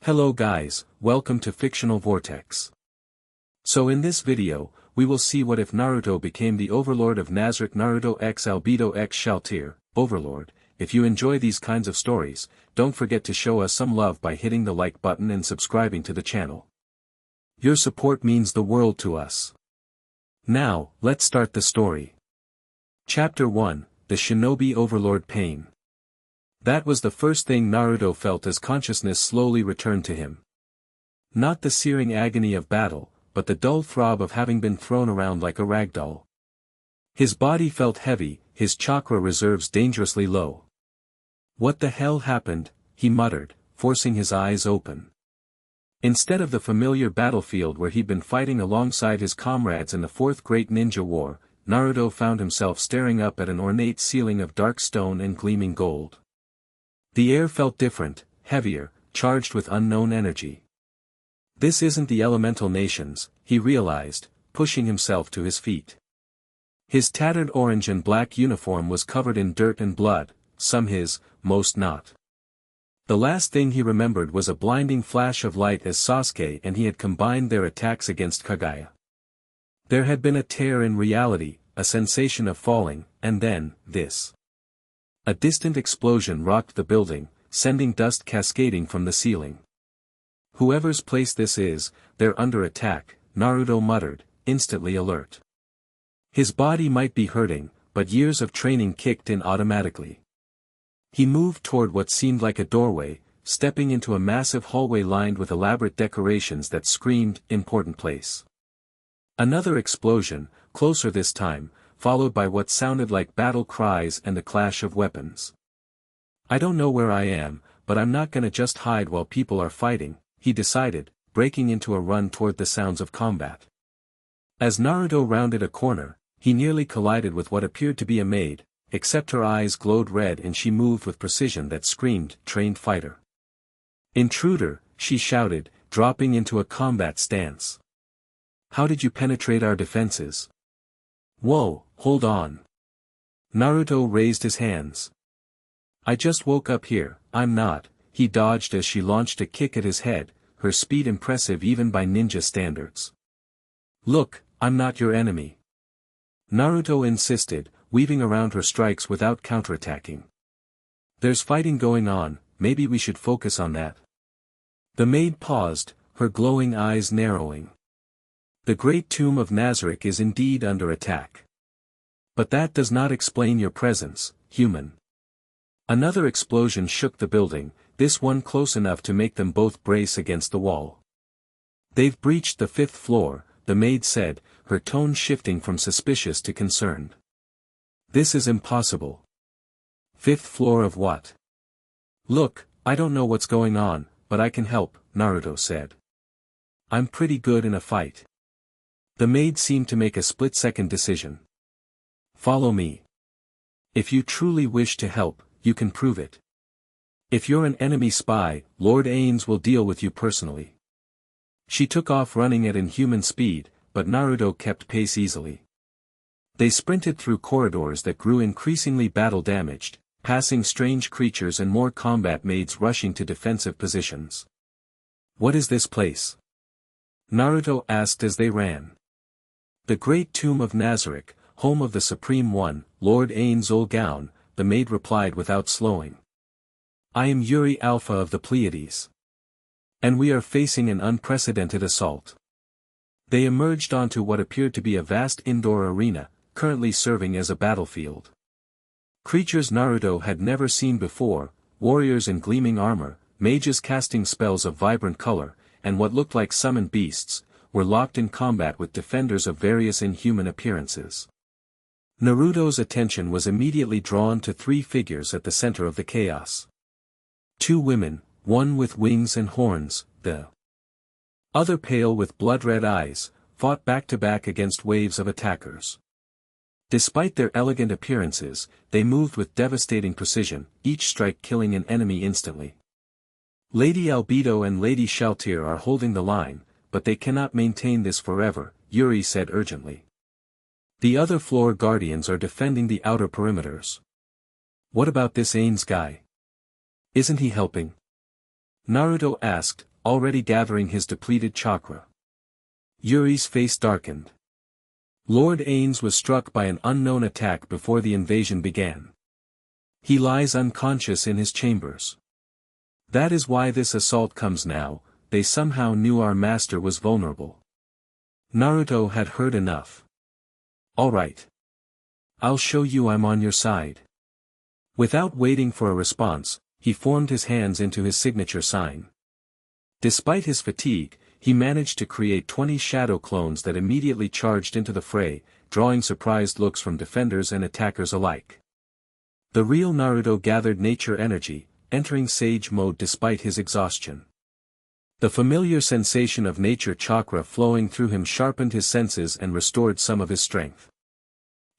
Hello guys, welcome to Fictional Vortex. So in this video, we will see what if Naruto became the Overlord of Nazarick. Naruto x Albedo x Shalltear, Overlord. If you enjoy these kinds of stories, don't forget to show us some love by hitting the like button and subscribing to the channel. Your support means the world to us. Now, let's start the story. Chapter 1, The Shinobi Overlord Pain. That was the first thing Naruto felt as consciousness slowly returned to him. Not the searing agony of battle, but the dull throb of having been thrown around like a ragdoll. His body felt heavy, his chakra reserves dangerously low. What the hell happened, he muttered, forcing his eyes open. Instead of the familiar battlefield where he'd been fighting alongside his comrades in the Fourth Great Ninja War, Naruto found himself staring up at an ornate ceiling of dark stone and gleaming gold. The air felt different, heavier, charged with unknown energy. This isn't the elemental nations, he realized, pushing himself to his feet. His tattered orange and black uniform was covered in dirt and blood, some his, most not. The last thing he remembered was a blinding flash of light as Sasuke and he had combined their attacks against Kaguya. There had been a tear in reality, a sensation of falling, and then, this. A distant explosion rocked the building, sending dust cascading from the ceiling. Whoever's place this is, they're under attack, Naruto muttered, instantly alert. His body might be hurting, but years of training kicked in automatically. He moved toward what seemed like a doorway, stepping into a massive hallway lined with elaborate decorations that screamed, important place. Another explosion, closer this time, followed by what sounded like battle cries and the clash of weapons. I don't know where I am, but I'm not gonna just hide while people are fighting, he decided, breaking into a run toward the sounds of combat. As Naruto rounded a corner, he nearly collided with what appeared to be a maid, except her eyes glowed red and she moved with precision that screamed, trained fighter. Intruder, she shouted, dropping into a combat stance. How did you penetrate our defenses? Whoa, hold on. Naruto raised his hands. I just woke up here, I'm not, he dodged as she launched a kick at his head, her speed impressive even by ninja standards. Look, I'm not your enemy. Naruto insisted, weaving around her strikes without counterattacking. There's fighting going on, maybe we should focus on that. The maid paused, her glowing eyes narrowing. The great tomb of Nazarick is indeed under attack. But that does not explain your presence, human. Another explosion shook the building, this one close enough to make them both brace against the wall. They've breached the 5th floor, the maid said, her tone shifting from suspicious to concerned. This is impossible. 5th floor of what? Look, I don't know what's going on, but I can help, Naruto said. I'm pretty good in a fight. The maid seemed to make a split-second decision. Follow me. If you truly wish to help, you can prove it. If you're an enemy spy, Lord Ains will deal with you personally. She took off running at inhuman speed, but Naruto kept pace easily. They sprinted through corridors that grew increasingly battle-damaged, passing strange creatures and more combat maids rushing to defensive positions. What is this place? Naruto asked as they ran. The great tomb of Nazarick, home of the Supreme One, Lord Ains ul Gaon, the maid replied without slowing. I am Yuri Alpha of the Pleiades. And we are facing an unprecedented assault. They emerged onto what appeared to be a vast indoor arena, currently serving as a battlefield. Creatures Naruto had never seen before, warriors in gleaming armor, mages casting spells of vibrant color, and what looked like summoned beasts, were locked in combat with defenders of various inhuman appearances. Naruto's attention was immediately drawn to 3 figures at the center of the chaos. 2 women, one with wings and horns, the other pale with blood-red eyes, fought back-to-back against waves of attackers. Despite their elegant appearances, they moved with devastating precision, each strike killing an enemy instantly. Lady Albedo and Lady Shalltear are holding the line, but they cannot maintain this forever, Yuri said urgently. The other floor guardians are defending the outer perimeters. What about this Ains guy? Isn't he helping? Naruto asked, already gathering his depleted chakra. Yuri's face darkened. Lord Ains was struck by an unknown attack before the invasion began. He lies unconscious in his chambers. That is why this assault comes now. They somehow knew our master was vulnerable. Naruto had heard enough. Alright. I'll show you I'm on your side. Without waiting for a response, he formed his hands into his signature sign. Despite his fatigue, he managed to create 20 shadow clones that immediately charged into the fray, drawing surprised looks from defenders and attackers alike. The real Naruto gathered nature energy, entering sage mode despite his exhaustion. The familiar sensation of nature chakra flowing through him sharpened his senses and restored some of his strength.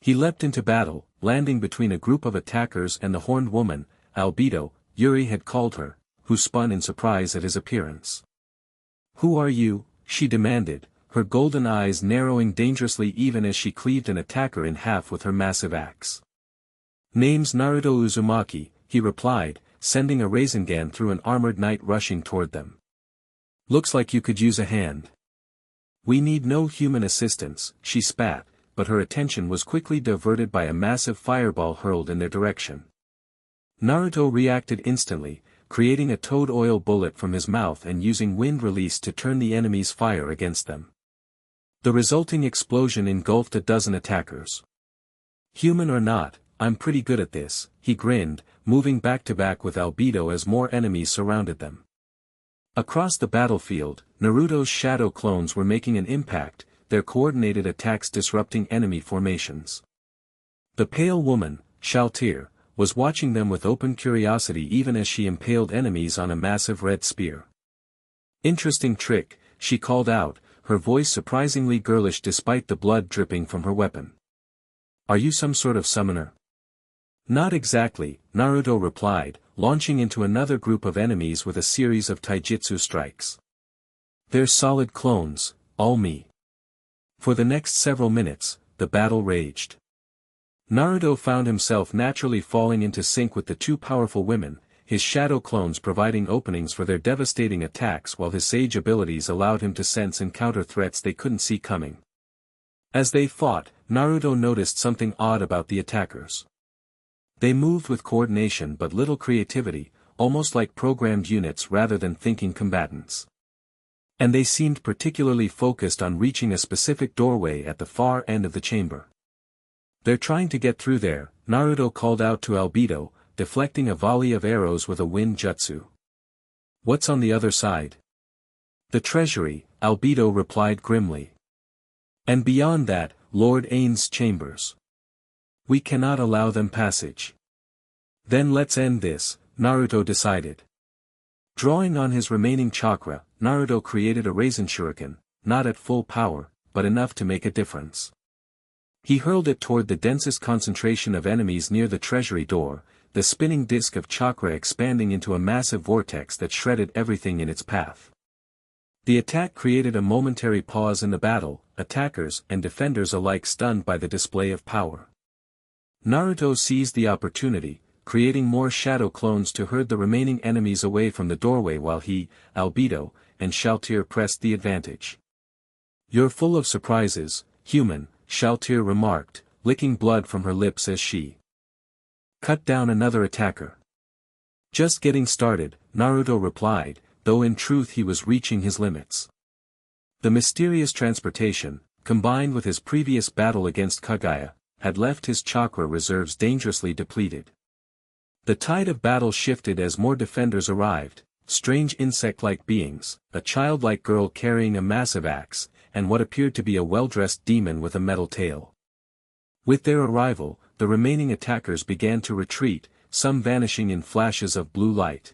He leapt into battle, landing between a group of attackers and the horned woman, Albedo, Yuri had called her, who spun in surprise at his appearance. "Who are you?" she demanded, her golden eyes narrowing dangerously even as she cleaved an attacker in half with her massive axe. "Name's Naruto Uzumaki," he replied, sending a Rasengan through an armored knight rushing toward them. "Looks like you could use a hand." "We need no human assistance," she spat, but her attention was quickly diverted by a massive fireball hurled in their direction. Naruto reacted instantly, creating a toad oil bullet from his mouth and using wind release to turn the enemy's fire against them. The resulting explosion engulfed a dozen attackers. "Human or not, I'm pretty good at this," he grinned, moving back to back with Albedo as more enemies surrounded them. Across the battlefield, Naruto's shadow clones were making an impact, their coordinated attacks disrupting enemy formations. The pale woman, Shalltear, was watching them with open curiosity even as she impaled enemies on a massive red spear. "Interesting trick," she called out, her voice surprisingly girlish despite the blood dripping from her weapon. "Are you some sort of summoner?" "Not exactly," Naruto replied, launching into another group of enemies with a series of taijutsu strikes. "They're solid clones, all me." For the next several minutes, the battle raged. Naruto found himself naturally falling into sync with the two powerful women, his shadow clones providing openings for their devastating attacks while his sage abilities allowed him to sense and counter threats they couldn't see coming. As they fought, Naruto noticed something odd about the attackers. They moved with coordination but little creativity, almost like programmed units rather than thinking combatants. And they seemed particularly focused on reaching a specific doorway at the far end of the chamber. "They're trying to get through there," Naruto called out to Albedo, deflecting a volley of arrows with a wind jutsu. "What's on the other side?" "The treasury," Albedo replied grimly. "And beyond that, Lord Ain's chambers. We cannot allow them passage." "Then let's end this," Naruto decided. Drawing on his remaining chakra, Naruto created a Rasen Shuriken, not at full power, but enough to make a difference. He hurled it toward the densest concentration of enemies near the treasury door, the spinning disk of chakra expanding into a massive vortex that shredded everything in its path. The attack created a momentary pause in the battle, attackers and defenders alike stunned by the display of power. Naruto seized the opportunity, creating more shadow clones to herd the remaining enemies away from the doorway while he, Albedo, and Shalltear pressed the advantage. "You're full of surprises, human," Shalltear remarked, licking blood from her lips as she cut down another attacker. "Just getting started," Naruto replied, though in truth he was reaching his limits. The mysterious transportation, combined with his previous battle against Kaguya, had left his chakra reserves dangerously depleted. The tide of battle shifted as more defenders arrived, strange insect-like beings, a childlike girl carrying a massive axe, and what appeared to be a well-dressed demon with a metal tail. With their arrival, the remaining attackers began to retreat, some vanishing in flashes of blue light.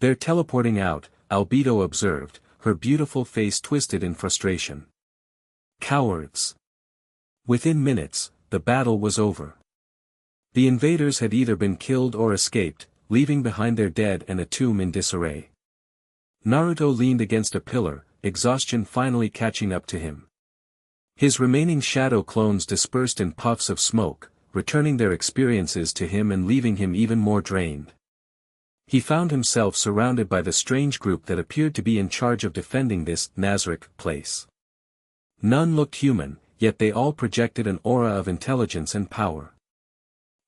"They're teleporting out," Albedo observed, her beautiful face twisted in frustration. "Cowards." Within minutes, the battle was over. The invaders had either been killed or escaped, leaving behind their dead and a tomb in disarray. Naruto leaned against a pillar, exhaustion finally catching up to him. His remaining shadow clones dispersed in puffs of smoke, returning their experiences to him and leaving him even more drained. He found himself surrounded by the strange group that appeared to be in charge of defending this Nazarick place. None looked human, yet they all projected an aura of intelligence and power.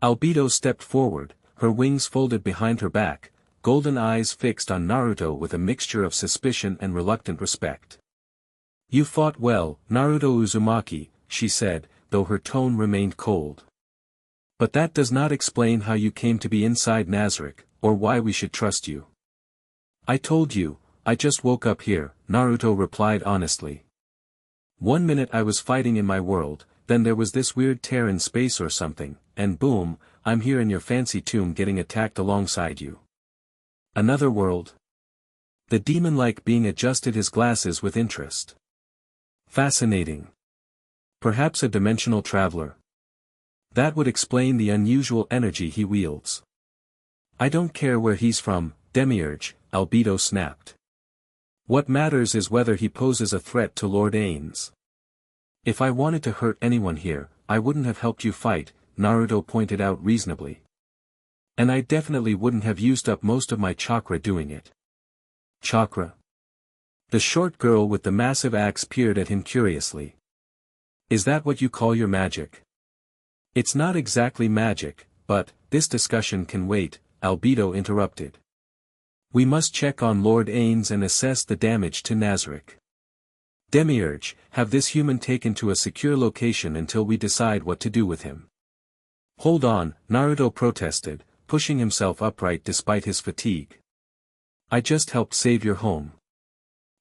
Albedo stepped forward, her wings folded behind her back, golden eyes fixed on Naruto with a mixture of suspicion and reluctant respect. "You fought well, Naruto Uzumaki," she said, though her tone remained cold. "But that does not explain how you came to be inside Nazarick, or why we should trust you." "I told you, I just woke up here," Naruto replied honestly. "1 minute I was fighting in my world, then there was this weird tear in space or something, and boom, I'm here in your fancy tomb getting attacked alongside you." "Another world?" The demon-like being adjusted his glasses with interest. "Fascinating. Perhaps a dimensional traveler. That would explain the unusual energy he wields." "I don't care where he's from, Demiurge," Albedo snapped. "What matters is whether he poses a threat to Lord Ains." "If I wanted to hurt anyone here, I wouldn't have helped you fight," Naruto pointed out reasonably. "And I definitely wouldn't have used up most of my chakra doing it." "Chakra?" The short girl with the massive axe peered at him curiously. "Is that what you call your magic?" "It's not exactly magic, but, this discussion can wait," Albedo interrupted. "We must check on Lord Ains and assess the damage to Nazarick. Demiurge, have this human taken to a secure location until we decide what to do with him." "Hold on," Naruto protested, pushing himself upright despite his fatigue. "I just helped save your home.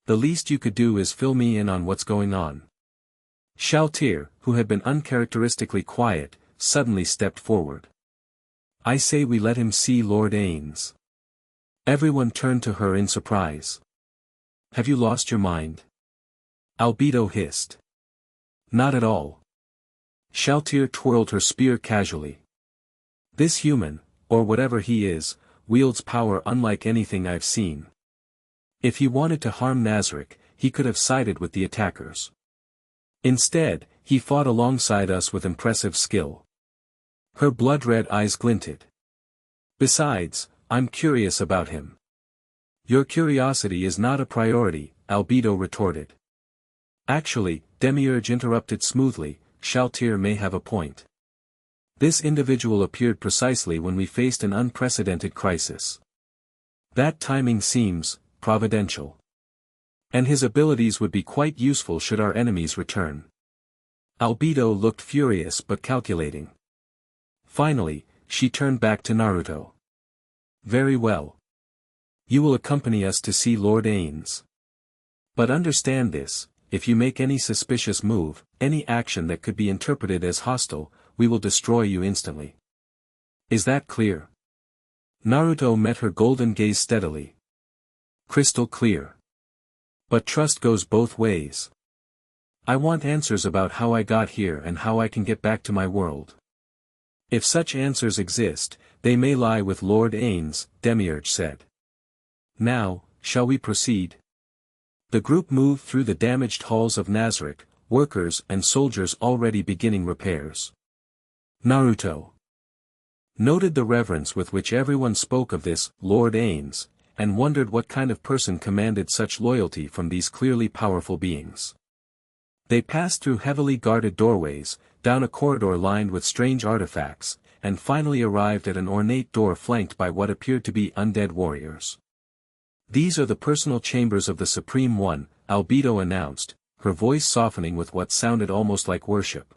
The least you could do is fill me in on what's going on." Shalltear, who had been uncharacteristically quiet, suddenly stepped forward. "I say we let him see Lord Ains." Everyone turned to her in surprise. "Have you lost your mind?" Albedo hissed. "Not at all." Shalltear twirled her spear casually. "This human, or whatever he is, wields power unlike anything I've seen. If he wanted to harm Nazarick, he could have sided with the attackers. Instead, he fought alongside us with impressive skill." Her blood-red eyes glinted. "Besides, I'm curious about him." "Your curiosity is not a priority," Albedo retorted. "Actually," Demiurge interrupted smoothly, "Shalltear may have a point. This individual appeared precisely when we faced an unprecedented crisis. That timing seems providential. And his abilities would be quite useful should our enemies return." Albedo looked furious but calculating. Finally, she turned back to Naruto. "Very well. You will accompany us to see Lord Ains. But understand this, if you make any suspicious move, any action that could be interpreted as hostile, we will destroy you instantly. Is that clear?" Naruto met her golden gaze steadily. "Crystal clear. But trust goes both ways. I want answers about how I got here and how I can get back to my world. If such answers exist, they may lie with Lord Ains," Demiurge said. "Now, shall we proceed?" The group moved through the damaged halls of Nazarick, workers and soldiers already beginning repairs. Naruto noted the reverence with which everyone spoke of this Lord Ains, and wondered what kind of person commanded such loyalty from these clearly powerful beings. They passed through heavily guarded doorways, down a corridor lined with strange artifacts, and finally arrived at an ornate door flanked by what appeared to be undead warriors. "These are the personal chambers of the Supreme One," Albedo announced, her voice softening with what sounded almost like worship.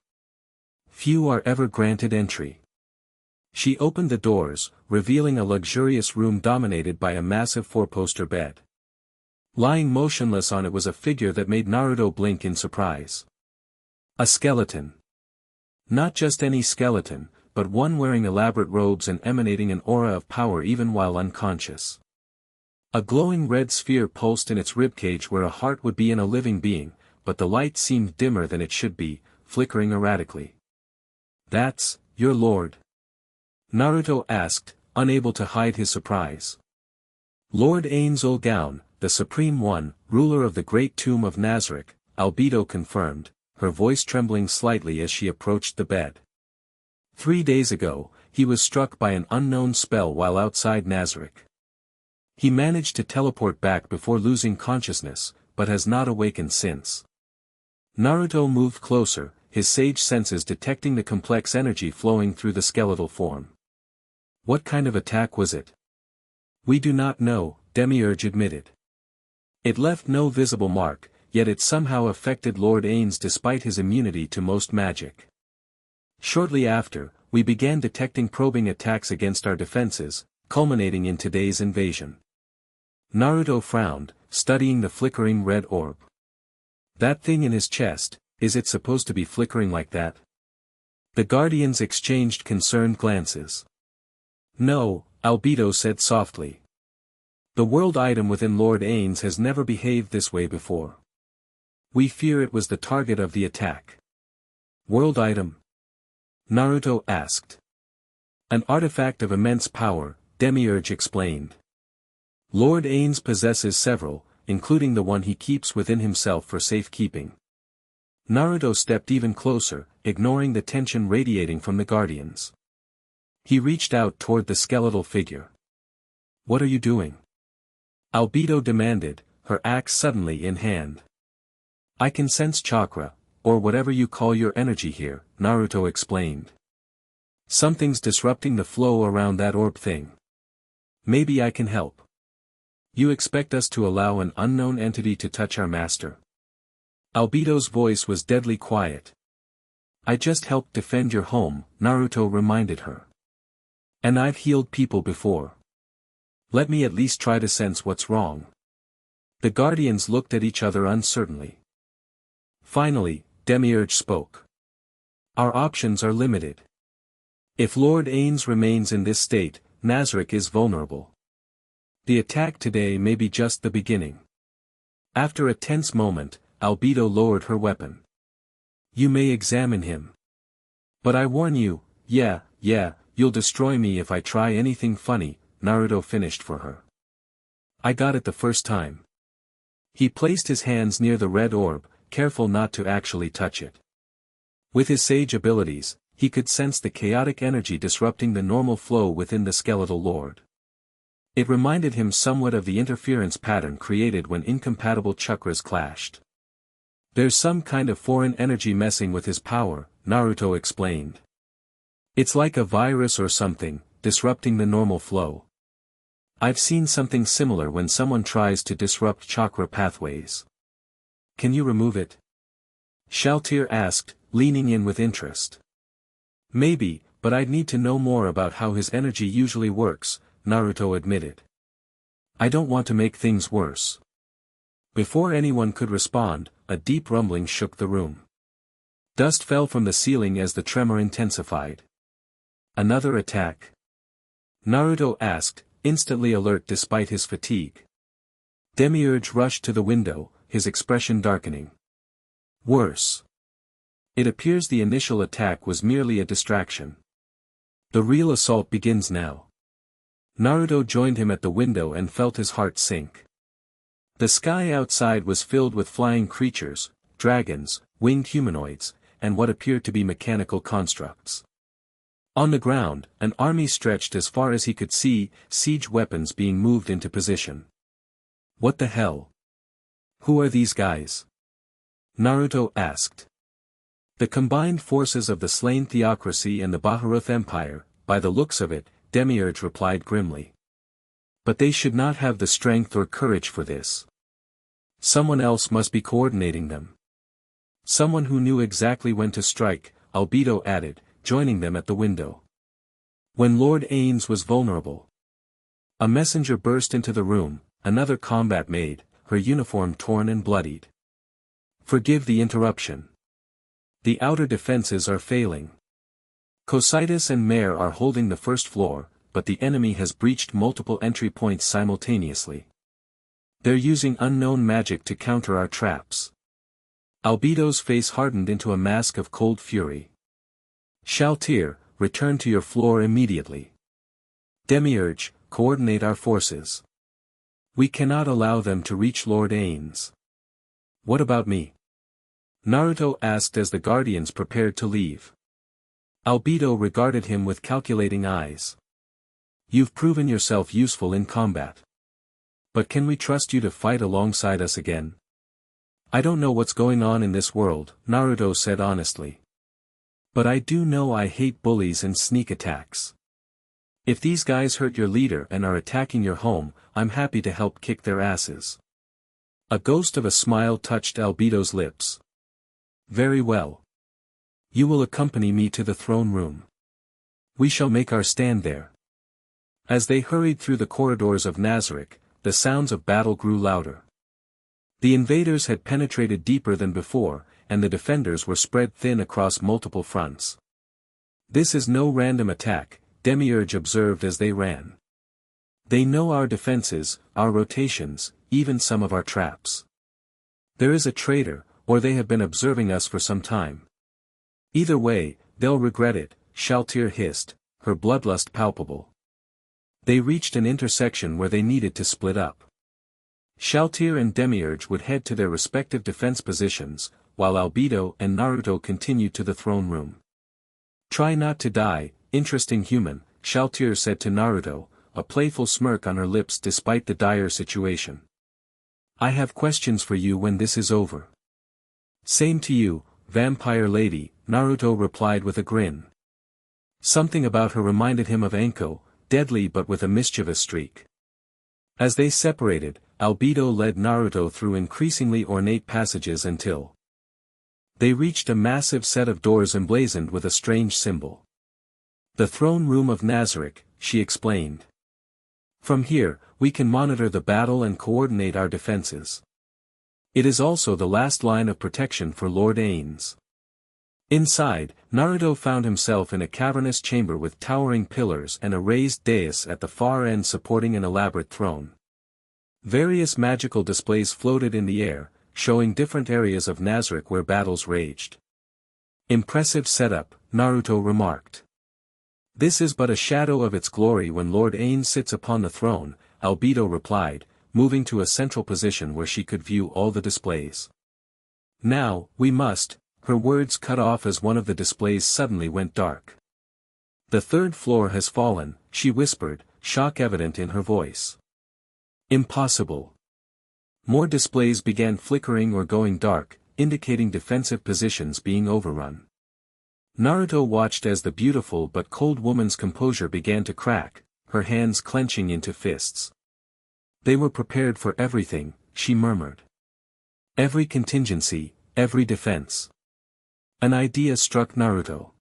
"Few are ever granted entry." She opened the doors, revealing a luxurious room dominated by a massive four-poster bed. Lying motionless on it was a figure that made Naruto blink in surprise. A skeleton. Not just any skeleton, but one wearing elaborate robes and emanating an aura of power even while unconscious. A glowing red sphere pulsed in its ribcage where a heart would be in a living being, but the light seemed dimmer than it should be, flickering erratically. "That's your lord?" Naruto asked, unable to hide his surprise. "Lord Ains Ulgaun, the Supreme One, ruler of the Great Tomb of Nazarick," Albedo confirmed, her voice trembling slightly as she approached the bed. 3 days ago, he was struck by an unknown spell while outside Nazarick. He managed to teleport back before losing consciousness, but has not awakened since. Naruto moved closer, his sage senses detecting the complex energy flowing through the skeletal form. What kind of attack was it? We do not know, Demiurge admitted. It left no visible mark, yet it somehow affected Lord Ains despite his immunity to most magic. Shortly after, we began detecting probing attacks against our defenses, culminating in today's invasion. Naruto frowned, studying the flickering red orb. That thing in his chest, is it supposed to be flickering like that? The Guardians exchanged concerned glances. No, Albedo said softly. The world item within Lord Ains has never behaved this way before. We fear it was the target of the attack. World item? Naruto asked. An artifact of immense power, Demiurge explained. Lord Ains possesses several, including the one he keeps within himself for safekeeping. Naruto stepped even closer, ignoring the tension radiating from the Guardians. He reached out toward the skeletal figure. What are you doing? Albedo demanded, her axe suddenly in hand. I can sense chakra, or whatever you call your energy here, Naruto explained. Something's disrupting the flow around that orb thing. Maybe I can help. You expect us to allow an unknown entity to touch our master? Albedo's voice was deadly quiet. I just helped defend your home, Naruto reminded her. And I've healed people before. Let me at least try to sense what's wrong. The Guardians looked at each other uncertainly. Finally, Demiurge spoke. Our options are limited. If Lord Ains remains in this state, Nazarick is vulnerable. The attack today may be just the beginning. After a tense moment, Albedo lowered her weapon. You may examine him. But I warn you, yeah, you'll destroy me if I try anything funny, Naruto finished for her. I got it the first time. He placed his hands near the red orb, careful not to actually touch it. With his sage abilities, he could sense the chaotic energy disrupting the normal flow within the skeletal lord. It reminded him somewhat of the interference pattern created when incompatible chakras clashed. There's some kind of foreign energy messing with his power, Naruto explained. It's like a virus or something, disrupting the normal flow. I've seen something similar when someone tries to disrupt chakra pathways. Can you remove it? Shalltear asked, leaning in with interest. Maybe, but I'd need to know more about how his energy usually works, Naruto admitted. I don't want to make things worse. Before anyone could respond, a deep rumbling shook the room. Dust fell from the ceiling as the tremor intensified. Another attack? Naruto asked, instantly alert despite his fatigue. Demiurge rushed to the window, his expression darkening. Worse. It appears the initial attack was merely a distraction. The real assault begins now. Naruto joined him at the window and felt his heart sink. The sky outside was filled with flying creatures, dragons, winged humanoids, and what appeared to be mechanical constructs. On the ground, an army stretched as far as he could see, siege weapons being moved into position. What the hell? Who are these guys? Naruto asked. The combined forces of the slain theocracy and the Baharuth Empire, by the looks of it, Demiurge replied grimly. But they should not have the strength or courage for this. Someone else must be coordinating them. Someone who knew exactly when to strike, Albedo added, joining them at the window. When Lord Ains was vulnerable. A messenger burst into the room, another combat maid, her uniform torn and bloodied. Forgive the interruption. The outer defenses are failing. Cositus and Mare are holding the first floor, but the enemy has breached multiple entry points simultaneously. They're using unknown magic to counter our traps. Albedo's face hardened into a mask of cold fury. Shalltear, return to your floor immediately. Demiurge, coordinate our forces. We cannot allow them to reach Lord Ains. What about me? Naruto asked as the Guardians prepared to leave. Albedo regarded him with calculating eyes. You've proven yourself useful in combat. But can we trust you to fight alongside us again? I don't know what's going on in this world, Naruto said honestly. But I do know I hate bullies and sneak attacks. If these guys hurt your leader and are attacking your home, I'm happy to help kick their asses. A ghost of a smile touched Albedo's lips. Very well. You will accompany me to the throne room. We shall make our stand there. As they hurried through the corridors of Nazarick, the sounds of battle grew louder. The invaders had penetrated deeper than before, and the defenders were spread thin across multiple fronts. This is no random attack, Demiurge observed as they ran. They know our defenses, our rotations, even some of our traps. There is a traitor, or they have been observing us for some time. Either way, they'll regret it, Shalltear hissed, her bloodlust palpable. They reached an intersection where they needed to split up. Shalltear and Demiurge would head to their respective defense positions, while Albedo and Naruto continued to the throne room. Try not to die, interesting human, Shalltear said to Naruto, a playful smirk on her lips despite the dire situation. I have questions for you when this is over. Same to you, vampire lady, Naruto replied with a grin. Something about her reminded him of Anko, deadly but with a mischievous streak. As they separated, Albedo led Naruto through increasingly ornate passages until they reached a massive set of doors emblazoned with a strange symbol. The throne room of Nazarick, she explained. From here, we can monitor the battle and coordinate our defenses. It is also the last line of protection for Lord Ains. Inside, Naruto found himself in a cavernous chamber with towering pillars and a raised dais at the far end supporting an elaborate throne. Various magical displays floated in the air, showing different areas of Nazarick where battles raged. Impressive setup, Naruto remarked. This is but a shadow of its glory when Lord Ains sits upon the throne, Albedo replied, moving to a central position where she could view all the displays. Now, we must, her words cut off as one of the displays suddenly went dark. The third floor has fallen, she whispered, shock evident in her voice. Impossible. More displays began flickering or going dark, indicating defensive positions being overrun. Naruto watched as the beautiful but cold woman's composure began to crack, her hands clenching into fists. They were prepared for everything, she murmured. Every contingency, every defense. An idea struck Naruto.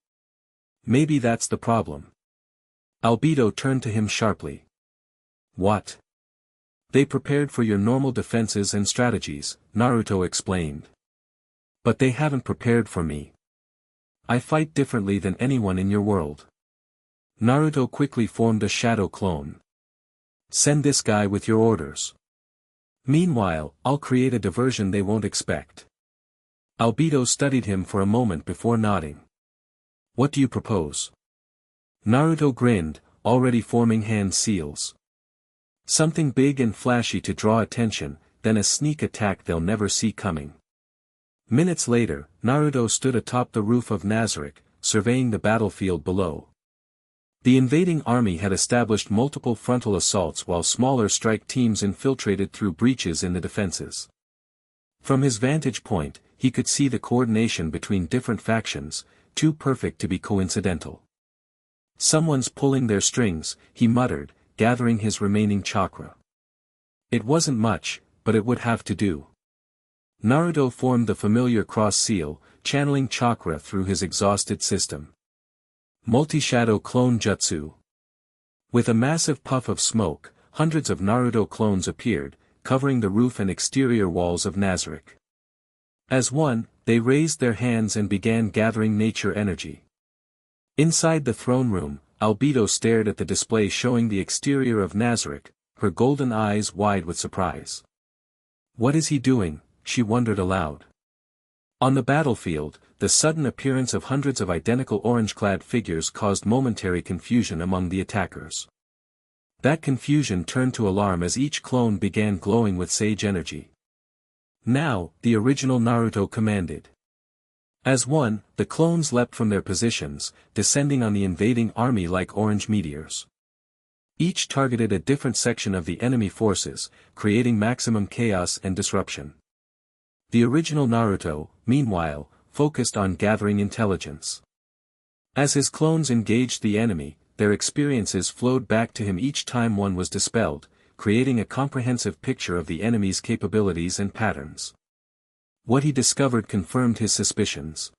Maybe that's the problem. Albedo turned to him sharply. What? They prepared for your normal defenses and strategies, Naruto explained. But they haven't prepared for me. I fight differently than anyone in your world. Naruto quickly formed a shadow clone. Send this guy with your orders. Meanwhile, I'll create a diversion they won't expect. Albedo studied him for a moment before nodding. What do you propose? Naruto grinned, already forming hand seals. Something big and flashy to draw attention, then a sneak attack they'll never see coming. Minutes later, Naruto stood atop the roof of Nazarick, surveying the battlefield below. The invading army had established multiple frontal assaults while smaller strike teams infiltrated through breaches in the defenses. From his vantage point, he could see the coordination between different factions, too perfect to be coincidental. Someone's pulling their strings, he muttered, gathering his remaining chakra. It wasn't much, but it would have to do. Naruto formed the familiar cross seal, channeling chakra through his exhausted system. Multi-shadow clone jutsu. With a massive puff of smoke, hundreds of Naruto clones appeared, covering the roof and exterior walls of Nazarick. As one, they raised their hands and began gathering nature energy. Inside the throne room, Albedo stared at the display showing the exterior of Nazarick, her golden eyes wide with surprise. What is he doing? She wondered aloud. On the battlefield, the sudden appearance of hundreds of identical orange-clad figures caused momentary confusion among the attackers. That confusion turned to alarm as each clone began glowing with sage energy. Now, the original Naruto commanded. As one, the clones leapt from their positions, descending on the invading army like orange meteors. Each targeted a different section of the enemy forces, creating maximum chaos and disruption. The original Naruto, meanwhile, focused on gathering intelligence. As his clones engaged the enemy, their experiences flowed back to him each time one was dispelled, creating a comprehensive picture of the enemy's capabilities and patterns. What he discovered confirmed his suspicions.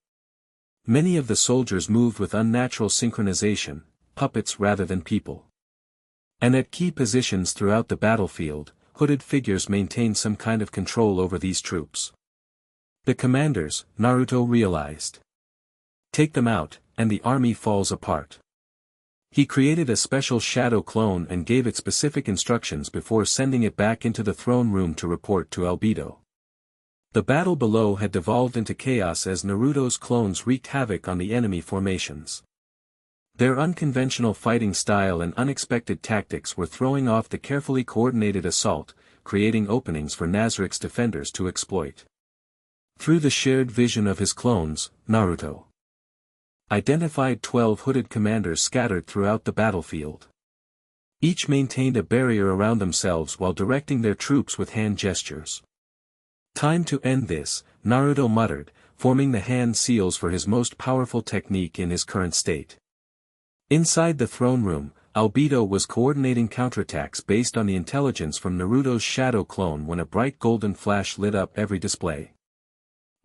Many of the soldiers moved with unnatural synchronization, puppets rather than people. And at key positions throughout the battlefield, hooded figures maintained some kind of control over these troops. The commanders, Naruto realized. Take them out, and the army falls apart. He created a special shadow clone and gave it specific instructions before sending it back into the throne room to report to Albedo. The battle below had devolved into chaos as Naruto's clones wreaked havoc on the enemy formations. Their unconventional fighting style and unexpected tactics were throwing off the carefully coordinated assault, creating openings for Nazarick's defenders to exploit. Through the shared vision of his clones, Naruto identified 12 hooded commanders scattered throughout the battlefield. Each maintained a barrier around themselves while directing their troops with hand gestures. Time to end this, Naruto muttered, forming the hand seals for his most powerful technique in his current state. Inside the throne room, Albedo was coordinating counterattacks based on the intelligence from Naruto's shadow clone when a bright golden flash lit up every display.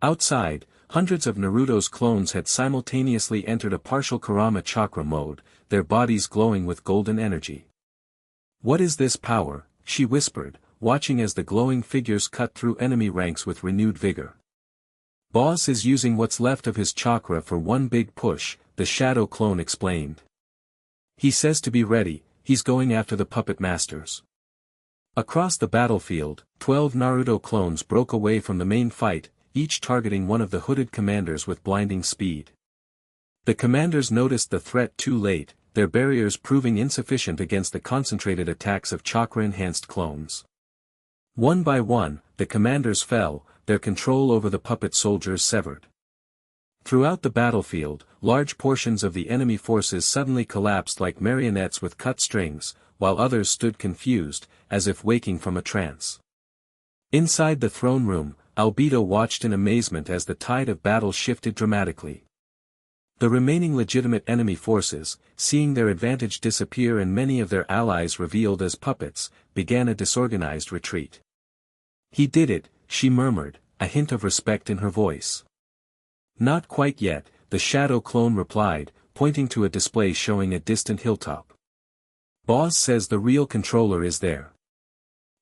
Outside, hundreds of Naruto's clones had simultaneously entered a partial Kurama chakra mode, their bodies glowing with golden energy. "What is this power?" she whispered, watching as the glowing figures cut through enemy ranks with renewed vigor. "Boss is using what's left of his chakra for one big push," the shadow clone explained. "He says to be ready, he's going after the puppet masters." Across the battlefield, 12 Naruto clones broke away from the main fight, each targeting one of the hooded commanders with blinding speed. The commanders noticed the threat too late, their barriers proving insufficient against the concentrated attacks of chakra-enhanced clones. One by one, the commanders fell, their control over the puppet soldiers severed. Throughout the battlefield, large portions of the enemy forces suddenly collapsed like marionettes with cut strings, while others stood confused, as if waking from a trance. Inside the throne room, Albedo watched in amazement as the tide of battle shifted dramatically. The remaining legitimate enemy forces, seeing their advantage disappear and many of their allies revealed as puppets, began a disorganized retreat. "He did it," she murmured, a hint of respect in her voice. "Not quite yet," the shadow clone replied, pointing to a display showing a distant hilltop. "Boss says the real controller is there."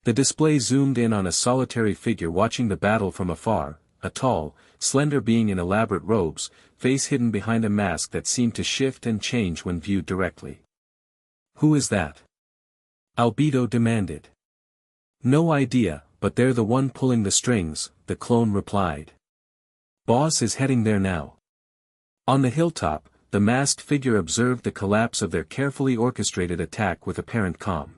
The display zoomed in on a solitary figure watching the battle from afar, a tall, slender being in elaborate robes, face hidden behind a mask that seemed to shift and change when viewed directly. "Who is that?" Albedo demanded. "No idea, but they're the one pulling the strings," the clone replied. "Boss is heading there now." On the hilltop, the masked figure observed the collapse of their carefully orchestrated attack with apparent calm.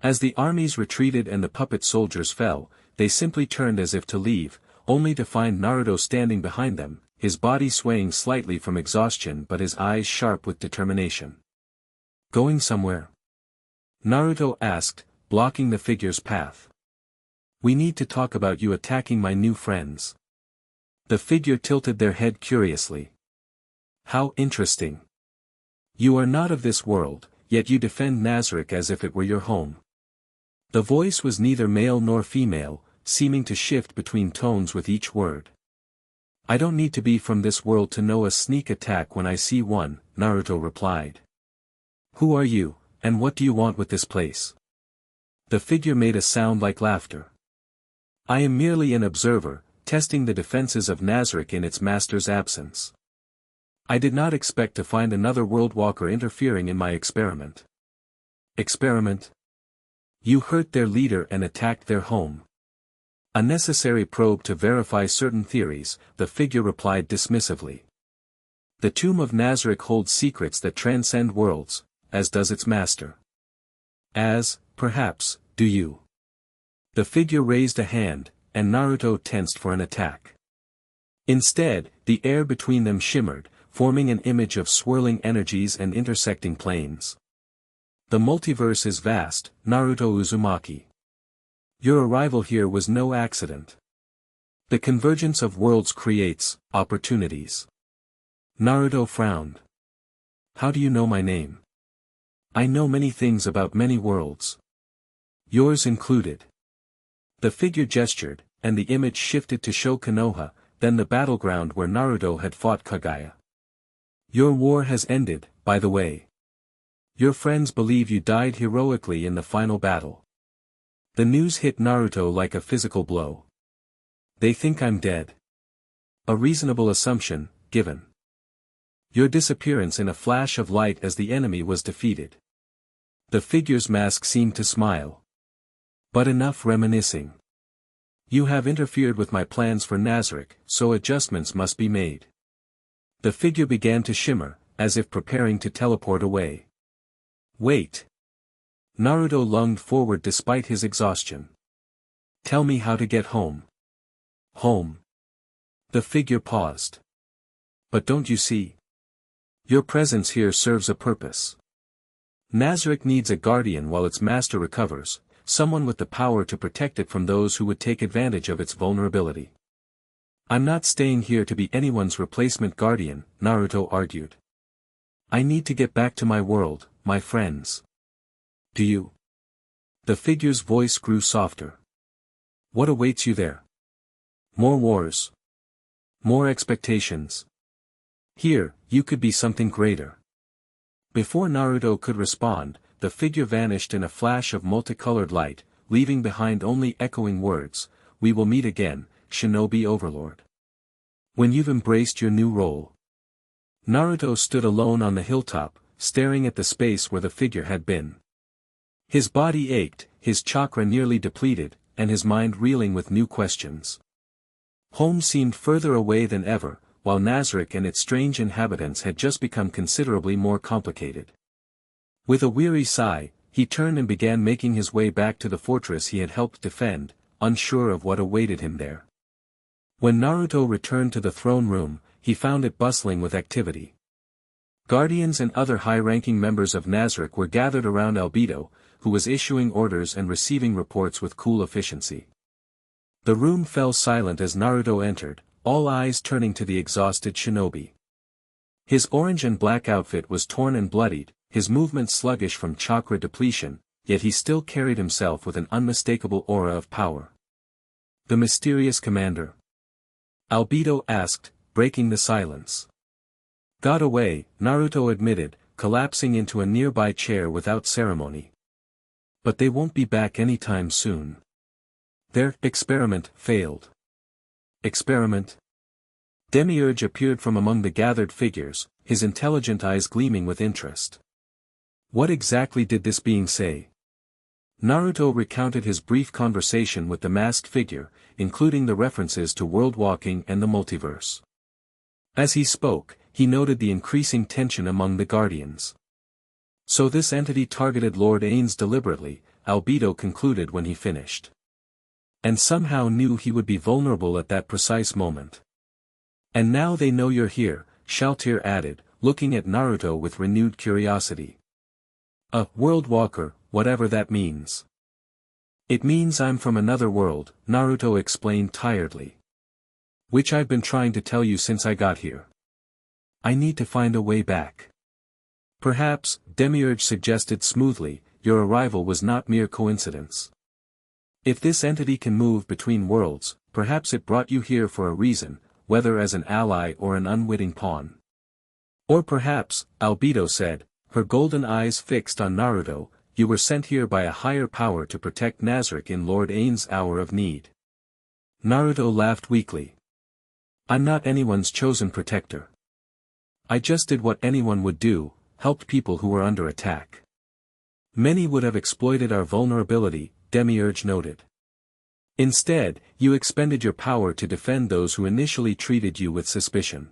As the armies retreated and the puppet soldiers fell, they simply turned as if to leave, only to find Naruto standing behind them, his body swaying slightly from exhaustion but his eyes sharp with determination. "Going somewhere?" Naruto asked, blocking the figure's path. "We need to talk about you attacking my new friends." The figure tilted their head curiously. "How interesting. You are not of this world, yet you defend Nazarick as if it were your home." The voice was neither male nor female, seeming to shift between tones with each word. "I don't need to be from this world to know a sneak attack when I see one," Naruto replied. "Who are you, and what do you want with this place?" The figure made a sound like laughter. "I am merely an observer, testing the defenses of Nazarick in its master's absence. I did not expect to find another Worldwalker interfering in my experiment." "Experiment? You hurt their leader and attacked their home." "A necessary probe to verify certain theories," the figure replied dismissively. "The tomb of Nazarick holds secrets that transcend worlds, as does its master." "As, perhaps, do you." The figure raised a hand, and Naruto tensed for an attack. Instead, the air between them shimmered, forming an image of swirling energies and intersecting planes. The multiverse is vast, Naruto Uzumaki. Your arrival here was no accident. The convergence of worlds creates opportunities. Naruto frowned. How do you know my name? I know many things about many worlds. Yours included. The figure gestured, and the image shifted to show Konoha, then the battleground where Naruto had fought Kaguya. Your war has ended, by the way. Your friends believe you died heroically in the final battle. The news hit Naruto like a physical blow. They think I'm dead. A reasonable assumption, given your disappearance in a flash of light as the enemy was defeated. The figure's mask seemed to smile. But enough reminiscing. You have interfered with my plans for Nazarick, so adjustments must be made. The figure began to shimmer, as if preparing to teleport away. Wait. Naruto lunged forward despite his exhaustion. Tell me how to get home. Home. The figure paused. But don't you see? Your presence here serves a purpose. Nazarick needs a guardian while its master recovers, someone with the power to protect it from those who would take advantage of its vulnerability. I'm not staying here to be anyone's replacement guardian, Naruto argued. I need to get back to my world, my friends. Do you? The figure's voice grew softer. What awaits you there? More wars. More expectations. Here, you could be something greater. Before Naruto could respond, the figure vanished in a flash of multicolored light, leaving behind only echoing words, "We will meet again, Shinobi Overlord. When you've embraced your new role." Naruto stood alone on the hilltop, staring at the space where the figure had been. His body ached, his chakra nearly depleted, and his mind reeling with new questions. Home seemed further away than ever, while Nazarick and its strange inhabitants had just become considerably more complicated. With a weary sigh, he turned and began making his way back to the fortress he had helped defend, unsure of what awaited him there. When Naruto returned to the throne room, he found it bustling with activity. Guardians and other high-ranking members of Nazarick were gathered around Albedo, who was issuing orders and receiving reports with cool efficiency. The room fell silent as Naruto entered, all eyes turning to the exhausted shinobi. His orange and black outfit was torn and bloodied, his movements sluggish from chakra depletion, yet he still carried himself with an unmistakable aura of power. The mysterious commander? Albedo asked, breaking the silence. Got away, Naruto admitted, collapsing into a nearby chair without ceremony. But they won't be back anytime soon. Their experiment failed. Experiment? Demiurge appeared from among the gathered figures, his intelligent eyes gleaming with interest. What exactly did this being say? Naruto recounted his brief conversation with the masked figure, including the references to world walking and the multiverse. As he spoke, he noted the increasing tension among the Guardians. So this entity targeted Lord Ains deliberately, Albedo concluded when he finished. And somehow knew he would be vulnerable at that precise moment. And now they know you're here, Shalltear added, looking at Naruto with renewed curiosity. A world walker, whatever that means. It means I'm from another world, Naruto explained tiredly. Which I've been trying to tell you since I got here. I need to find a way back. Perhaps, Demiurge suggested smoothly, your arrival was not mere coincidence. If this entity can move between worlds, perhaps it brought you here for a reason, whether as an ally or an unwitting pawn. Or perhaps, Albedo said, her golden eyes fixed on Naruto, you were sent here by a higher power to protect Nazarick in Lord Ains' hour of need. Naruto laughed weakly. I'm not anyone's chosen protector. I just did what anyone would do, helped people who were under attack. Many would have exploited our vulnerability, Demiurge noted. Instead, you expended your power to defend those who initially treated you with suspicion.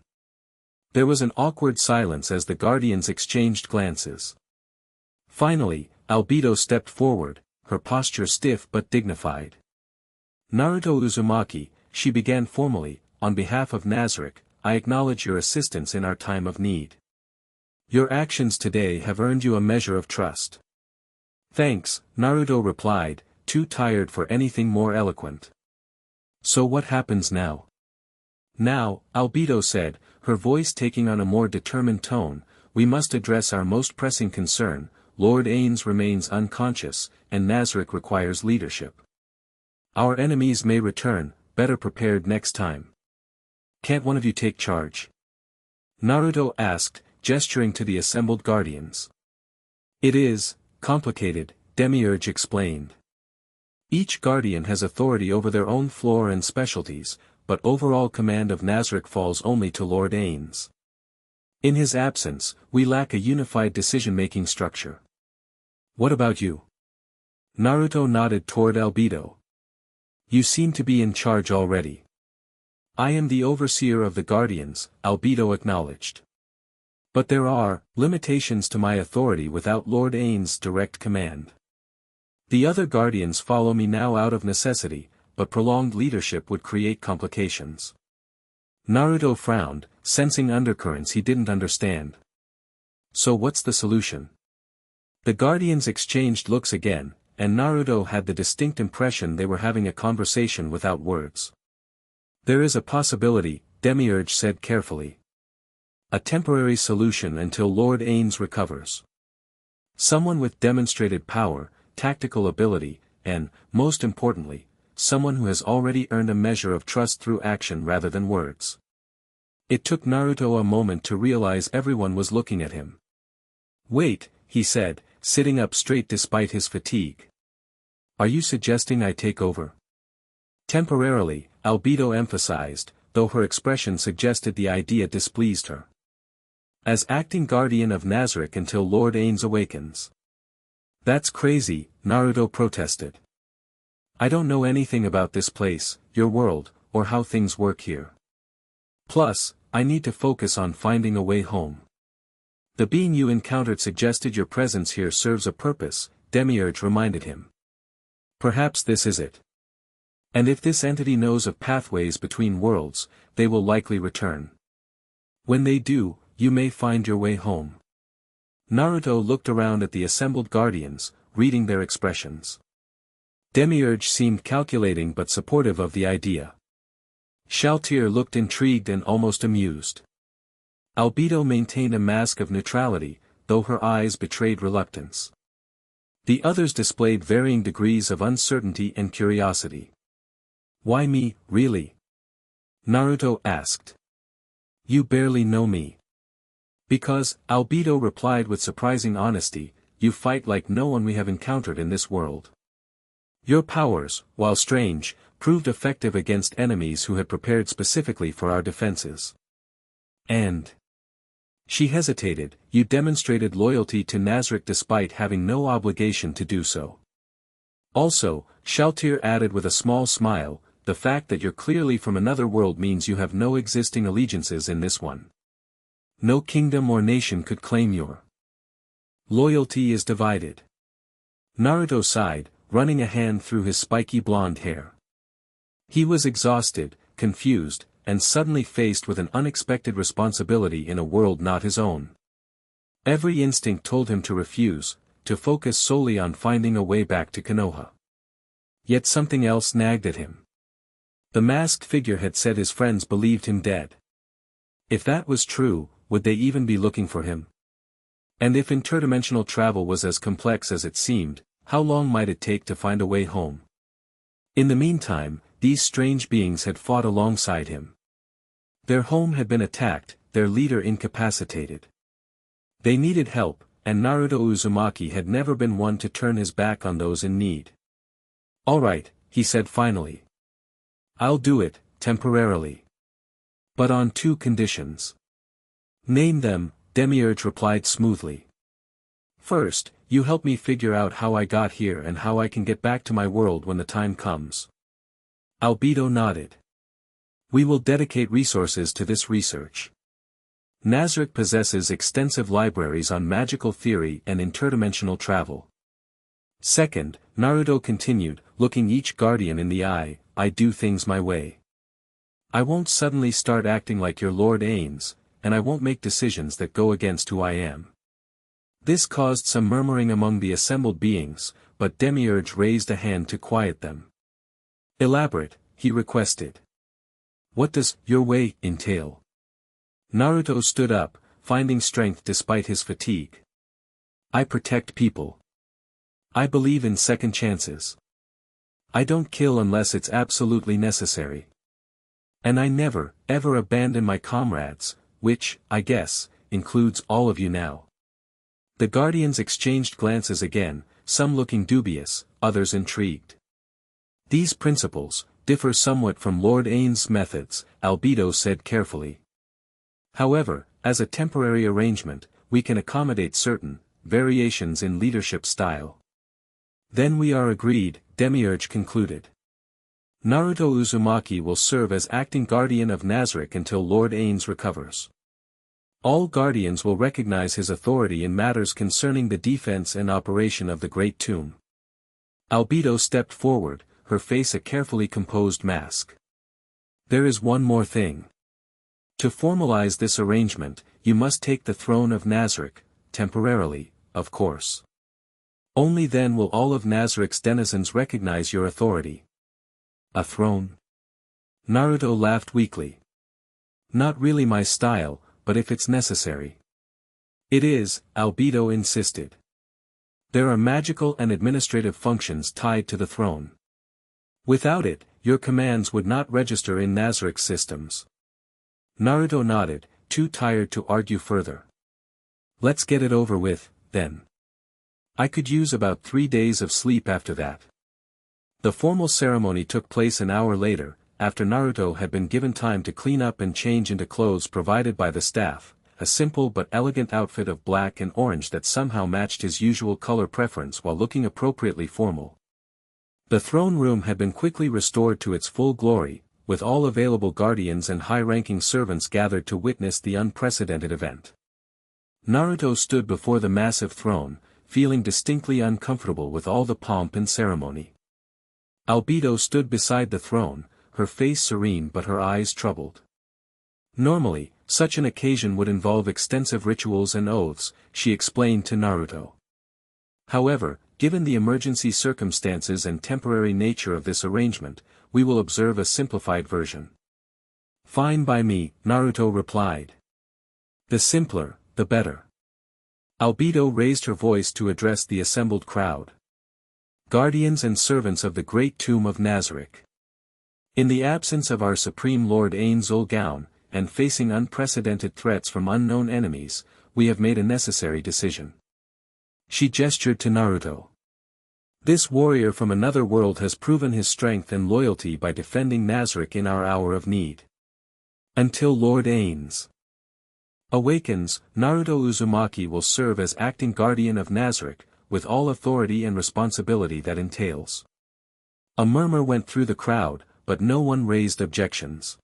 There was an awkward silence as the Guardians exchanged glances. Finally, Albedo stepped forward, her posture stiff but dignified. Naruto Uzumaki, she began formally, on behalf of Nazarick, I acknowledge your assistance in our time of need. Your actions today have earned you a measure of trust. Thanks, Naruto replied, too tired for anything more eloquent. So what happens now? Now, Albedo said, her voice taking on a more determined tone, we must address our most pressing concern. Lord Ains remains unconscious, and Nazarick requires leadership. Our enemies may return, better prepared next time. Can't one of you take charge? Naruto asked, gesturing to the assembled guardians. It is complicated, Demiurge explained. Each guardian has authority over their own floor and specialties, but overall command of Nazarick falls only to Lord Ains. In his absence, we lack a unified decision-making structure. What about you? Naruto nodded toward Albedo. You seem to be in charge already. I am the overseer of the guardians, Albedo acknowledged. But there are limitations to my authority without Lord Ains' direct command. The other guardians follow me now out of necessity, but prolonged leadership would create complications. Naruto frowned, sensing undercurrents he didn't understand. So what's the solution? The guardians exchanged looks again, and Naruto had the distinct impression they were having a conversation without words. There is a possibility, Demiurge said carefully. A temporary solution until Lord Ains recovers. Someone with demonstrated power, tactical ability, and, most importantly, someone who has already earned a measure of trust through action rather than words. It took Naruto a moment to realize everyone was looking at him. Wait, he said, sitting up straight despite his fatigue. Are you suggesting I take over? Temporarily, Albedo emphasized, though her expression suggested the idea displeased her. As acting guardian of Nazarick until Lord Ains awakens. That's crazy, Naruto protested. I don't know anything about this place, your world, or how things work here. Plus, I need to focus on finding a way home. The being you encountered suggested your presence here serves a purpose, Demiurge reminded him. Perhaps this is it. And if this entity knows of pathways between worlds, they will likely return. When they do, you may find your way home. Naruto looked around at the assembled guardians, reading their expressions. Demiurge seemed calculating but supportive of the idea. Shalltear looked intrigued and almost amused. Albedo maintained a mask of neutrality, though her eyes betrayed reluctance. The others displayed varying degrees of uncertainty and curiosity. Why me, really? Naruto asked. You barely know me. Because, Albedo replied with surprising honesty, you fight like no one we have encountered in this world. Your powers, while strange, proved effective against enemies who had prepared specifically for our defenses. And she hesitated, you demonstrated loyalty to Nazarick despite having no obligation to do so. Also, Shalltear added with a small smile, the fact that you're clearly from another world means you have no existing allegiances in this one. No kingdom or nation could claim your loyalty is divided. Naruto sighed, running a hand through his spiky blonde hair. He was exhausted, confused, and suddenly faced with an unexpected responsibility in a world not his own. Every instinct told him to refuse, to focus solely on finding a way back to Konoha. Yet something else nagged at him. The masked figure had said his friends believed him dead. If that was true, would they even be looking for him? And if interdimensional travel was as complex as it seemed, how long might it take to find a way home? In the meantime, these strange beings had fought alongside him. Their home had been attacked, their leader incapacitated. They needed help, and Naruto Uzumaki had never been one to turn his back on those in need. All right, he said finally. I'll do it, temporarily. But on two conditions. Name them, Demiurge replied smoothly. First, you help me figure out how I got here and how I can get back to my world when the time comes. Albedo nodded. We will dedicate resources to this research. Nazarick possesses extensive libraries on magical theory and interdimensional travel. Second, Naruto continued, looking each guardian in the eye, I do things my way. I won't suddenly start acting like your Lord Ains, and I won't make decisions that go against who I am. This caused some murmuring among the assembled beings, but Demiurge raised a hand to quiet them. Elaborate, he requested. What does your way entail? Naruto stood up, finding strength despite his fatigue. I protect people. I believe in second chances. I don't kill unless it's absolutely necessary. And I never, ever abandon my comrades, which, I guess, includes all of you now. The guardians exchanged glances again, some looking dubious, others intrigued. These principles differ somewhat from Lord Ain's methods, Albedo said carefully. However, as a temporary arrangement, we can accommodate certain variations in leadership style. Then we are agreed, Demiurge concluded. Naruto Uzumaki will serve as acting guardian of Nazarick until Lord Ain's recovers. All guardians will recognize his authority in matters concerning the defense and operation of the Great Tomb. Albedo stepped forward, her face a carefully composed mask. There is one more thing. To formalize this arrangement, you must take the throne of Nazarick, temporarily, of course. Only then will all of Nazarick's denizens recognize your authority. A throne? Naruto laughed weakly. Not really my style, but if it's necessary. It is, Albedo insisted. There are magical and administrative functions tied to the throne. Without it, your commands would not register in Nazarick's systems. Naruto nodded, too tired to argue further. Let's get it over with, then. I could use about 3 days of sleep after that. The formal ceremony took place an hour later, after Naruto had been given time to clean up and change into clothes provided by the staff, a simple but elegant outfit of black and orange that somehow matched his usual color preference while looking appropriately formal. The throne room had been quickly restored to its full glory, with all available guardians and high-ranking servants gathered to witness the unprecedented event. Naruto stood before the massive throne, feeling distinctly uncomfortable with all the pomp and ceremony. Albedo stood beside the throne, her face serene but her eyes troubled. Normally, such an occasion would involve extensive rituals and oaths, she explained to Naruto. However, given the emergency circumstances and temporary nature of this arrangement, we will observe a simplified version. Fine by me, Naruto replied. The simpler, the better. Albedo raised her voice to address the assembled crowd. Guardians and servants of the Great Tomb of Nazarick. In the absence of our Supreme Lord Ain Zulgaon, and facing unprecedented threats from unknown enemies, we have made a necessary decision. She gestured to Naruto. This warrior from another world has proven his strength and loyalty by defending Nazarick in our hour of need. Until Lord Ain's awakens, Naruto Uzumaki will serve as acting guardian of Nazarick, with all authority and responsibility that entails. A murmur went through the crowd, but no one raised objections.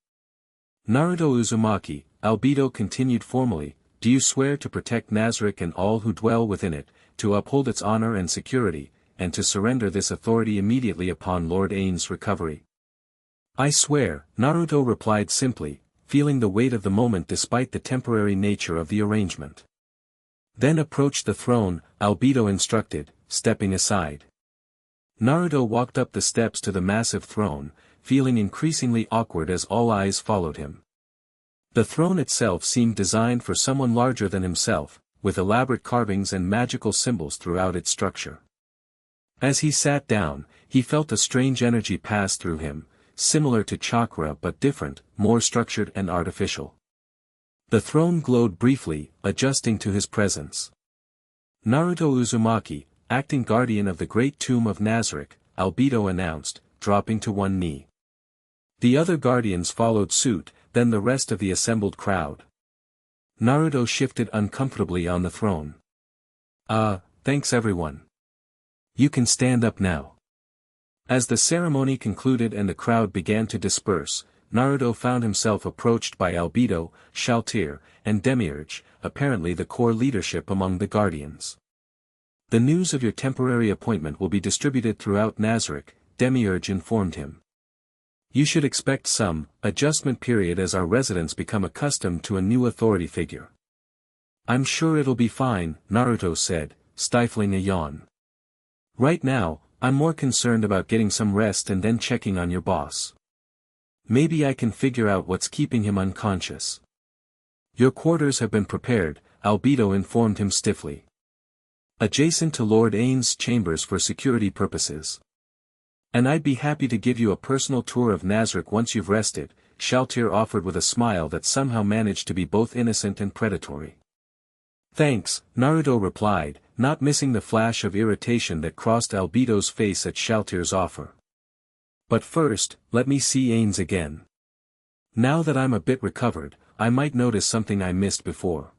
Naruto Uzumaki, Albedo continued formally, do you swear to protect Nazarick and all who dwell within it, to uphold its honor and security, and to surrender this authority immediately upon Lord Ain's recovery? I swear, Naruto replied simply, feeling the weight of the moment despite the temporary nature of the arrangement. Then approach the throne, Albedo instructed, stepping aside. Naruto walked up the steps to the massive throne, feeling increasingly awkward as all eyes followed him. The throne itself seemed designed for someone larger than himself, with elaborate carvings and magical symbols throughout its structure. As he sat down, he felt a strange energy pass through him, similar to chakra but different, more structured and artificial. The throne glowed briefly, adjusting to his presence. Naruto Uzumaki, acting guardian of the Great Tomb of Nazarick, Albedo announced, dropping to one knee. The other guardians followed suit, then the rest of the assembled crowd. Naruto shifted uncomfortably on the throne. Thanks everyone. You can stand up now. As the ceremony concluded and the crowd began to disperse, Naruto found himself approached by Albedo, Shalltear, and Demiurge, apparently the core leadership among the guardians. The news of your temporary appointment will be distributed throughout Nazarick, Demiurge informed him. You should expect some adjustment period as our residents become accustomed to a new authority figure. I'm sure it'll be fine, Naruto said, stifling a yawn. Right now, I'm more concerned about getting some rest and then checking on your boss. Maybe I can figure out what's keeping him unconscious. Your quarters have been prepared, Albedo informed him stiffly. Adjacent to Lord Ain's chambers for security purposes. And I'd be happy to give you a personal tour of Nazarick once you've rested, Shalltear offered with a smile that somehow managed to be both innocent and predatory. Thanks, Naruto replied, not missing the flash of irritation that crossed Albedo's face at Shalltear's offer. But first, let me see Ain's again. Now that I'm a bit recovered, I might notice something I missed before.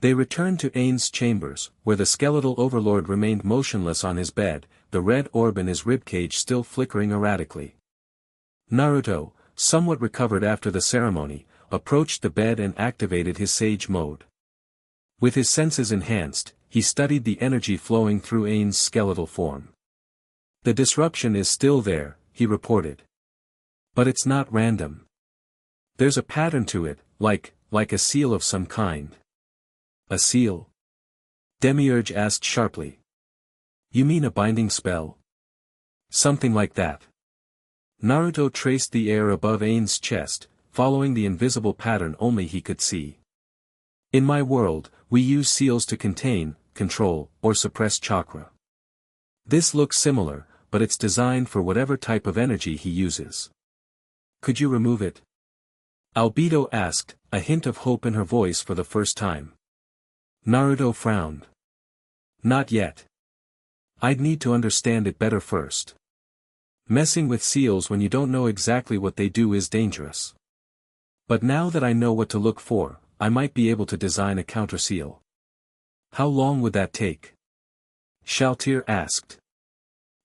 They returned to Ain's chambers, where the skeletal overlord remained motionless on his bed, the red orb in his ribcage still flickering erratically. Naruto, somewhat recovered after the ceremony, approached the bed and activated his sage mode. With his senses enhanced, he studied the energy flowing through Ain's skeletal form. The disruption is still there, he reported. But it's not random. There's a pattern to it, like a seal of some kind. A seal? Demiurge asked sharply. You mean a binding spell? Something like that. Naruto traced the air above Ain's chest, following the invisible pattern only he could see. In my world, we use seals to contain, control, or suppress chakra. This looks similar, but it's designed for whatever type of energy he uses. Could you remove it? Albedo asked, a hint of hope in her voice for the first time. Naruto frowned. Not yet. I'd need to understand it better first. Messing with seals when you don't know exactly what they do is dangerous. But now that I know what to look for, I might be able to design a counter-seal. How long would that take? Shalltear asked.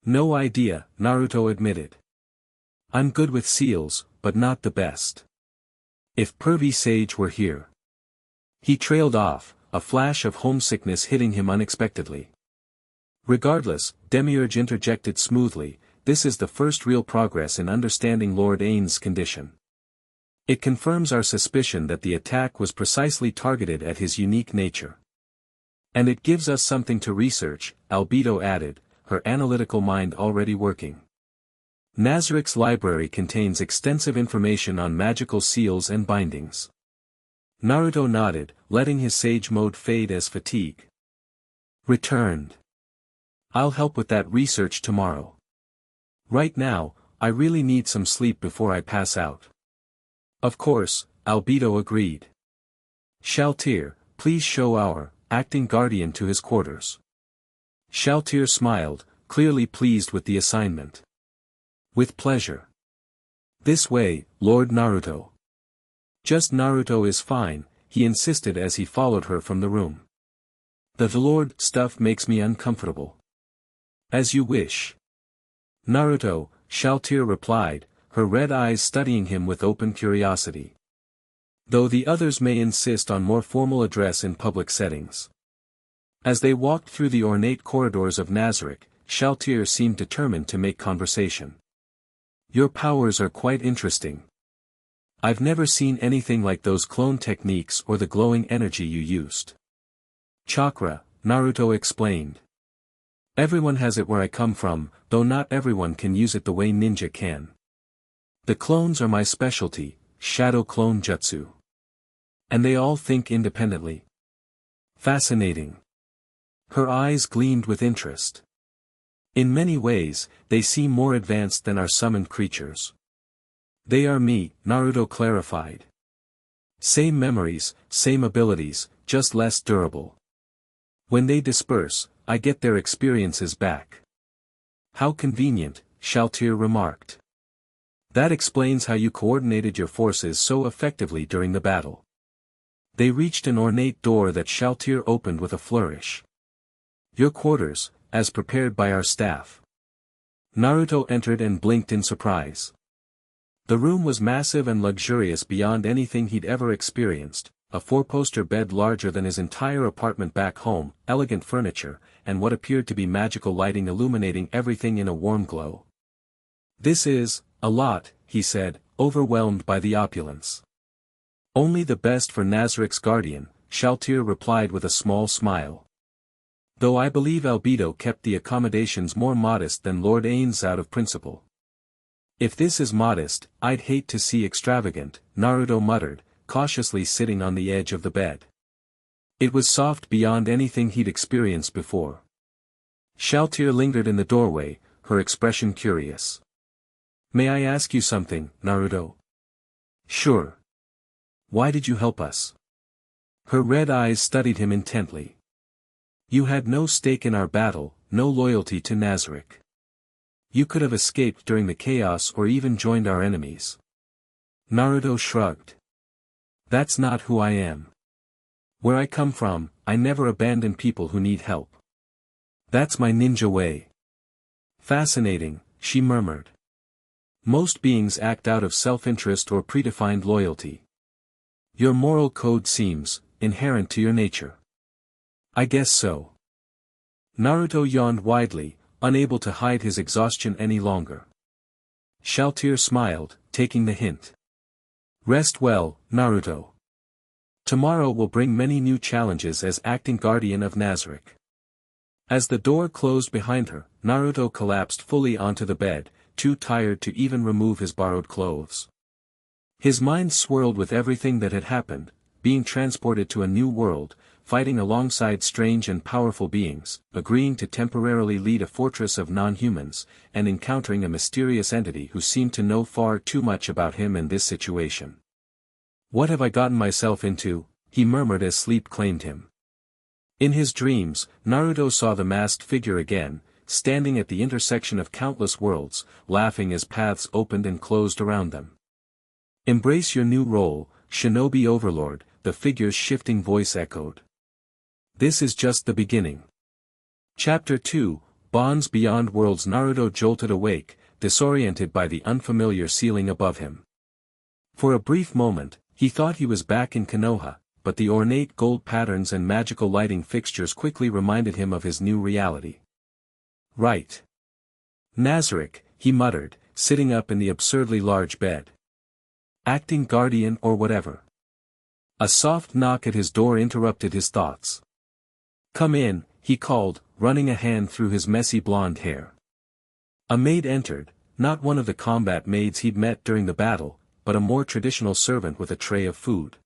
No idea, Naruto admitted. I'm good with seals, but not the best. If Pervy Sage were here. He trailed off, a flash of homesickness hitting him unexpectedly. Regardless, Demiurge interjected smoothly, this is the first real progress in understanding Lord Ain's condition. It confirms our suspicion that the attack was precisely targeted at his unique nature. And it gives us something to research, Albedo added, her analytical mind already working. Nazarick's library contains extensive information on magical seals and bindings. Naruto nodded, letting his sage mode fade as fatigue returned. I'll help with that research tomorrow. Right now, I really need some sleep before I pass out. Of course, Albedo agreed. Shalltear, please show our acting guardian to his quarters. Shalltear smiled, clearly pleased with the assignment. With pleasure. This way, Lord Naruto. Just Naruto is fine, he insisted as he followed her from the room. The Lord stuff makes me uncomfortable. As you wish. Naruto, Shalltear replied, her red eyes studying him with open curiosity. Though the others may insist on more formal address in public settings. As they walked through the ornate corridors of Nazarick, Shalltear seemed determined to make conversation. Your powers are quite interesting. I've never seen anything like those clone techniques or the glowing energy you used. Chakra, Naruto explained. Everyone has it where I come from, though not everyone can use it the way ninja can. The clones are my specialty, shadow clone jutsu. And they all think independently. Fascinating. Her eyes gleamed with interest. In many ways, they seem more advanced than our summoned creatures. They are me, Naruto clarified. Same memories, same abilities, just less durable. When they disperse, I get their experiences back. How convenient, Shalltear remarked. That explains how you coordinated your forces so effectively during the battle. They reached an ornate door that Shalltear opened with a flourish. Your quarters, as prepared by our staff. Naruto entered and blinked in surprise. The room was massive and luxurious beyond anything he'd ever experienced, a four-poster bed larger than his entire apartment back home, elegant furniture, and what appeared to be magical lighting illuminating everything in a warm glow. This is a lot, he said, overwhelmed by the opulence. Only the best for Nazarick's guardian, Shalltear replied with a small smile. Though I believe Albedo kept the accommodations more modest than Lord Ains out of principle. If this is modest, I'd hate to see extravagant, Naruto muttered, cautiously sitting on the edge of the bed. It was soft beyond anything he'd experienced before. Shalltear lingered in the doorway, her expression curious. May I ask you something, Naruto? Sure. Why did you help us? Her red eyes studied him intently. You had no stake in our battle, no loyalty to Nazarick. You could have escaped during the chaos or even joined our enemies. Naruto shrugged. That's not who I am. Where I come from, I never abandon people who need help. That's my ninja way. Fascinating, she murmured. Most beings act out of self-interest or predefined loyalty. Your moral code seems inherent to your nature. I guess so. Naruto yawned widely, unable to hide his exhaustion any longer. Shalltear smiled, taking the hint. Rest well, Naruto. Tomorrow will bring many new challenges as acting guardian of Nazarick. As the door closed behind her, Naruto collapsed fully onto the bed, too tired to even remove his borrowed clothes. His mind swirled with everything that had happened, being transported to a new world, fighting alongside strange and powerful beings, agreeing to temporarily lead a fortress of non-humans, and encountering a mysterious entity who seemed to know far too much about him and this situation. What have I gotten myself into? He murmured as sleep claimed him. In his dreams, Naruto saw the masked figure again, standing at the intersection of countless worlds, laughing as paths opened and closed around them. Embrace your new role, Shinobi Overlord, the figure's shifting voice echoed. This is just the beginning. Chapter 2, Bonds Beyond Worlds. Naruto jolted awake, disoriented by the unfamiliar ceiling above him. For a brief moment, he thought he was back in Konoha, but the ornate gold patterns and magical lighting fixtures quickly reminded him of his new reality. Right. Nazarick, he muttered, sitting up in the absurdly large bed. Acting guardian or whatever. A soft knock at his door interrupted his thoughts. Come in, he called, running a hand through his messy blonde hair. A maid entered, not one of the combat maids he'd met during the battle, but a more traditional servant with a tray of food.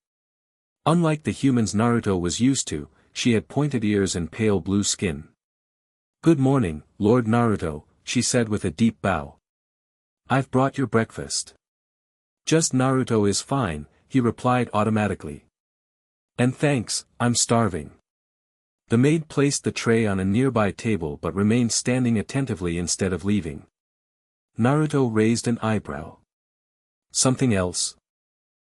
Unlike the humans Naruto was used to, she had pointed ears and pale blue skin. Good morning, Lord Naruto, she said with a deep bow. I've brought your breakfast. Just Naruto is fine, he replied automatically. And thanks, I'm starving. The maid placed the tray on a nearby table but remained standing attentively instead of leaving. Naruto raised an eyebrow. Something else?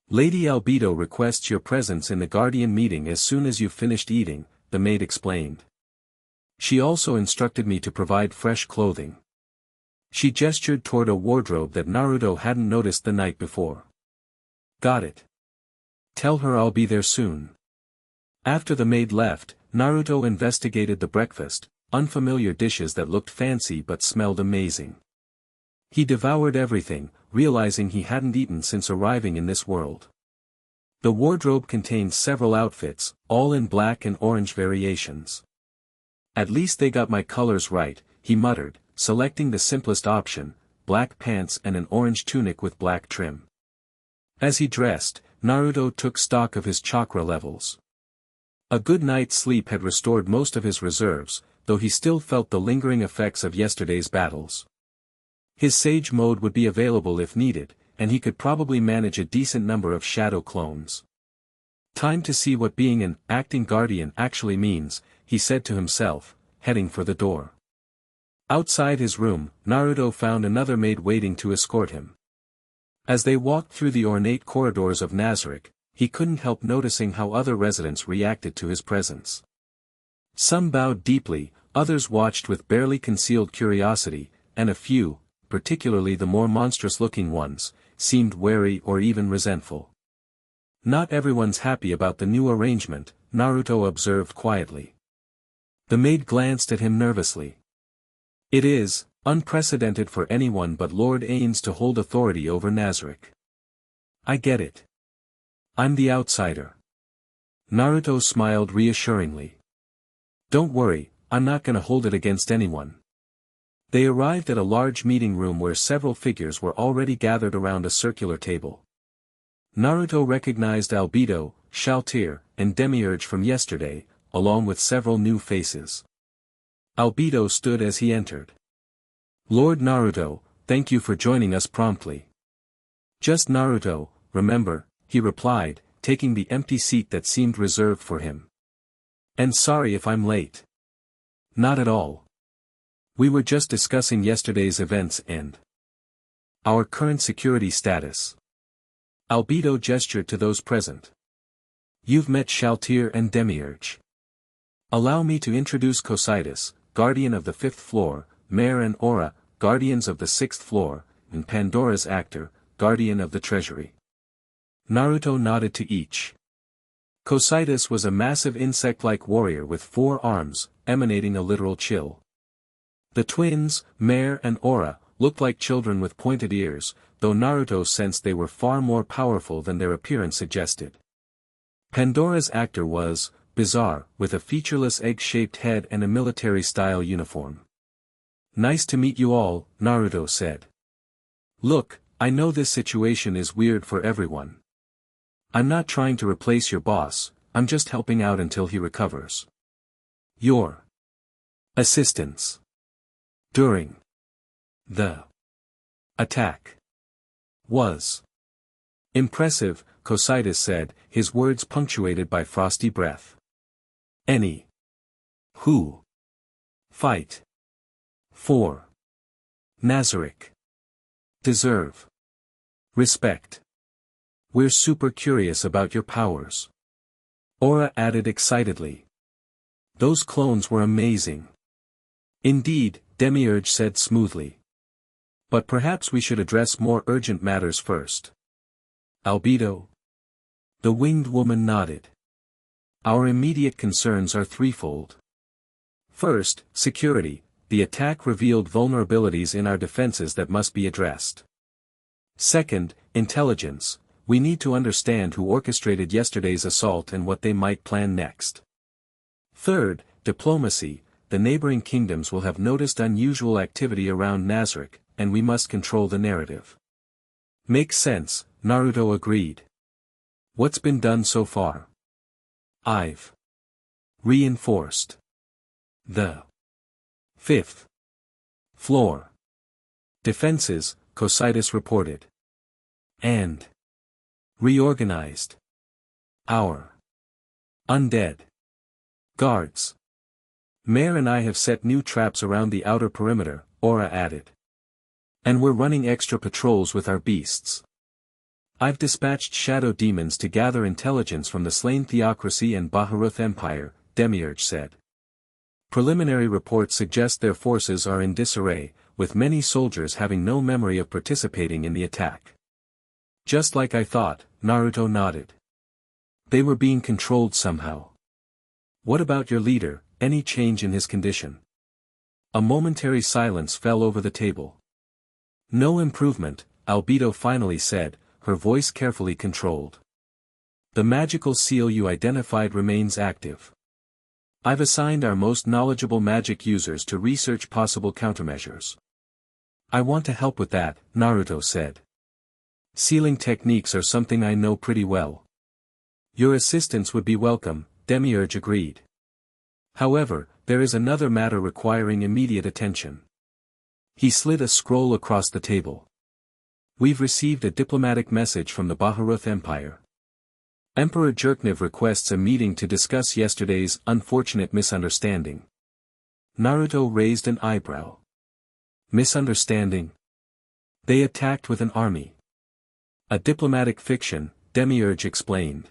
Lady Albedo requests your presence in the Guardian meeting as soon as you've finished eating, the maid explained. She also instructed me to provide fresh clothing. She gestured toward a wardrobe that Naruto hadn't noticed the night before. Got it. Tell her I'll be there soon. After the maid left, Naruto investigated the breakfast, unfamiliar dishes that looked fancy but smelled amazing. He devoured everything, realizing he hadn't eaten since arriving in this world. The wardrobe contained several outfits, all in black and orange variations. At least they got my colors right, he muttered, selecting the simplest option, black pants and an orange tunic with black trim. As he dressed, Naruto took stock of his chakra levels. A good night's sleep had restored most of his reserves, though he still felt the lingering effects of yesterday's battles. His Sage mode would be available if needed, and he could probably manage a decent number of shadow clones. Time to see what being an acting guardian actually means, he said to himself, heading for the door. Outside his room, Naruto found another maid waiting to escort him. As they walked through the ornate corridors of Nazarick, he couldn't help noticing how other residents reacted to his presence. Some bowed deeply, others watched with barely concealed curiosity, and a few, particularly the more monstrous-looking ones, seemed wary or even resentful. Not everyone's happy about the new arrangement, Naruto observed quietly. The maid glanced at him nervously. It is unprecedented for anyone but Lord Ains to hold authority over Nazarick. I get it. I'm the outsider. Naruto smiled reassuringly. Don't worry, I'm not gonna hold it against anyone. They arrived at a large meeting room where several figures were already gathered around a circular table. Naruto recognized Albedo, Shalltear, and Demiurge from yesterday, along with several new faces. Albedo stood as he entered. Lord Naruto, thank you for joining us promptly. Just Naruto, remember, he replied, taking the empty seat that seemed reserved for him. And sorry if I'm late. Not at all. We were just discussing yesterday's events and our current security status. Albedo gestured to those present. You've met Shalltear and Demiurge. Allow me to introduce Cocytus, guardian of the 5th floor, Mare and Aura, guardians of the 6th floor, and Pandora's actor, guardian of the treasury. Naruto nodded to each. Cocytus was a massive insect-like warrior with 4 arms, emanating a literal chill. The twins, Mare and Aura, looked like children with pointed ears, though Naruto sensed they were far more powerful than their appearance suggested. Pandora's actor was bizarre, with a featureless egg-shaped head and a military-style uniform. Nice to meet you all, Naruto said. Look, I know this situation is weird for everyone. I'm not trying to replace your boss, I'm just helping out until he recovers. Your assistance during the attack was impressive, Cocytus said, his words punctuated by frosty breath. Any who fight for Nazarick deserve respect. We're super curious about your powers. Aura added excitedly. Those clones were amazing. Indeed, Demiurge said smoothly. But perhaps we should address more urgent matters first. Albedo? The winged woman nodded. Our immediate concerns are threefold. First, security. The attack revealed vulnerabilities in our defenses that must be addressed. Second, intelligence. We need to understand who orchestrated yesterday's assault and what they might plan next. Third, diplomacy. The neighboring kingdoms will have noticed unusual activity around Nazarick, and we must control the narrative. Makes sense, Naruto agreed. What's been done so far? I've reinforced the 5th floor defenses, Cocytus reported. And reorganized our undead guards. Mare and I have set new traps around the outer perimeter, Aura added. And we're running extra patrols with our beasts. I've dispatched shadow demons to gather intelligence from the slain theocracy and Baharuth Empire, Demiurge said. Preliminary reports suggest their forces are in disarray, with many soldiers having no memory of participating in the attack. Just like I thought, Naruto nodded. They were being controlled somehow. What about your leader, any change in his condition? A momentary silence fell over the table. No improvement, Albedo finally said, her voice carefully controlled. The magical seal you identified remains active. I've assigned our most knowledgeable magic users to research possible countermeasures. I want to help with that, Naruto said. Sealing techniques are something I know pretty well. Your assistance would be welcome, Demiurge agreed. However, there is another matter requiring immediate attention. He slid a scroll across the table. We've received a diplomatic message from the Baharuth Empire. Emperor Jerkniv requests a meeting to discuss yesterday's unfortunate misunderstanding. Naruto raised an eyebrow. Misunderstanding? They attacked with an army. A diplomatic fiction, Demiurge explained.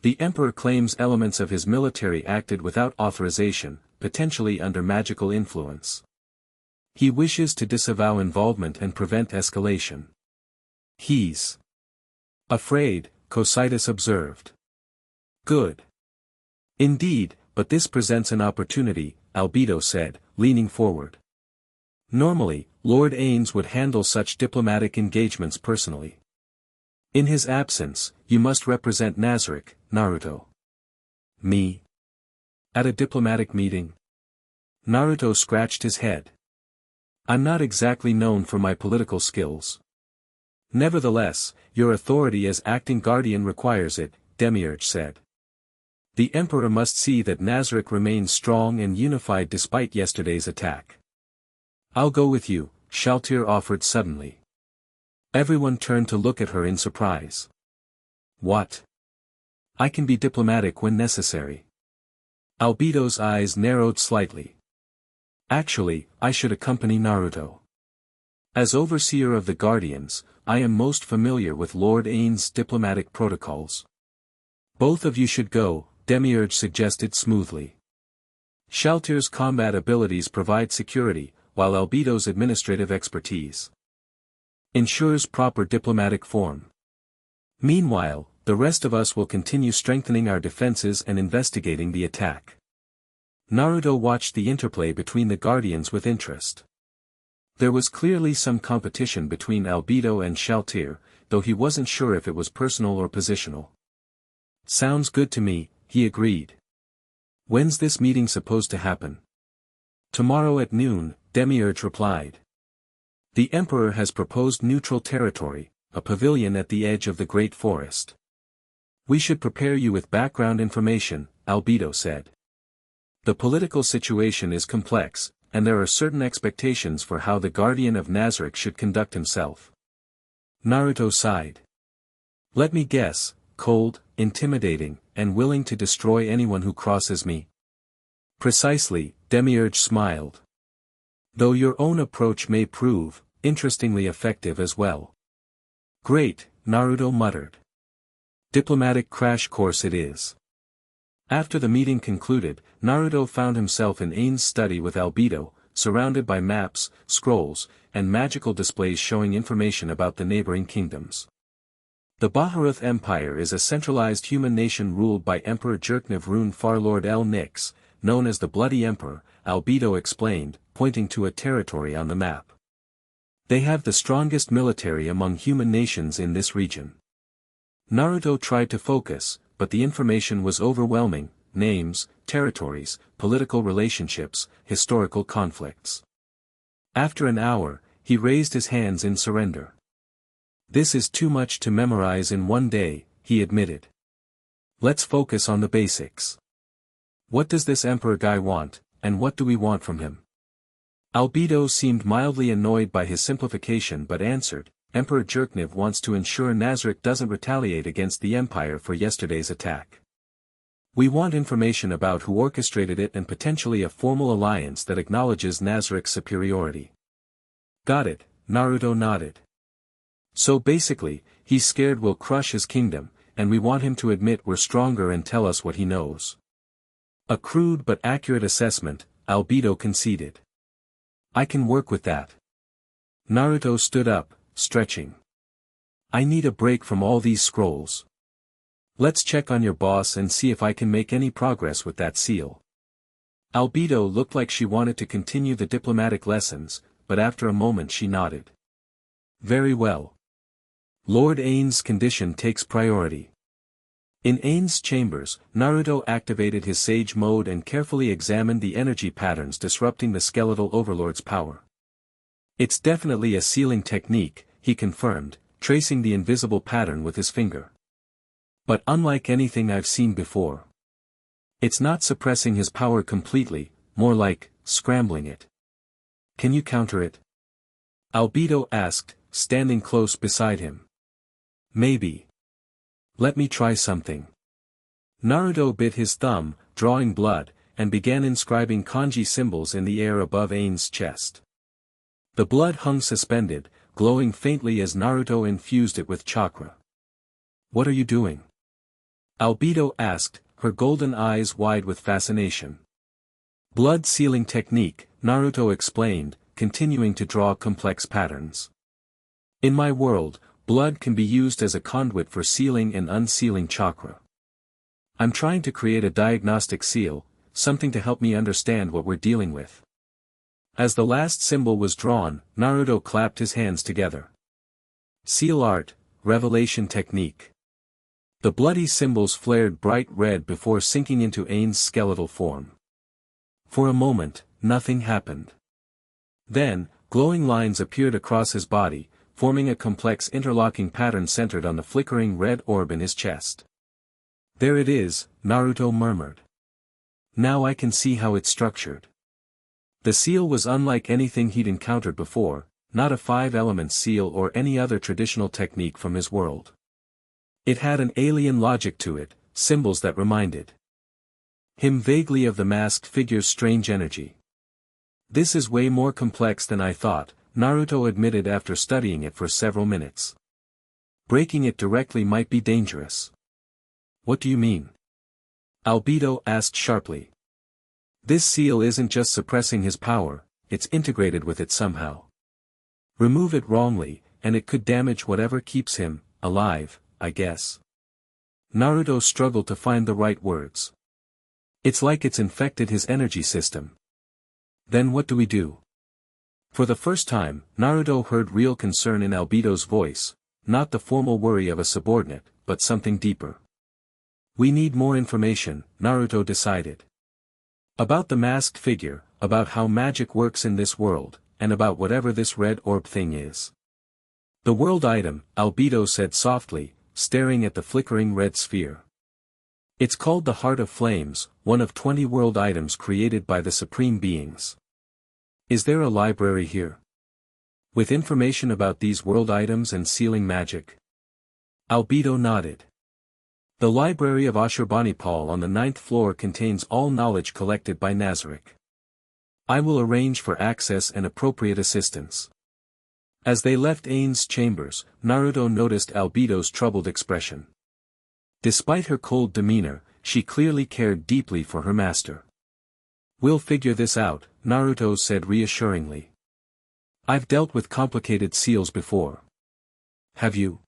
The Emperor claims elements of his military acted without authorization, potentially under magical influence. He wishes to disavow involvement and prevent escalation. He's afraid, Cocytus observed. Good. Indeed, but this presents an opportunity, Albedo said, leaning forward. Normally, Lord Ains would handle such diplomatic engagements personally. In his absence, you must represent Nazarick, Naruto. Me? At a diplomatic meeting? Naruto scratched his head. I'm not exactly known for my political skills. Nevertheless, your authority as acting guardian requires it, Demiurge said. The Emperor must see that Nazarick remains strong and unified despite yesterday's attack. I'll go with you, Shalltear offered suddenly. Everyone turned to look at her in surprise. What? I can be diplomatic when necessary. Albedo's eyes narrowed slightly. Actually, I should accompany Naruto. As overseer of the Guardians, I am most familiar with Lord Ain's diplomatic protocols. Both of you should go, Demiurge suggested smoothly. Shalltear's combat abilities provide security, while Albedo's administrative expertise ensures proper diplomatic form. Meanwhile, the rest of us will continue strengthening our defenses and investigating the attack. Naruto watched the interplay between the Guardians with interest. There was clearly some competition between Albedo and Shalltear, though he wasn't sure if it was personal or positional. Sounds good to me, he agreed. When's this meeting supposed to happen? Tomorrow at noon, Demiurge replied. The Emperor has proposed neutral territory, a pavilion at the edge of the Great Forest. We should prepare you with background information, Albedo said. The political situation is complex, and there are certain expectations for how the Guardian of Nazarick should conduct himself. Naruto sighed. Let me guess, cold, intimidating, and willing to destroy anyone who crosses me. Precisely, Demiurge smiled. Though your own approach may prove, interestingly effective as well. Great, Naruto muttered. Diplomatic crash course it is. After the meeting concluded, Naruto found himself in Ain's study with Albedo, surrounded by maps, scrolls, and magical displays showing information about the neighboring kingdoms. The Baharuth Empire is a centralized human nation ruled by Emperor Jerknev Rune Farlord El Nix, known as the Bloody Emperor, Albedo explained, pointing to a territory on the map. They have the strongest military among human nations in this region. Naruto tried to focus, but the information was overwhelming: names, territories, political relationships, historical conflicts. After an hour, he raised his hands in surrender. This is too much to memorize in one day, he admitted. Let's focus on the basics. What does this Emperor guy want, and what do we want from him? Albedo seemed mildly annoyed by his simplification but answered, Emperor Jerknev wants to ensure Nazarick doesn't retaliate against the Empire for yesterday's attack. We want information about who orchestrated it and potentially a formal alliance that acknowledges Nazarick's superiority. Got it, Naruto nodded. So basically, he's scared we'll crush his kingdom, and we want him to admit we're stronger and tell us what he knows. A crude but accurate assessment, Albedo conceded. I can work with that. Naruto stood up, stretching. I need a break from all these scrolls. Let's check on your boss and see if I can make any progress with that seal. Albedo looked like she wanted to continue the diplomatic lessons, but after a moment she nodded. Very well. Lord Ain's condition takes priority. In Ain's chambers, Naruto activated his Sage mode and carefully examined the energy patterns disrupting the skeletal overlord's power. It's definitely a sealing technique, he confirmed, tracing the invisible pattern with his finger. But unlike anything I've seen before. It's not suppressing his power completely, more like, scrambling it. Can you counter it? Albedo asked, standing close beside him. Maybe. Let me try something. Naruto bit his thumb, drawing blood, and began inscribing kanji symbols in the air above Ain's chest. The blood hung suspended, glowing faintly as Naruto infused it with chakra. What are you doing? Albedo asked, her golden eyes wide with fascination. Blood sealing technique, Naruto explained, continuing to draw complex patterns. In my world, blood can be used as a conduit for sealing and unsealing chakra. I'm trying to create a diagnostic seal, something to help me understand what we're dealing with. As the last symbol was drawn, Naruto clapped his hands together. Seal art, revelation technique. The bloody symbols flared bright red before sinking into Ain's skeletal form. For a moment, nothing happened. Then, glowing lines appeared across his body, forming a complex interlocking pattern centered on the flickering red orb in his chest. "There it is," Naruto murmured. "Now I can see how it's structured." The seal was unlike anything he'd encountered before, not a five-element seal or any other traditional technique from his world. It had an alien logic to it, symbols that reminded him vaguely of the masked figure's strange energy. "This is way more complex than I thought," Naruto admitted after studying it for several minutes. "Breaking it directly might be dangerous." "What do you mean?" Albedo asked sharply. "This seal isn't just suppressing his power, it's integrated with it somehow. Remove it wrongly, and it could damage whatever keeps him alive, I guess." Naruto struggled to find the right words. "It's like it's infected his energy system." "Then what do we do?" For the first time, Naruto heard real concern in Albedo's voice, not the formal worry of a subordinate, but something deeper. "We need more information," Naruto decided. "About the masked figure, about how magic works in this world, and about whatever this red orb thing is." "The world item," Albedo said softly, staring at the flickering red sphere. "It's called the Heart of Flames, one of 20 world items created by the Supreme Beings. Is there a library here? With information about these world items and sealing magic?" Albedo nodded. "The Library of Ashurbanipal on the 9th floor contains all knowledge collected by Nazarick. I will arrange for access and appropriate assistance." As they left Ain's chambers, Naruto noticed Albedo's troubled expression. Despite her cold demeanor, she clearly cared deeply for her master. "We'll figure this out," Naruto said reassuringly. "I've dealt with complicated seals before." "Have you?"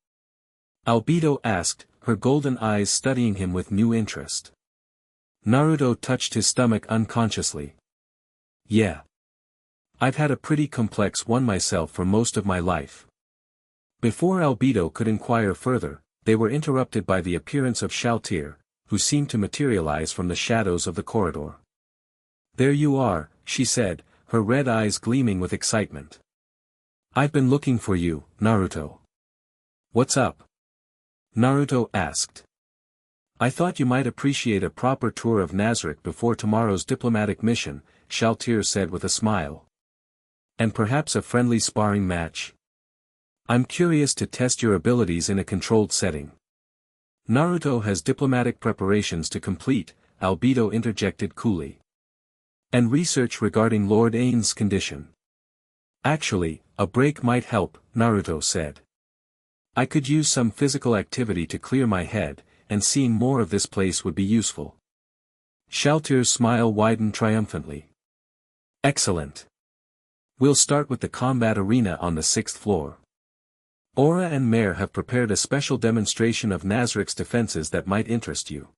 Albedo asked, her golden eyes studying him with new interest. Naruto touched his stomach unconsciously. "Yeah. I've had a pretty complex one myself for most of my life." Before Albedo could inquire further, they were interrupted by the appearance of Shalltear, who seemed to materialize from the shadows of the corridor. "There you are," she said, her red eyes gleaming with excitement. "I've been looking for you, Naruto." "What's up?" Naruto asked. "I thought you might appreciate a proper tour of Nazarick before tomorrow's diplomatic mission," Shalltear said with a smile. "And perhaps a friendly sparring match? I'm curious to test your abilities in a controlled setting." "Naruto has diplomatic preparations to complete," Albedo interjected coolly. "And research regarding Lord Ain's condition." "Actually, a break might help," Naruto said. "I could use some physical activity to clear my head, and seeing more of this place would be useful." Shalltear's smile widened triumphantly. "Excellent. We'll start with the combat arena on the 6th floor. Aura and Mare have prepared a special demonstration of Nazarick's defenses that might interest you."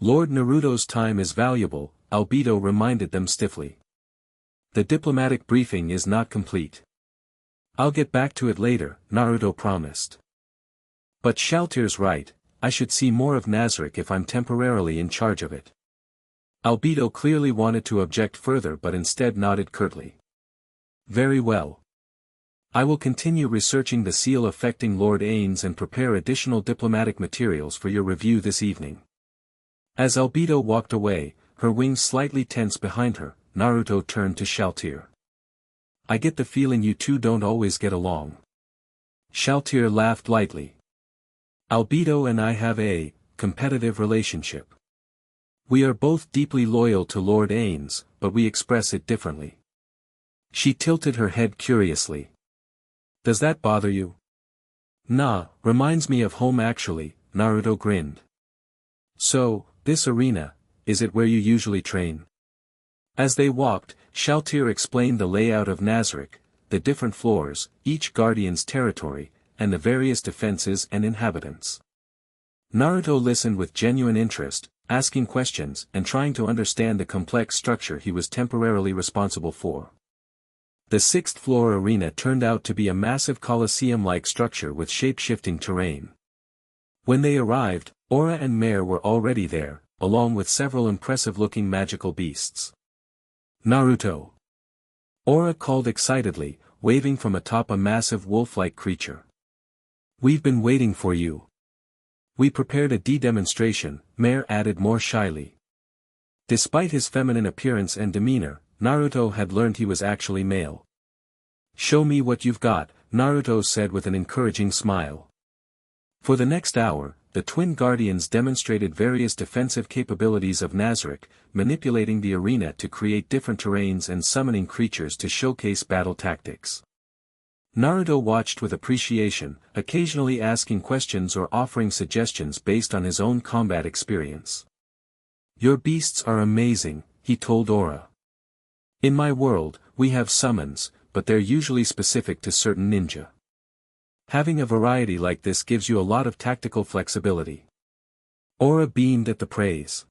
"Lord Naruto's time is valuable," Albedo reminded them stiffly. "The diplomatic briefing is not complete." "I'll get back to it later," Naruto promised. "But Shalltear's right, I should see more of Nazarick if I'm temporarily in charge of it." Albedo clearly wanted to object further but instead nodded curtly. "Very well. I will continue researching the seal affecting Lord Ain's and prepare additional diplomatic materials for your review this evening." As Albedo walked away, her wings slightly tense behind her, Naruto turned to Shalltear. "I get the feeling you two don't always get along." Shalltear laughed lightly. "Albedo and I have a competitive relationship. We are both deeply loyal to Lord Ain's, but we express it differently." She tilted her head curiously. "Does that bother you?" "Nah, reminds me of home actually," Naruto grinned. "So, this arena, is it where you usually train?" As they walked, Shalltear explained the layout of Nazarick, the different floors, each guardian's territory, and the various defenses and inhabitants. Naruto listened with genuine interest, asking questions and trying to understand the complex structure he was temporarily responsible for. The 6th floor arena turned out to be a massive coliseum-like structure with shape-shifting terrain. When they arrived, Aura and Mare were already there, along with several impressive-looking magical beasts. Naruto! Aura called excitedly, waving from atop a massive wolf-like creature. We've been waiting for you. We prepared a demonstration, Mare added more shyly. Despite his feminine appearance and demeanor, Naruto had learned he was actually male. Show me what you've got, Naruto said with an encouraging smile. For the next hour, the twin guardians demonstrated various defensive capabilities of Nazarick, manipulating the arena to create different terrains and summoning creatures to showcase battle tactics. Naruto watched with appreciation, occasionally asking questions or offering suggestions based on his own combat experience. Your beasts are amazing, he told Aura. In my world, we have summons, but they're usually specific to certain ninja. Having a variety like this gives you a lot of tactical flexibility. Aura beamed at the praise.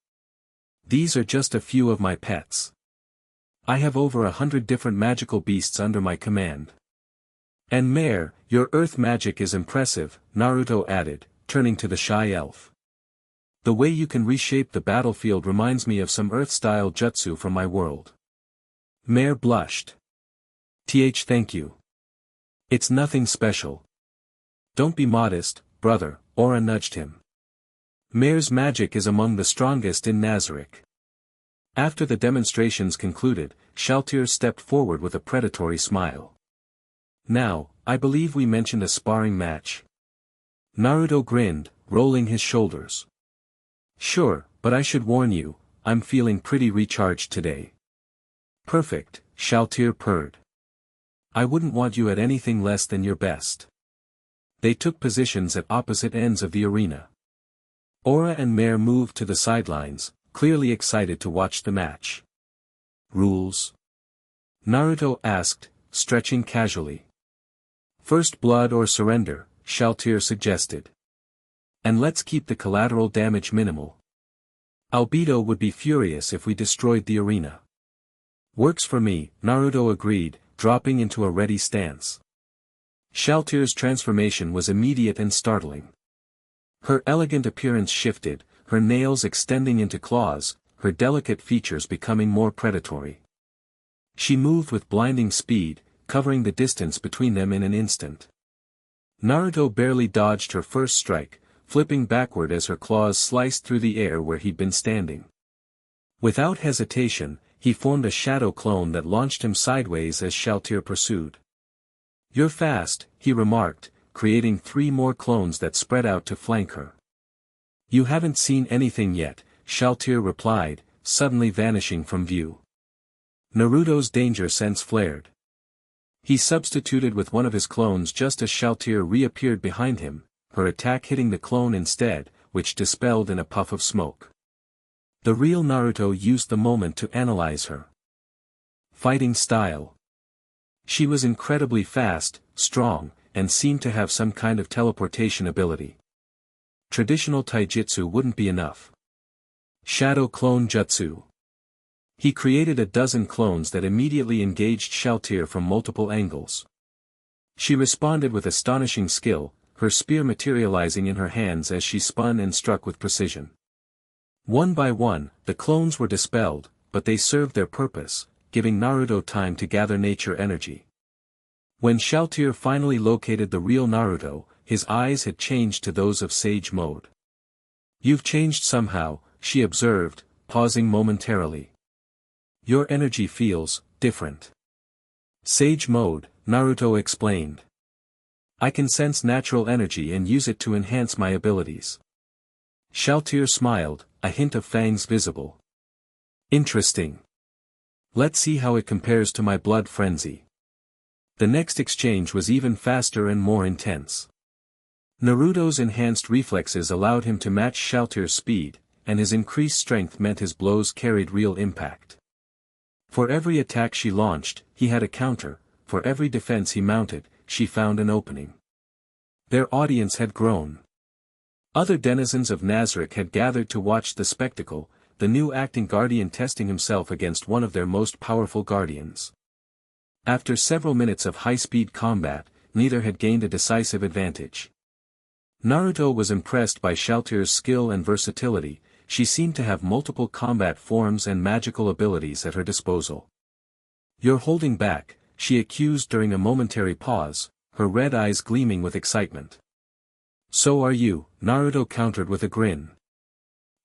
These are just a few of my pets. I have over 100 different magical beasts under my command. And Mare, your earth magic is impressive, Naruto added, turning to the shy elf. The way you can reshape the battlefield reminds me of some earth-style jutsu from my world. Mare blushed. Thank you. It's nothing special. Don't be modest, brother, Aura nudged him. Mare's magic is among the strongest in Nazarick. After the demonstrations concluded, Shalltear stepped forward with a predatory smile. Now, I believe we mentioned a sparring match. Naruto grinned, rolling his shoulders. Sure, but I should warn you, I'm feeling pretty recharged today. Perfect, Shalltear purred. I wouldn't want you at anything less than your best. They took positions at opposite ends of the arena. Aura and Mare moved to the sidelines, clearly excited to watch the match. Rules? Naruto asked, stretching casually. First blood or surrender, Shalltear suggested. And let's keep the collateral damage minimal. Albedo would be furious if we destroyed the arena. Works for me, Naruto agreed, dropping into a ready stance. Shalltear's transformation was immediate and startling. Her elegant appearance shifted, her nails extending into claws, her delicate features becoming more predatory. She moved with blinding speed, covering the distance between them in an instant. Naruto barely dodged her first strike, flipping backward as her claws sliced through the air where he'd been standing. Without hesitation, he formed a shadow clone that launched him sideways as Shalltear pursued. You're fast, he remarked, creating 3 more clones that spread out to flank her. You haven't seen anything yet, Shalltear replied, suddenly vanishing from view. Naruto's danger sense flared. He substituted with one of his clones just as Shalltear reappeared behind him, her attack hitting the clone instead, which dispelled in a puff of smoke. The real Naruto used the moment to analyze her fighting style. She was incredibly fast, strong, and seemed to have some kind of teleportation ability. Traditional taijutsu wouldn't be enough. Shadow clone jutsu. He created a dozen clones that immediately engaged Shalltear from multiple angles. She responded with astonishing skill, her spear materializing in her hands as she spun and struck with precision. One by one, the clones were dispelled, but they served their purpose, giving Naruto time to gather nature energy. When Shalltear finally located the real Naruto, his eyes had changed to those of Sage Mode. You've changed somehow, she observed, pausing momentarily. Your energy feels different. Sage Mode, Naruto explained. I can sense natural energy and use it to enhance my abilities. Shalltear smiled, a hint of fangs visible. Interesting. Let's see how it compares to my blood frenzy. The next exchange was even faster and more intense. Naruto's enhanced reflexes allowed him to match Shalltear's speed, and his increased strength meant his blows carried real impact. For every attack she launched, he had a counter, for every defense he mounted, she found an opening. Their audience had grown. Other denizens of Nazarick had gathered to watch the spectacle, the new acting guardian testing himself against one of their most powerful guardians. After several minutes of high-speed combat, neither had gained a decisive advantage. Naruto was impressed by Shalltear's skill and versatility. She seemed to have multiple combat forms and magical abilities at her disposal. "You're holding back," she accused during a momentary pause, her red eyes gleaming with excitement. "So are you," Naruto countered with a grin.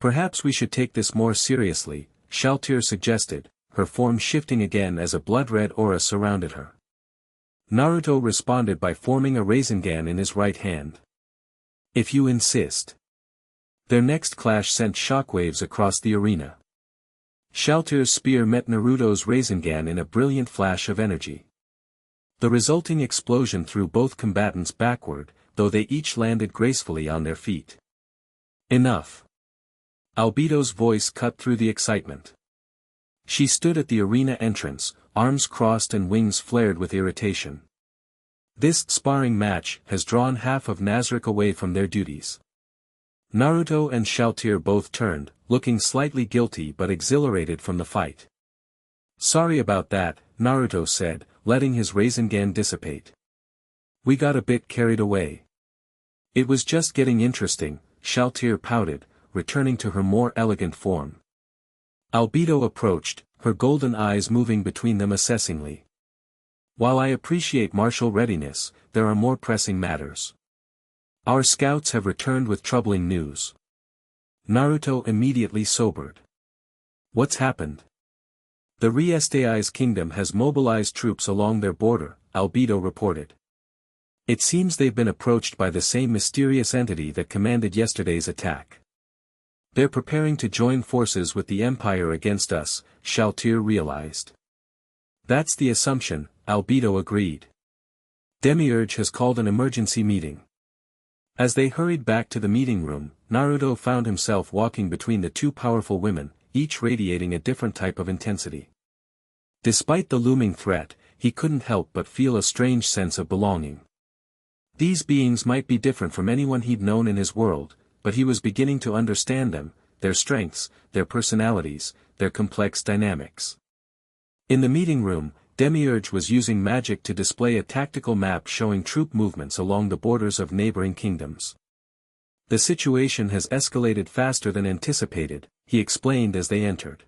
"Perhaps we should take this more seriously," Shalltear suggested, her form shifting again as a blood-red aura surrounded her. Naruto responded by forming a Rasengan in his right hand. "If you insist." Their next clash sent shockwaves across the arena. Shalltear's spear met Naruto's Rasengan in a brilliant flash of energy. The resulting explosion threw both combatants backward, though they each landed gracefully on their feet. "Enough." Albedo's voice cut through the excitement. She stood at the arena entrance, arms crossed and wings flared with irritation. "This sparring match has drawn half of Nazarick away from their duties." Naruto and Shalltear both turned, looking slightly guilty but exhilarated from the fight. "Sorry about that," Naruto said, letting his Rasengan dissipate. "We got a bit carried away." "It was just getting interesting," Shalltear pouted, returning to her more elegant form. Albedo approached, her golden eyes moving between them assessingly. "While I appreciate martial readiness, there are more pressing matters. Our scouts have returned with troubling news." Naruto immediately sobered. "What's happened?" "The Riestei's kingdom has mobilized troops along their border," Albedo reported. "It seems they've been approached by the same mysterious entity that commanded yesterday's attack. They're preparing to join forces with the Empire against us," Shalltear realized. "That's the assumption," Albedo agreed. "Demiurge has called an emergency meeting." As they hurried back to the meeting room, Naruto found himself walking between the two powerful women, each radiating a different type of intensity. Despite the looming threat, he couldn't help but feel a strange sense of belonging. These beings might be different from anyone he'd known in his world, but he was beginning to understand them, their strengths, their personalities, their complex dynamics. In the meeting room, Demiurge was using magic to display a tactical map showing troop movements along the borders of neighboring kingdoms. "The situation has escalated faster than anticipated," he explained as they entered.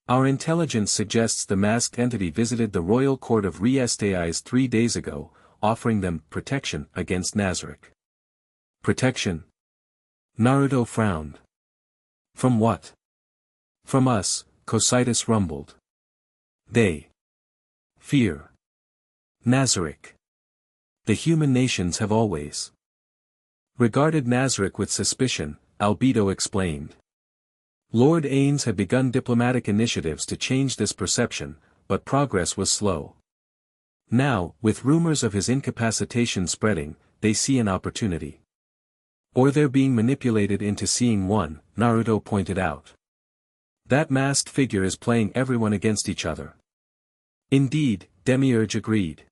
"Our intelligence suggests the masked entity visited the royal court of Riestei's 3 days ago, offering them protection against Nazarick." "Protection?" Naruto frowned. "From what?" "From us," Cocytus rumbled. "They fear Nazarick. The human nations have always regarded Nazarick with suspicion," Albedo explained. Lord Ains had begun diplomatic initiatives to change this perception, but progress was slow. Now, with rumors of his incapacitation spreading, they see an opportunity. "Or they're being manipulated into seeing one," Naruto pointed out. "That masked figure is playing everyone against each other." "Indeed," Demiurge agreed.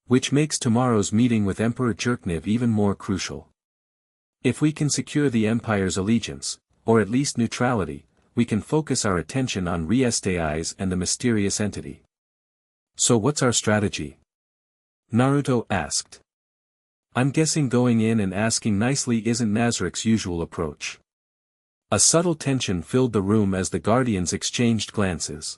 "Which makes tomorrow's meeting with Emperor Jerkniv even more crucial. If we can secure the Empire's allegiance, or at least neutrality, we can focus our attention on Riestei's and the mysterious entity." "So what's our strategy?" Naruto asked. "I'm guessing going in and asking nicely isn't Nazarick's usual approach." A subtle tension filled the room as the Guardians exchanged glances.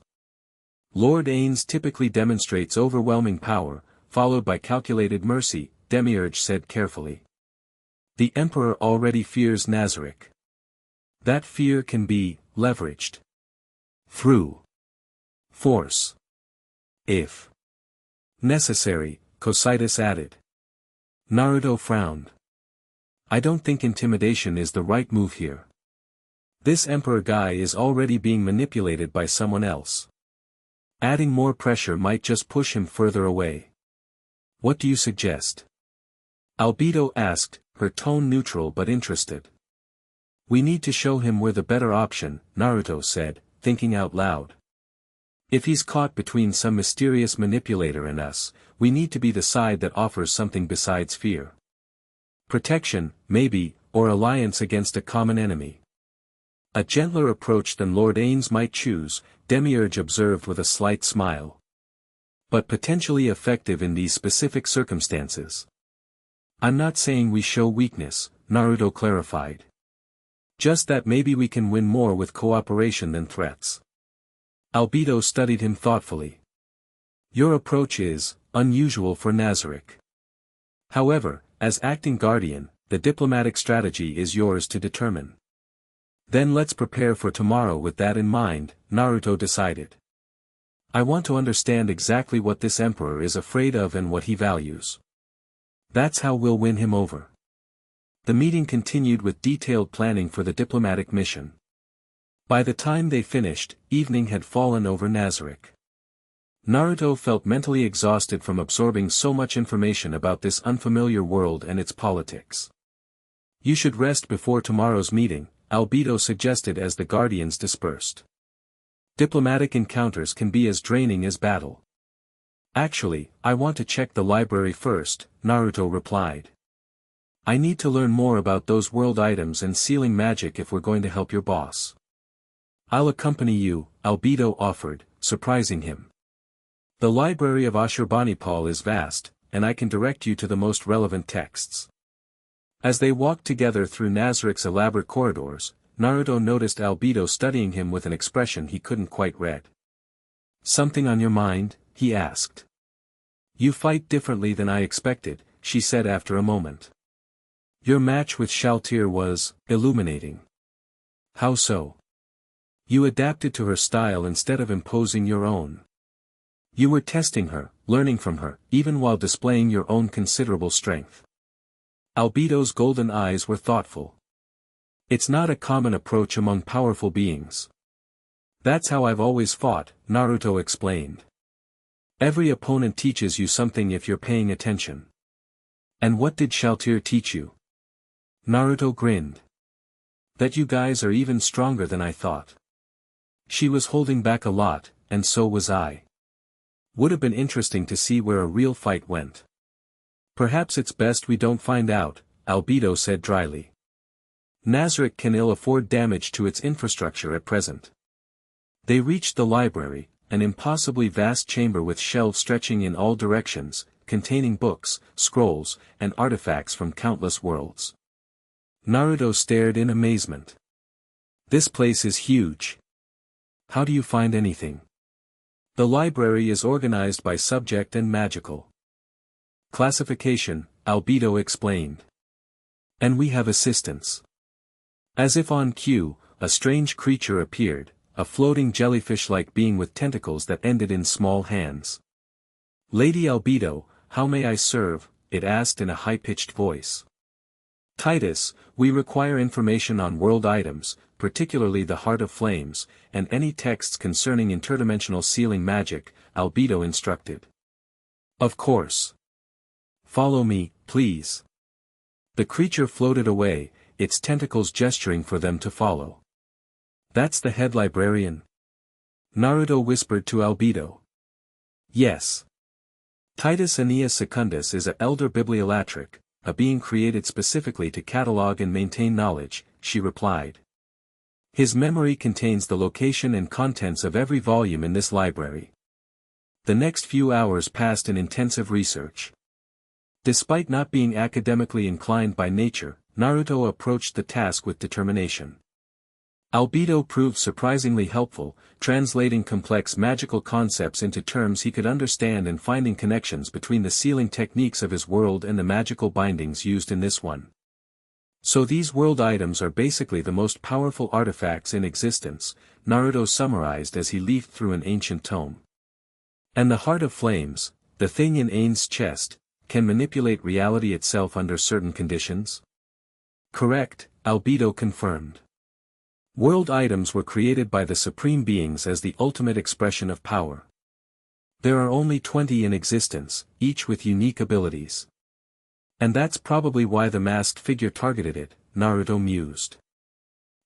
"Lord Ains typically demonstrates overwhelming power, followed by calculated mercy," Demiurge said carefully. "The Emperor already fears Nazarick. That fear can be leveraged through force, if necessary," Cocytus added. Naruto frowned. "I don't think intimidation is the right move here. This Emperor guy is already being manipulated by someone else. Adding more pressure might just push him further away. What do you suggest?" Albedo asked, her tone neutral but interested. "We need to show him we're the better option," Naruto said, thinking out loud. "If he's caught between some mysterious manipulator and us, we need to be the side that offers something besides fear. Protection, maybe, or alliance against a common enemy." "A gentler approach than Lord Ains might choose," Demiurge observed with a slight smile. "But potentially effective in these specific circumstances." I'm not saying we show weakness, Naruto clarified. Just that maybe we can win more with cooperation than threats. Albedo studied him thoughtfully. Your approach is unusual for Nazarick. However, as acting guardian, the diplomatic strategy is yours to determine. Then let's prepare for tomorrow with that in mind, Naruto decided. I want to understand exactly what this emperor is afraid of and what he values. That's how we'll win him over. The meeting continued with detailed planning for the diplomatic mission. By the time they finished, evening had fallen over Nazarick. Naruto felt mentally exhausted from absorbing so much information about this unfamiliar world and its politics. You should rest before tomorrow's meeting, Albedo suggested as the guardians dispersed. Diplomatic encounters can be as draining as battle. Actually, I want to check the library first, Naruto replied. I need to learn more about those world items and sealing magic if we're going to help your boss. I'll accompany you, Albedo offered, surprising him. The library of Ashurbanipal is vast, and I can direct you to the most relevant texts. As they walked together through Nazarick's elaborate corridors, Naruto noticed Albedo studying him with an expression he couldn't quite read. Something on your mind? He asked. You fight differently than I expected, she said after a moment. Your match with Shalltear was illuminating. How so? You adapted to her style instead of imposing your own. You were testing her, learning from her, even while displaying your own considerable strength. Albedo's golden eyes were thoughtful. It's not a common approach among powerful beings. That's how I've always fought, Naruto explained. Every opponent teaches you something if you're paying attention. And what did Shalltear teach you? Naruto grinned. That you guys are even stronger than I thought. She was holding back a lot, and so was I. Would have been interesting to see where a real fight went. Perhaps it's best we don't find out, Albedo said dryly. Nazarick can ill afford damage to its infrastructure at present. They reached the library, an impossibly vast chamber with shelves stretching in all directions, containing books, scrolls, and artifacts from countless worlds. Naruto stared in amazement. This place is huge. How do you find anything? The library is organized by subject and magical classification, Albedo explained. And we have assistants. As if on cue, a strange creature appeared, a floating jellyfish-like being with tentacles that ended in small hands. Lady Albedo, how may I serve? It asked in a high-pitched voice. Titus, we require information on world items, particularly the Heart of Flames, and any texts concerning interdimensional sealing magic, Albedo instructed. Of course. Follow me, please. The creature floated away, its tentacles gesturing for them to follow. That's the head librarian? Naruto whispered to Albedo. Yes. Titus Aeneas Secundus is an elder bibliolatric, a being created specifically to catalog and maintain knowledge, she replied. His memory contains the location and contents of every volume in this library. The next few hours passed in intensive research. Despite not being academically inclined by nature, Naruto approached the task with determination. Albedo proved surprisingly helpful, translating complex magical concepts into terms he could understand and finding connections between the sealing techniques of his world and the magical bindings used in this one. So these world items are basically the most powerful artifacts in existence, Naruto summarized as he leafed through an ancient tome. And the Heart of Flames, the thing in Ain's chest, can manipulate reality itself under certain conditions? Correct, Albedo confirmed. World items were created by the Supreme Beings as the ultimate expression of power. There are only 20 in existence, each with unique abilities. And that's probably why the masked figure targeted it, Naruto mused.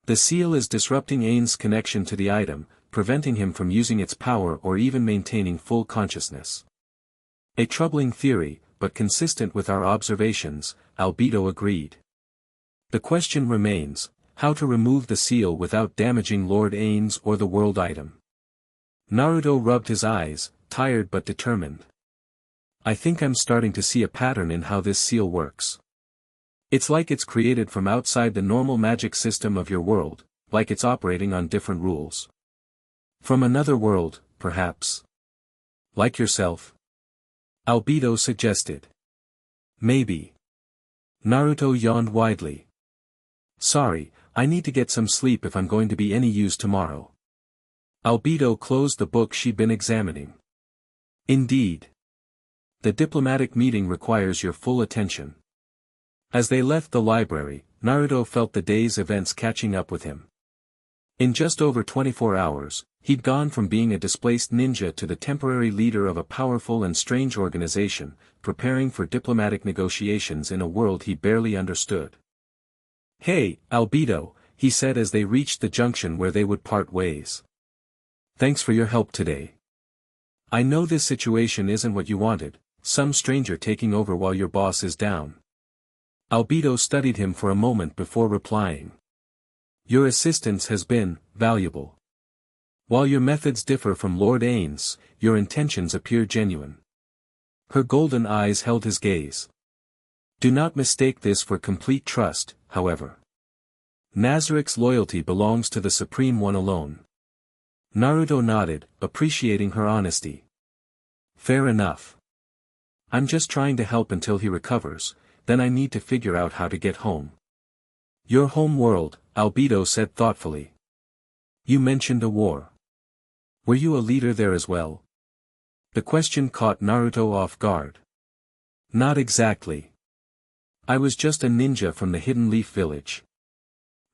The seal is disrupting Ain's connection to the item, preventing him from using its power or even maintaining full consciousness. A troubling theory, but consistent with our observations, Albedo agreed. The question remains, how to remove the seal without damaging Lord Ain's or the world item. Naruto rubbed his eyes, tired but determined. I think I'm starting to see a pattern in how this seal works. It's like it's created from outside the normal magic system of your world, like it's operating on different rules. From another world, perhaps. Like yourself? Albedo suggested. Maybe. Naruto yawned widely. Sorry, I need to get some sleep if I'm going to be any use tomorrow. Albedo closed the book she'd been examining. Indeed. The diplomatic meeting requires your full attention. As they left the library, Naruto felt the day's events catching up with him. In just over 24 hours, he'd gone from being a displaced ninja to the temporary leader of a powerful and strange organization, preparing for diplomatic negotiations in a world he barely understood. Hey, Albedo, he said as they reached the junction where they would part ways. Thanks for your help today. I know this situation isn't what you wanted, some stranger taking over while your boss is down. Albedo studied him for a moment before replying. Your assistance has been valuable. While your methods differ from Lord Ain's, your intentions appear genuine. Her golden eyes held his gaze. Do not mistake this for complete trust, however. Nazarick's loyalty belongs to the Supreme One alone. Naruto nodded, appreciating her honesty. Fair enough. I'm just trying to help until he recovers, then I need to figure out how to get home. Your home world, Albedo said thoughtfully. You mentioned a war. Were you a leader there as well? The question caught Naruto off guard. Not exactly. I was just a ninja from the Hidden Leaf Village.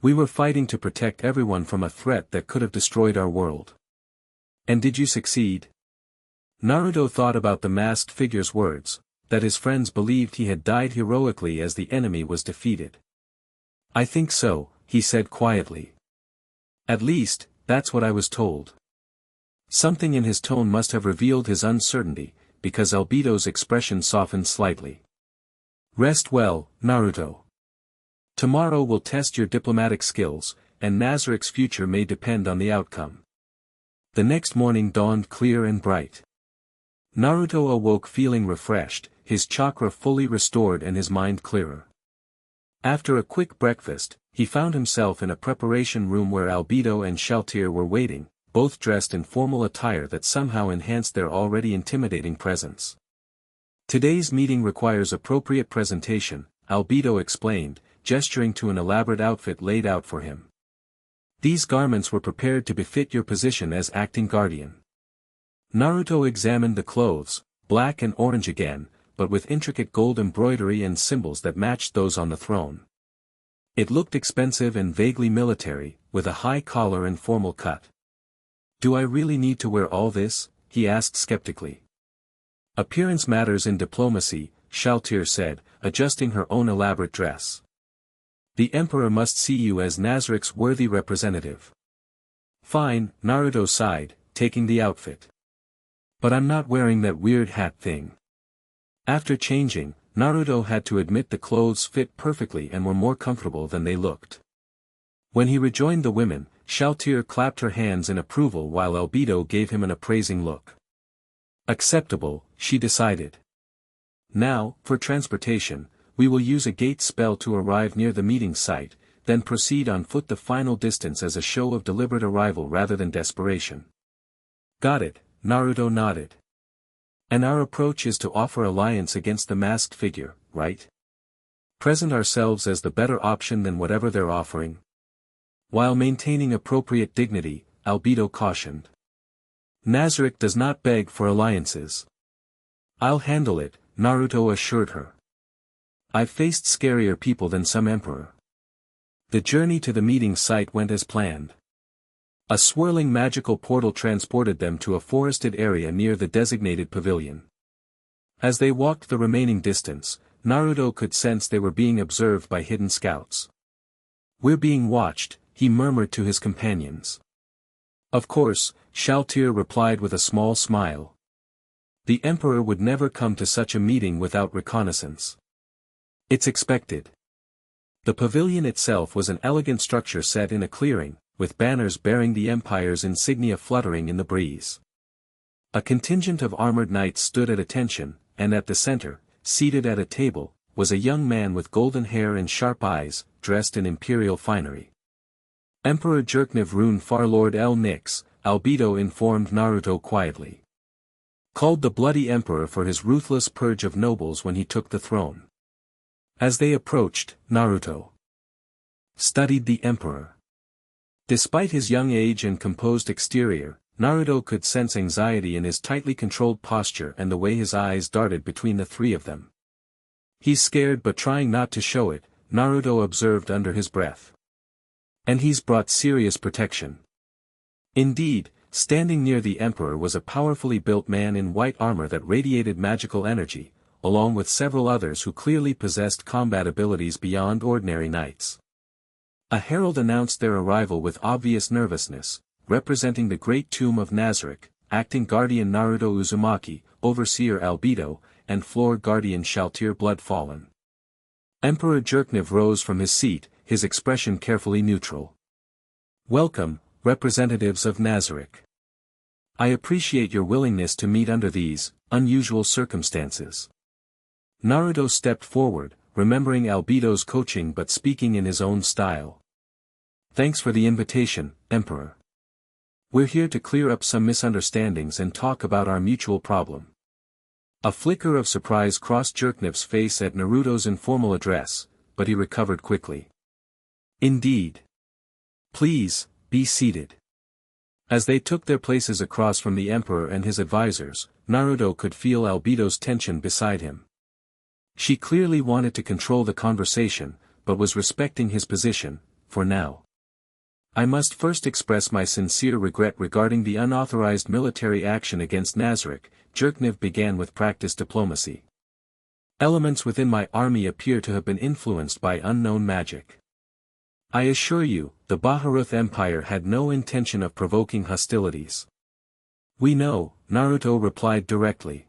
We were fighting to protect everyone from a threat that could have destroyed our world. And did you succeed? Naruto thought about the masked figure's words, that his friends believed he had died heroically as the enemy was defeated. I think so, he said quietly. At least, that's what I was told. Something in his tone must have revealed his uncertainty, because Albedo's expression softened slightly. Rest well, Naruto. Tomorrow will test your diplomatic skills, and Nazarick's future may depend on the outcome. The next morning dawned clear and bright. Naruto awoke feeling refreshed, his chakra fully restored and his mind clearer. After a quick breakfast, he found himself in a preparation room where Albedo and Shalltear were waiting, both dressed in formal attire that somehow enhanced their already intimidating presence. Today's meeting requires appropriate presentation, Albedo explained, gesturing to an elaborate outfit laid out for him. These garments were prepared to befit your position as acting guardian. Naruto examined the clothes, black and orange again, but with intricate gold embroidery and symbols that matched those on the throne. It looked expensive and vaguely military, with a high collar and formal cut. Do I really need to wear all this? He asked skeptically. Appearance matters in diplomacy, Shalltear said, adjusting her own elaborate dress. The Emperor must see you as Nazarick's worthy representative. Fine, Naruto sighed, taking the outfit. But I'm not wearing that weird hat thing. After changing, Naruto had to admit the clothes fit perfectly and were more comfortable than they looked. When he rejoined the women, Shalltear clapped her hands in approval while Albedo gave him an appraising look. Acceptable, she decided. Now, for transportation, we will use a gate spell to arrive near the meeting site, then proceed on foot the final distance as a show of deliberate arrival rather than desperation. Got it, Naruto nodded. And our approach is to offer alliance against the masked figure, right? Present ourselves as the better option than whatever they're offering. While maintaining appropriate dignity, Albedo cautioned. Nazarick does not beg for alliances. I'll handle it, Naruto assured her. I've faced scarier people than some emperor. The journey to the meeting site went as planned. A swirling magical portal transported them to a forested area near the designated pavilion. As they walked the remaining distance, Naruto could sense they were being observed by hidden scouts. We're being watched, he murmured to his companions. Of course, Shalltear replied with a small smile. The Emperor would never come to such a meeting without reconnaissance. It's expected. The pavilion itself was an elegant structure set in a clearing, with banners bearing the Empire's insignia fluttering in the breeze. A contingent of armored knights stood at attention, and at the center, seated at a table, was a young man with golden hair and sharp eyes, dressed in imperial finery. Emperor Jerkniv Rune Farlord El Nix, Albedo informed Naruto quietly. Called the Bloody Emperor for his ruthless purge of nobles when he took the throne. As they approached, Naruto studied the Emperor. Despite his young age and composed exterior, Naruto could sense anxiety in his tightly controlled posture and the way his eyes darted between the three of them. He's scared but trying not to show it, Naruto observed under his breath. And he's brought serious protection. Indeed, standing near the Emperor was a powerfully built man in white armor that radiated magical energy, along with several others who clearly possessed combat abilities beyond ordinary knights. A herald announced their arrival with obvious nervousness, representing the Great Tomb of Nazarick, acting guardian Naruto Uzumaki, overseer Albedo, and floor guardian Shalltear Bloodfallen. Emperor Jerkniv rose from his seat, his expression carefully neutral. Welcome, representatives of Nazarick. I appreciate your willingness to meet under these unusual circumstances. Naruto stepped forward, remembering Albedo's coaching but speaking in his own style. Thanks for the invitation, Emperor. We're here to clear up some misunderstandings and talk about our mutual problem. A flicker of surprise crossed Jerkniv's face at Naruto's informal address, but he recovered quickly. Indeed. Please, be seated. As they took their places across from the Emperor and his advisors, Naruto could feel Albedo's tension beside him. She clearly wanted to control the conversation, but was respecting his position, for now. I must first express my sincere regret regarding the unauthorized military action against Nazarick, Jerkniv began with practiced diplomacy. Elements within my army appear to have been influenced by unknown magic. I assure you, the Baharuth Empire had no intention of provoking hostilities. We know, Naruto replied directly.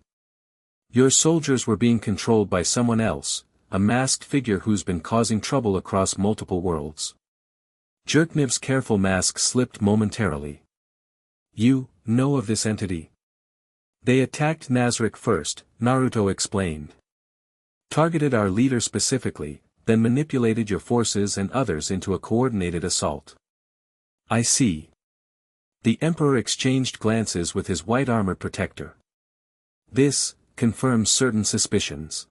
Your soldiers were being controlled by someone else, a masked figure who's been causing trouble across multiple worlds. Jerkniv's careful mask slipped momentarily. You know of this entity? They attacked Nazarick first, Naruto explained. Targeted our leader specifically, then manipulated your forces and others into a coordinated assault. I see. The Emperor exchanged glances with his white-armored protector. This confirms certain suspicions.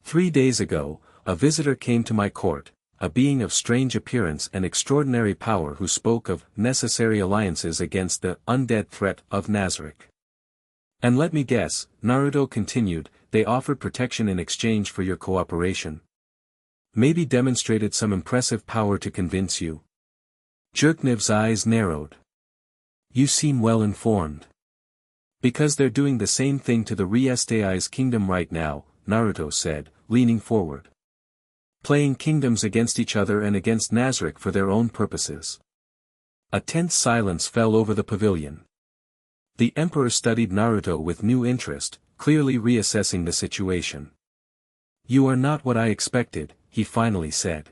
3 days ago, a visitor came to my court, a being of strange appearance and extraordinary power who spoke of necessary alliances against the undead threat of Nazarick. And let me guess, Naruto continued, they offered protection in exchange for your cooperation. Maybe demonstrated some impressive power to convince you. Jerkniv's eyes narrowed. You seem well informed. Because they're doing the same thing to the Riestei's kingdom right now, Naruto said, leaning forward. Playing kingdoms against each other and against Nazarick for their own purposes. A tense silence fell over the pavilion. The Emperor studied Naruto with new interest, clearly reassessing the situation. You are not what I expected, he finally said.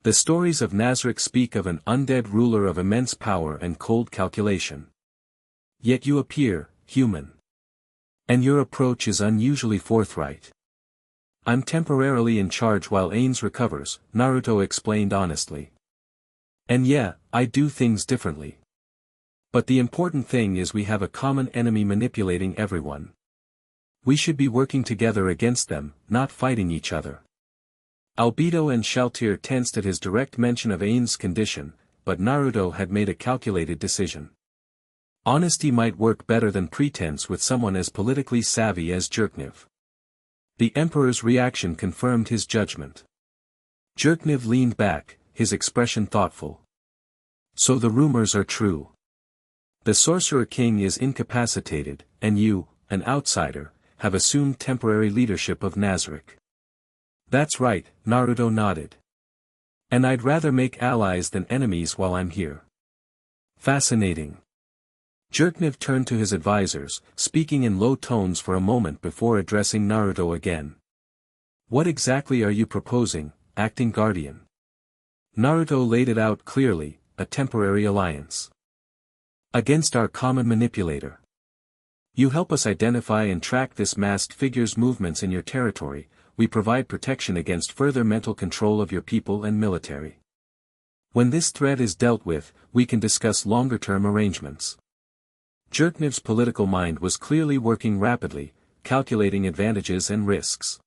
The stories of Nazarick speak of an undead ruler of immense power and cold calculation. Yet you appear human. And your approach is unusually forthright. I'm temporarily in charge while Ains recovers, Naruto explained honestly. And yeah, I do things differently. But the important thing is we have a common enemy manipulating everyone. We should be working together against them, not fighting each other. Albedo and Shalltear tensed at his direct mention of Ain's condition, but Naruto had made a calculated decision. Honesty might work better than pretense with someone as politically savvy as Jerkniv. The Emperor's reaction confirmed his judgment. Jerkniv leaned back, his expression thoughtful. So the rumors are true. The Sorcerer King is incapacitated, and you, an outsider, have assumed temporary leadership of Nazarick. That's right, Naruto nodded. And I'd rather make allies than enemies while I'm here. Fascinating. Jerkniv turned to his advisors, speaking in low tones for a moment before addressing Naruto again. What exactly are you proposing, acting guardian? Naruto laid it out clearly, a temporary alliance. Against our common manipulator. You help us identify and track this masked figure's movements in your territory, we provide protection against further mental control of your people and military. When this threat is dealt with, we can discuss longer-term arrangements. Jerknev's political mind was clearly working rapidly, calculating advantages and risks.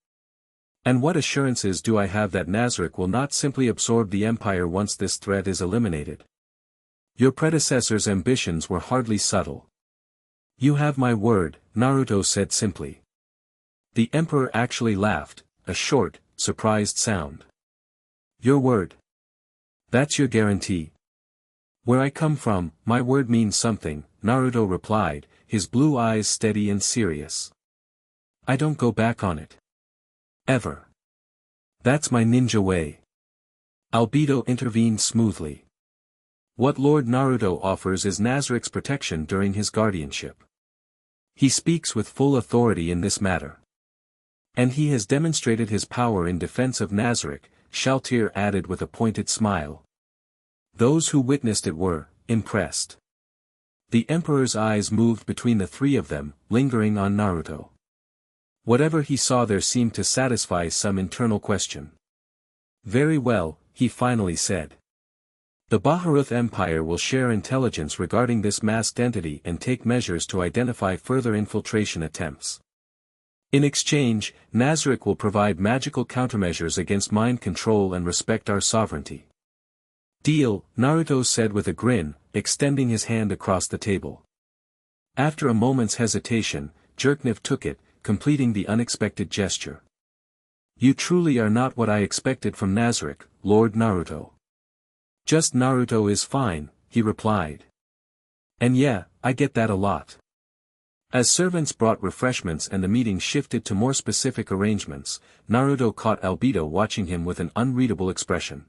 And what assurances do I have that Nazarick will not simply absorb the Empire once this threat is eliminated? Your predecessor's ambitions were hardly subtle. You have my word, Naruto said simply. The Emperor actually laughed, a short, surprised sound. Your word? That's your guarantee? Where I come from, my word means something, Naruto replied, his blue eyes steady and serious. I don't go back on it. Ever. That's my ninja way. Albedo intervened smoothly. What Lord Naruto offers is Nazarick's protection during his guardianship. He speaks with full authority in this matter. And he has demonstrated his power in defense of Nazarick, Shalltear added with a pointed smile. Those who witnessed it were impressed. The Emperor's eyes moved between the three of them, lingering on Naruto. Whatever he saw there seemed to satisfy some internal question. Very well, he finally said. The Baharuth Empire will share intelligence regarding this masked entity and take measures to identify further infiltration attempts. In exchange, Nazarick will provide magical countermeasures against mind control and respect our sovereignty. Deal, Naruto said with a grin, extending his hand across the table. After a moment's hesitation, Jerknev took it, completing the unexpected gesture. You truly are not what I expected from Nazarick, Lord Naruto. Just Naruto is fine, he replied. And yeah, I get that a lot. As servants brought refreshments and the meeting shifted to more specific arrangements, Naruto caught Albedo watching him with an unreadable expression.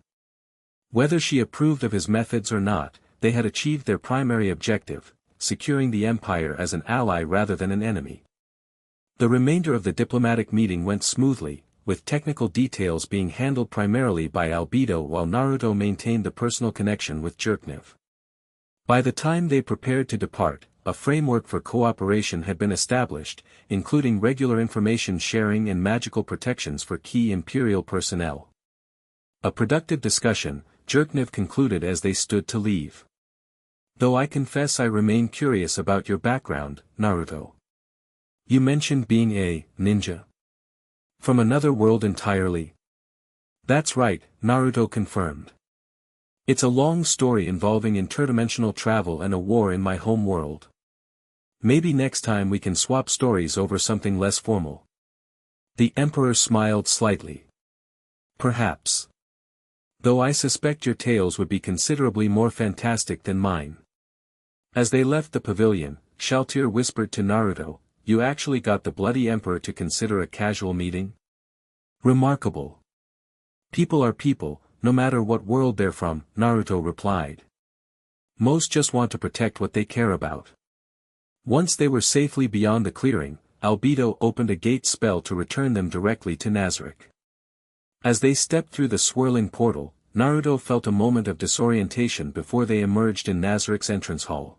Whether she approved of his methods or not, they had achieved their primary objective, securing the Empire as an ally rather than an enemy. The remainder of the diplomatic meeting went smoothly, with technical details being handled primarily by Albedo while Naruto maintained the personal connection with Jerknev. By the time they prepared to depart, a framework for cooperation had been established, including regular information sharing and magical protections for key Imperial personnel. A productive discussion, Jerknev concluded as they stood to leave. Though I confess I remain curious about your background, Naruto. You mentioned being a ninja. From another world entirely? That's right, Naruto confirmed. It's a long story involving interdimensional travel and a war in my home world. Maybe next time we can swap stories over something less formal. The Emperor smiled slightly. Perhaps. Though I suspect your tales would be considerably more fantastic than mine. As they left the pavilion, Shalltear whispered to Naruto, You actually got the bloody Emperor to consider a casual meeting? Remarkable. People are people, no matter what world they're from, Naruto replied. Most just want to protect what they care about. Once they were safely beyond the clearing, Albedo opened a gate spell to return them directly to Nazarick. As they stepped through the swirling portal, Naruto felt a moment of disorientation before they emerged in Nazarick's entrance hall.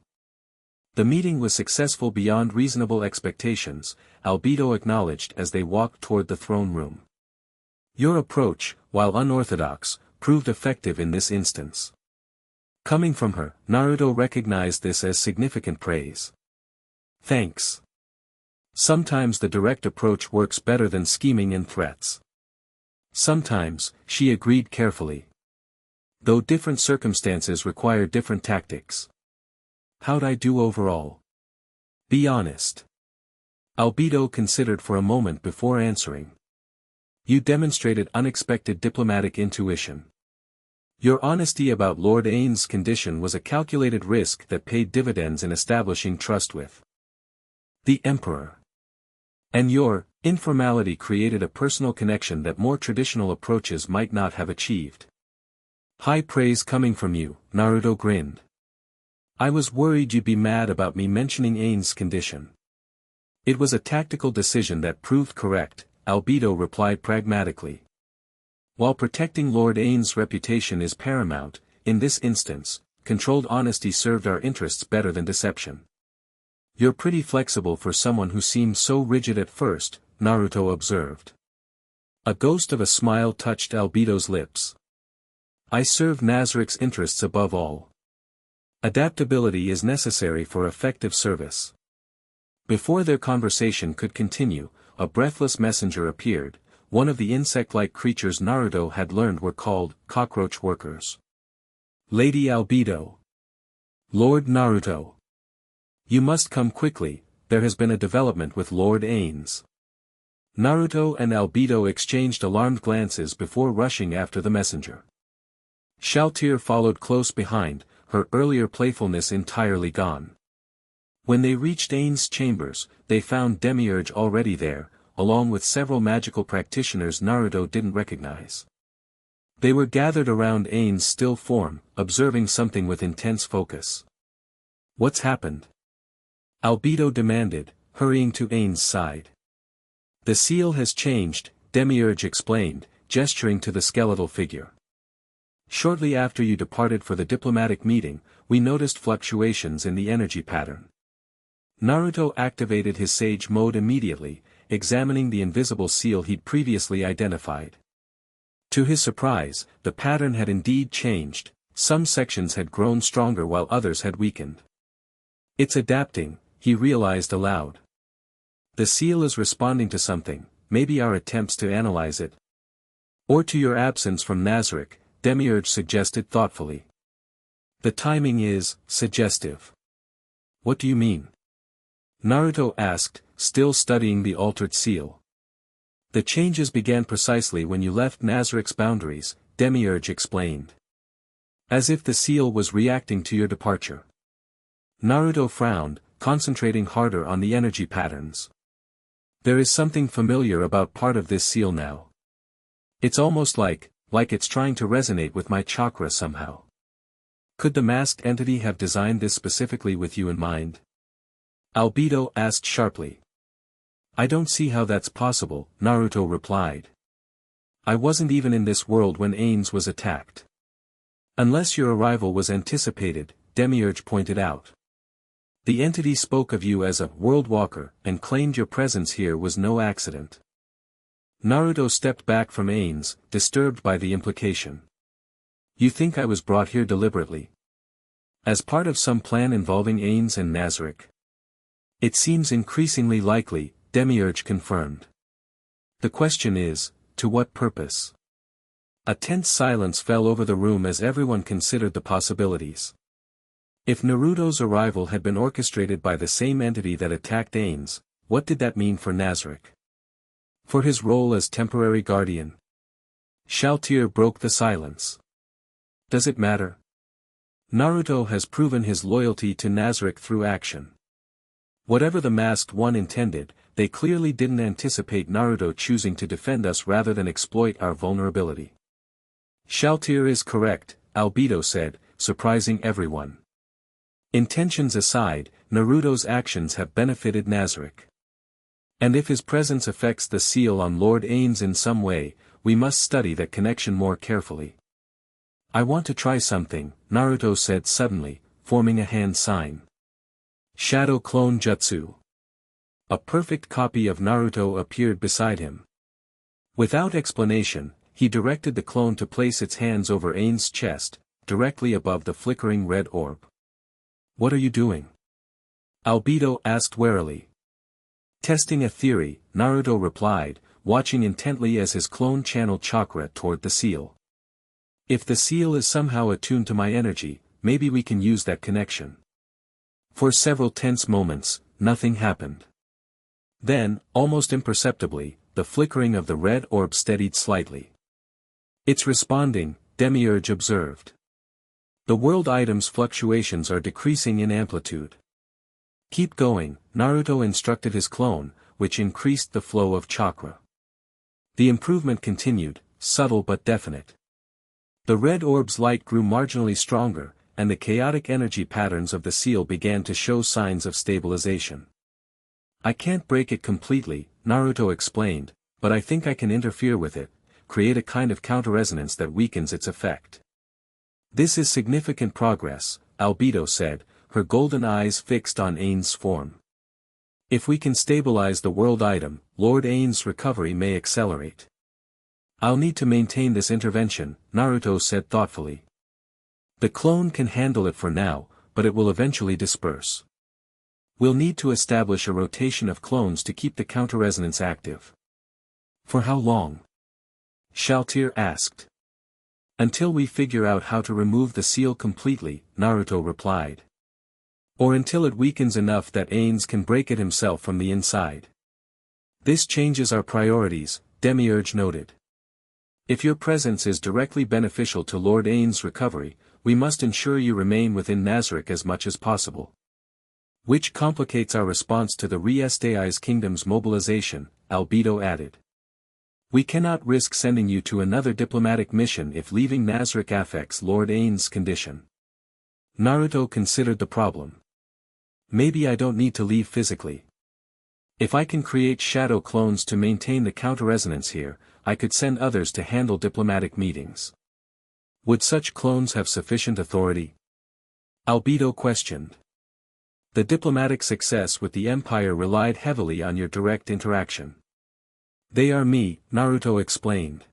The meeting was successful beyond reasonable expectations, Albedo acknowledged as they walked toward the throne room. Your approach, while unorthodox, proved effective in this instance. Coming from her, Naruto recognized this as significant praise. Thanks. Sometimes the direct approach works better than scheming and threats. Sometimes, she agreed carefully. Though different circumstances require different tactics. How'd I do overall? Be honest. Albedo considered for a moment before answering. You demonstrated unexpected diplomatic intuition. Your honesty about Lord Ain's condition was a calculated risk that paid dividends in establishing trust with the Emperor. And your informality created a personal connection that more traditional approaches might not have achieved. High praise coming from you, Naruto grinned. I was worried you'd be mad about me mentioning Ain's condition. It was a tactical decision that proved correct, Albedo replied pragmatically. While protecting Lord Ain's reputation is paramount, in this instance, controlled honesty served our interests better than deception. You're pretty flexible for someone who seemed so rigid at first, Naruto observed. A ghost of a smile touched Albedo's lips. I serve Nazarick's interests above all. Adaptability is necessary for effective service. Before their conversation could continue, a breathless messenger appeared. One of the insect-like creatures Naruto had learned were called cockroach workers. Lady Albedo. Lord Naruto. You must come quickly, there has been a development with Lord Ains. Naruto and Albedo exchanged alarmed glances before rushing after the messenger. Shalltear followed close behind, her earlier playfulness entirely gone. When they reached Ain's chambers, they found Demiurge already there, along with several magical practitioners Naruto didn't recognize. They were gathered around Ain's still form, observing something with intense focus. What's happened? Albedo demanded, hurrying to Ain's side. The seal has changed, Demiurge explained, gesturing to the skeletal figure. Shortly after you departed for the diplomatic meeting, we noticed fluctuations in the energy pattern. Naruto activated his sage mode immediately, examining the invisible seal he'd previously identified. To his surprise, the pattern had indeed changed, some sections had grown stronger while others had weakened. It's adapting, he realized aloud. The seal is responding to something, maybe our attempts to analyze it. Or to your absence from Nazarick, Demiurge suggested thoughtfully. The timing is suggestive. What do you mean? Naruto asked, still studying the altered seal. The changes began precisely when you left Nazarick's boundaries, Demiurge explained. As if the seal was reacting to your departure. Naruto frowned, concentrating harder on the energy patterns. There is something familiar about part of this seal now. It's almost like it's trying to resonate with my chakra somehow. Could the masked entity have designed this specifically with you in mind? Albedo asked sharply. I don't see how that's possible, Naruto replied. I wasn't even in this world when Ains was attacked. Unless your arrival was anticipated, Demiurge pointed out. The entity spoke of you as a world walker and claimed your presence here was no accident. Naruto stepped back from Ains, disturbed by the implication. You think I was brought here deliberately? As part of some plan involving Ains and Nazarick? It seems increasingly likely, Demiurge confirmed. The question is, to what purpose? A tense silence fell over the room as everyone considered the possibilities. If Naruto's arrival had been orchestrated by the same entity that attacked Ains, what did that mean for Nazarick? For his role as temporary guardian? Shalltear broke the silence. Does it matter? Naruto has proven his loyalty to Nazarick through action. Whatever the masked one intended, they clearly didn't anticipate Naruto choosing to defend us rather than exploit our vulnerability. Shalltear is correct, Albedo said, surprising everyone. Intentions aside, Naruto's actions have benefited Nazarick. And if his presence affects the seal on Lord Ains in some way, we must study that connection more carefully. I want to try something, Naruto said suddenly, forming a hand sign. Shadow Clone Jutsu. A perfect copy of Naruto appeared beside him. Without explanation, he directed the clone to place its hands over Ain's chest, directly above the flickering red orb. What are you doing? Albedo asked warily. Testing a theory, Naruto replied, watching intently as his clone channeled chakra toward the seal. If the seal is somehow attuned to my energy, maybe we can use that connection. For several tense moments, nothing happened. Then, almost imperceptibly, the flickering of the red orb steadied slightly. It's responding, Demiurge observed. The world item's fluctuations are decreasing in amplitude. Keep going, Naruto instructed his clone, which increased the flow of chakra. The improvement continued, subtle but definite. The red orb's light grew marginally stronger, and the chaotic energy patterns of the seal began to show signs of stabilization. I can't break it completely, Naruto explained, but I think I can interfere with it, create a kind of counter-resonance that weakens its effect. This is significant progress, Albedo said, her golden eyes fixed on Ain's form. If we can stabilize the world item, Lord Ain's recovery may accelerate. I'll need to maintain this intervention, Naruto said thoughtfully. The clone can handle it for now, but it will eventually disperse. We'll need to establish a rotation of clones to keep the counter-resonance active. For how long? Shalltear asked. Until we figure out how to remove the seal completely, Naruto replied. Or until it weakens enough that Ainz can break it himself from the inside. This changes our priorities, Demiurge noted. If your presence is directly beneficial to Lord Ainz's recovery, we must ensure you remain within Nazarick as much as possible. Which complicates our response to the Re-Estai's kingdom's mobilization, Albedo added. We cannot risk sending you to another diplomatic mission if leaving Nazarick affects Lord Ainz's condition. Naruto considered the problem. Maybe I don't need to leave physically. If I can create shadow clones to maintain the counter-resonance here, I could send others to handle diplomatic meetings. Would such clones have sufficient authority? Albedo questioned. The diplomatic success with the Empire relied heavily on your direct interaction. They are me, Naruto explained.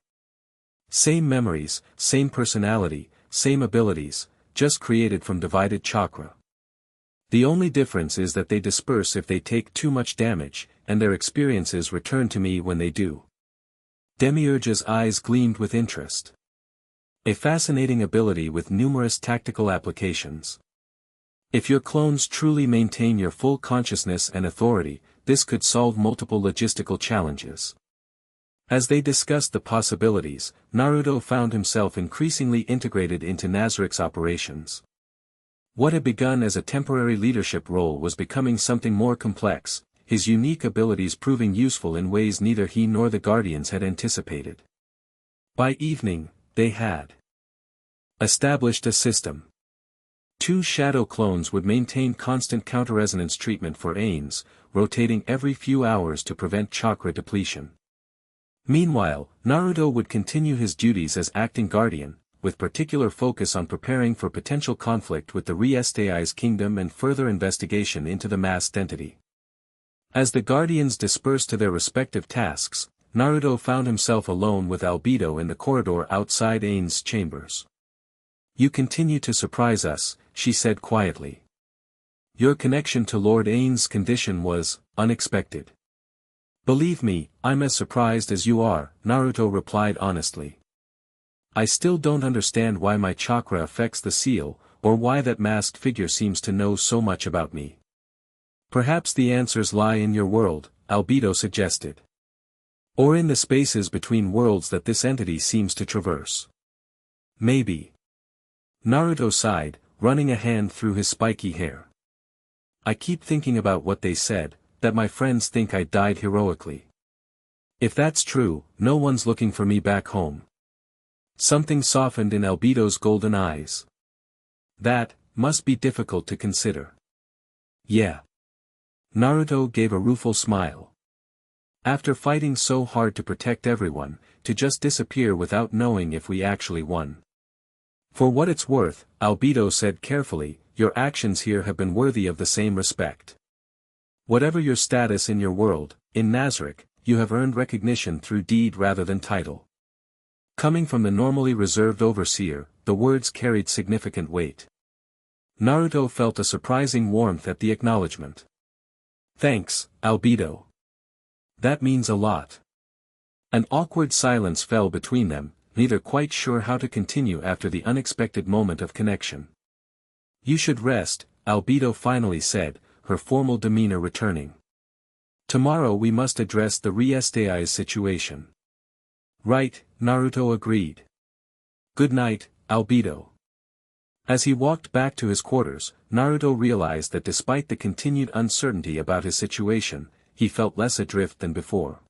Same memories, same personality, same abilities, just created from divided chakra. The only difference is that they disperse if they take too much damage, and their experiences return to me when they do. Demiurge's eyes gleamed with interest. A fascinating ability with numerous tactical applications. If your clones truly maintain your full consciousness and authority, this could solve multiple logistical challenges. As they discussed the possibilities, Naruto found himself increasingly integrated into Nazarick's operations. What had begun as a temporary leadership role was becoming something more complex, his unique abilities proving useful in ways neither he nor the Guardians had anticipated. By evening, they had established a system. 2 shadow clones would maintain constant counter-resonance treatment for Ainz, rotating every few hours to prevent chakra depletion. Meanwhile, Naruto would continue his duties as acting guardian, with particular focus on preparing for potential conflict with the Re-Estai's kingdom and further investigation into the masked entity. As the Guardians dispersed to their respective tasks, Naruto found himself alone with Albedo in the corridor outside Ainz's chambers. You continue to surprise us, she said quietly. Your connection to Lord Ainz's condition was unexpected. Believe me, I'm as surprised as you are, Naruto replied honestly. I still don't understand why my chakra affects the seal, or why that masked figure seems to know so much about me. Perhaps the answers lie in your world, Albedo suggested. Or in the spaces between worlds that this entity seems to traverse. Maybe. Naruto sighed, running a hand through his spiky hair. I keep thinking about what they said, that my friends think I died heroically. If that's true, no one's looking for me back home. Something softened in Albedo's golden eyes. That must be difficult to consider. Yeah. Naruto gave a rueful smile. After fighting so hard to protect everyone, to just disappear without knowing if we actually won. For what it's worth, Albedo said carefully, your actions here have been worthy of the same respect. Whatever your status in your world, in Nazarick, you have earned recognition through deed rather than title. Coming from the normally reserved overseer, the words carried significant weight. Naruto felt a surprising warmth at the acknowledgement. Thanks, Albedo. That means a lot. An awkward silence fell between them, neither quite sure how to continue after the unexpected moment of connection. You should rest, Albedo finally said, her formal demeanor returning. Tomorrow we must address the Re-Estai's situation. Right, Naruto agreed. Good night, Albedo. As he walked back to his quarters, Naruto realized that despite the continued uncertainty about his situation, he felt less adrift than before.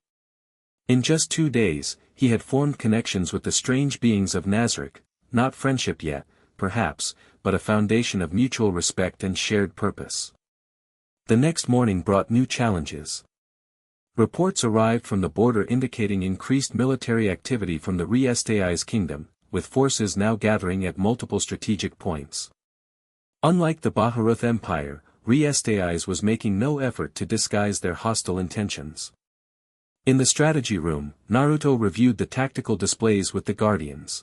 In just 2 days, he had formed connections with the strange beings of Nazarick, not friendship yet, perhaps, but a foundation of mutual respect and shared purpose. The next morning brought new challenges. Reports arrived from the border indicating increased military activity from the Re-Estai's kingdom, with forces now gathering at multiple strategic points. Unlike the Baharuth Empire, Re-Estai's was making no effort to disguise their hostile intentions. In the strategy room, Naruto reviewed the tactical displays with the Guardians.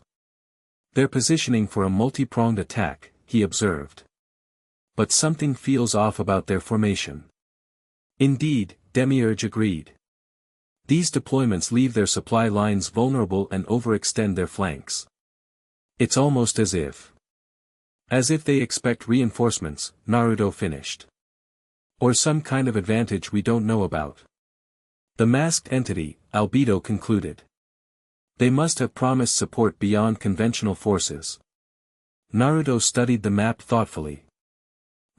They're positioning for a multi-pronged attack, he observed. But something feels off about their formation. Indeed, Demiurge agreed. These deployments leave their supply lines vulnerable and overextend their flanks. It's almost as if they expect reinforcements, Naruto finished. Or some kind of advantage we don't know about. The masked entity, Albedo concluded. They must have promised support beyond conventional forces. Naruto studied the map thoughtfully.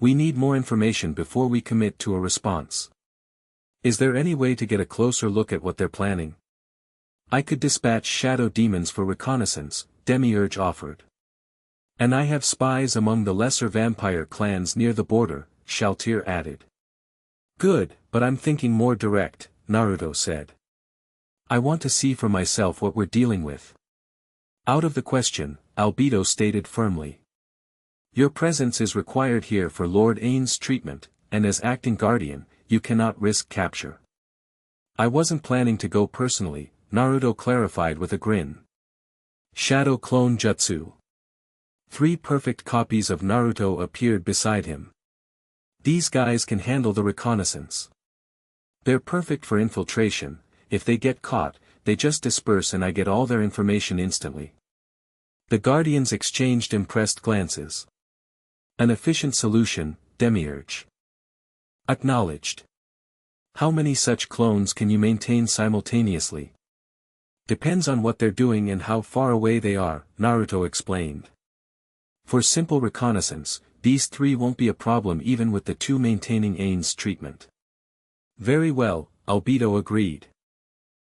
We need more information before we commit to a response. Is there any way to get a closer look at what they're planning? I could dispatch shadow demons for reconnaissance, Demiurge offered. And I have spies among the lesser vampire clans near the border, Shalltear added. Good, but I'm thinking more direct, Naruto said. I want to see for myself what we're dealing with. Out of the question, Albedo stated firmly. Your presence is required here for Lord Ain's treatment, and as acting guardian, you cannot risk capture. I wasn't planning to go personally, Naruto clarified with a grin. Shadow Clone Jutsu. 3 perfect copies of Naruto appeared beside him. These guys can handle the reconnaissance. They're perfect for infiltration. If they get caught, they just disperse and I get all their information instantly. The Guardians exchanged impressed glances. An efficient solution, Demiurge acknowledged. How many such clones can you maintain simultaneously? Depends on what they're doing and how far away they are, Naruto explained. For simple reconnaissance, these 3 won't be a problem even with the 2 maintaining Ain's treatment. Very well, Albedo agreed.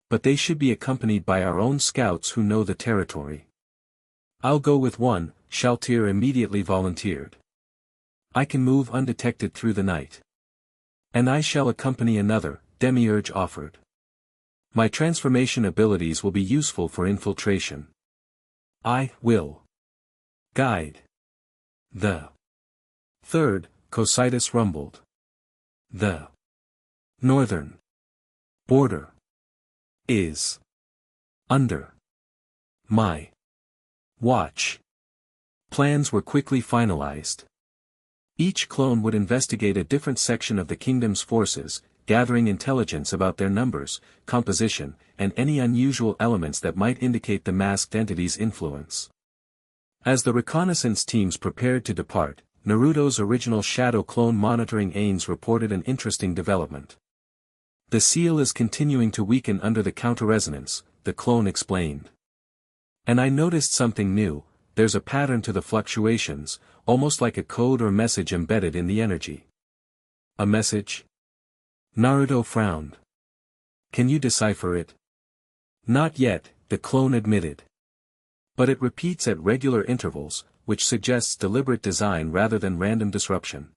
But they should be accompanied by our own scouts who know the territory. I'll go with 1, Shalltear immediately volunteered. I can move undetected through the night. And I shall accompany another, Demiurge offered. My transformation abilities will be useful for infiltration. I will guide. The third, Cocytus rumbled. The northern border is under my watch. Plans were quickly finalized. Each clone would investigate a different section of the kingdom's forces, gathering intelligence about their numbers, composition, and any unusual elements that might indicate the masked entity's influence. As the reconnaissance teams prepared to depart, Naruto's original shadow clone monitoring Ain's reported an interesting development. The seal is continuing to weaken under the counter-resonance, the clone explained. And I noticed something new, there's a pattern to the fluctuations, almost like a code or message embedded in the energy. A message? Naruto frowned. Can you decipher it? Not yet, the clone admitted. But it repeats at regular intervals, which suggests deliberate design rather than random disruption.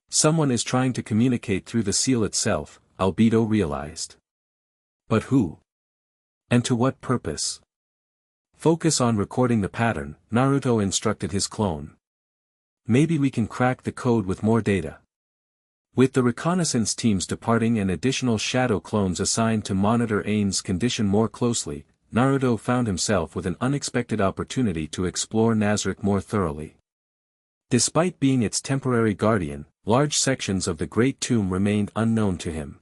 Someone is trying to communicate through the seal itself, Albedo realized. But who? And to what purpose? Focus on recording the pattern, Naruto instructed his clone. Maybe we can crack the code with more data. With the reconnaissance teams departing and additional shadow clones assigned to monitor Ain's condition more closely, Naruto found himself with an unexpected opportunity to explore Nazarick more thoroughly. Despite being its temporary guardian, large sections of the Great Tomb remained unknown to him.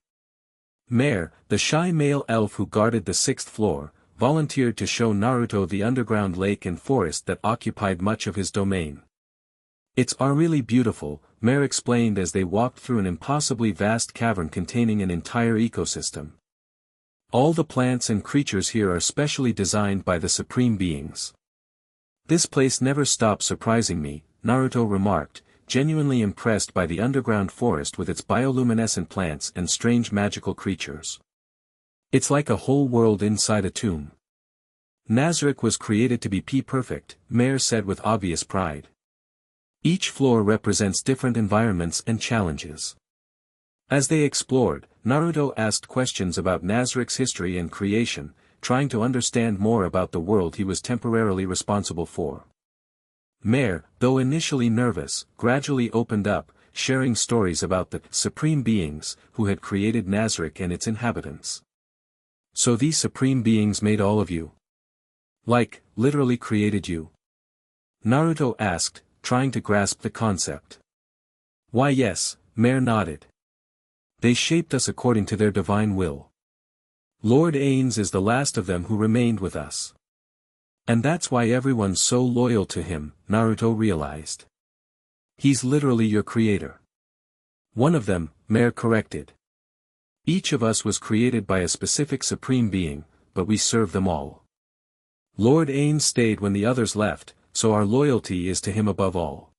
Mare, the shy male elf who guarded the 6th floor, volunteered to show Naruto the underground lake and forest that occupied much of his domain. It's really beautiful, Mare explained as they walked through an impossibly vast cavern containing an entire ecosystem. All the plants and creatures here are specially designed by the supreme beings. This place never stops surprising me, Naruto remarked, genuinely impressed by the underground forest with its bioluminescent plants and strange magical creatures. It's like a whole world inside a tomb. Nazarick was created to be perfect, Mare said with obvious pride. Each floor represents different environments and challenges. As they explored, Naruto asked questions about Nazarick's history and creation, trying to understand more about the world he was temporarily responsible for. Mare, though initially nervous, gradually opened up, sharing stories about the supreme beings who had created Nazarick and its inhabitants. So these supreme beings made all of you? Like, literally created you? Naruto asked, trying to grasp the concept. Why yes, Mare nodded. They shaped us according to their divine will. Lord Ains is the last of them who remained with us. And that's why everyone's so loyal to him, Naruto realized. He's literally your creator. One of them, Mare corrected. Each of us was created by a specific supreme being, but we serve them all. Lord Ains stayed when the others left, so our loyalty is to him above all.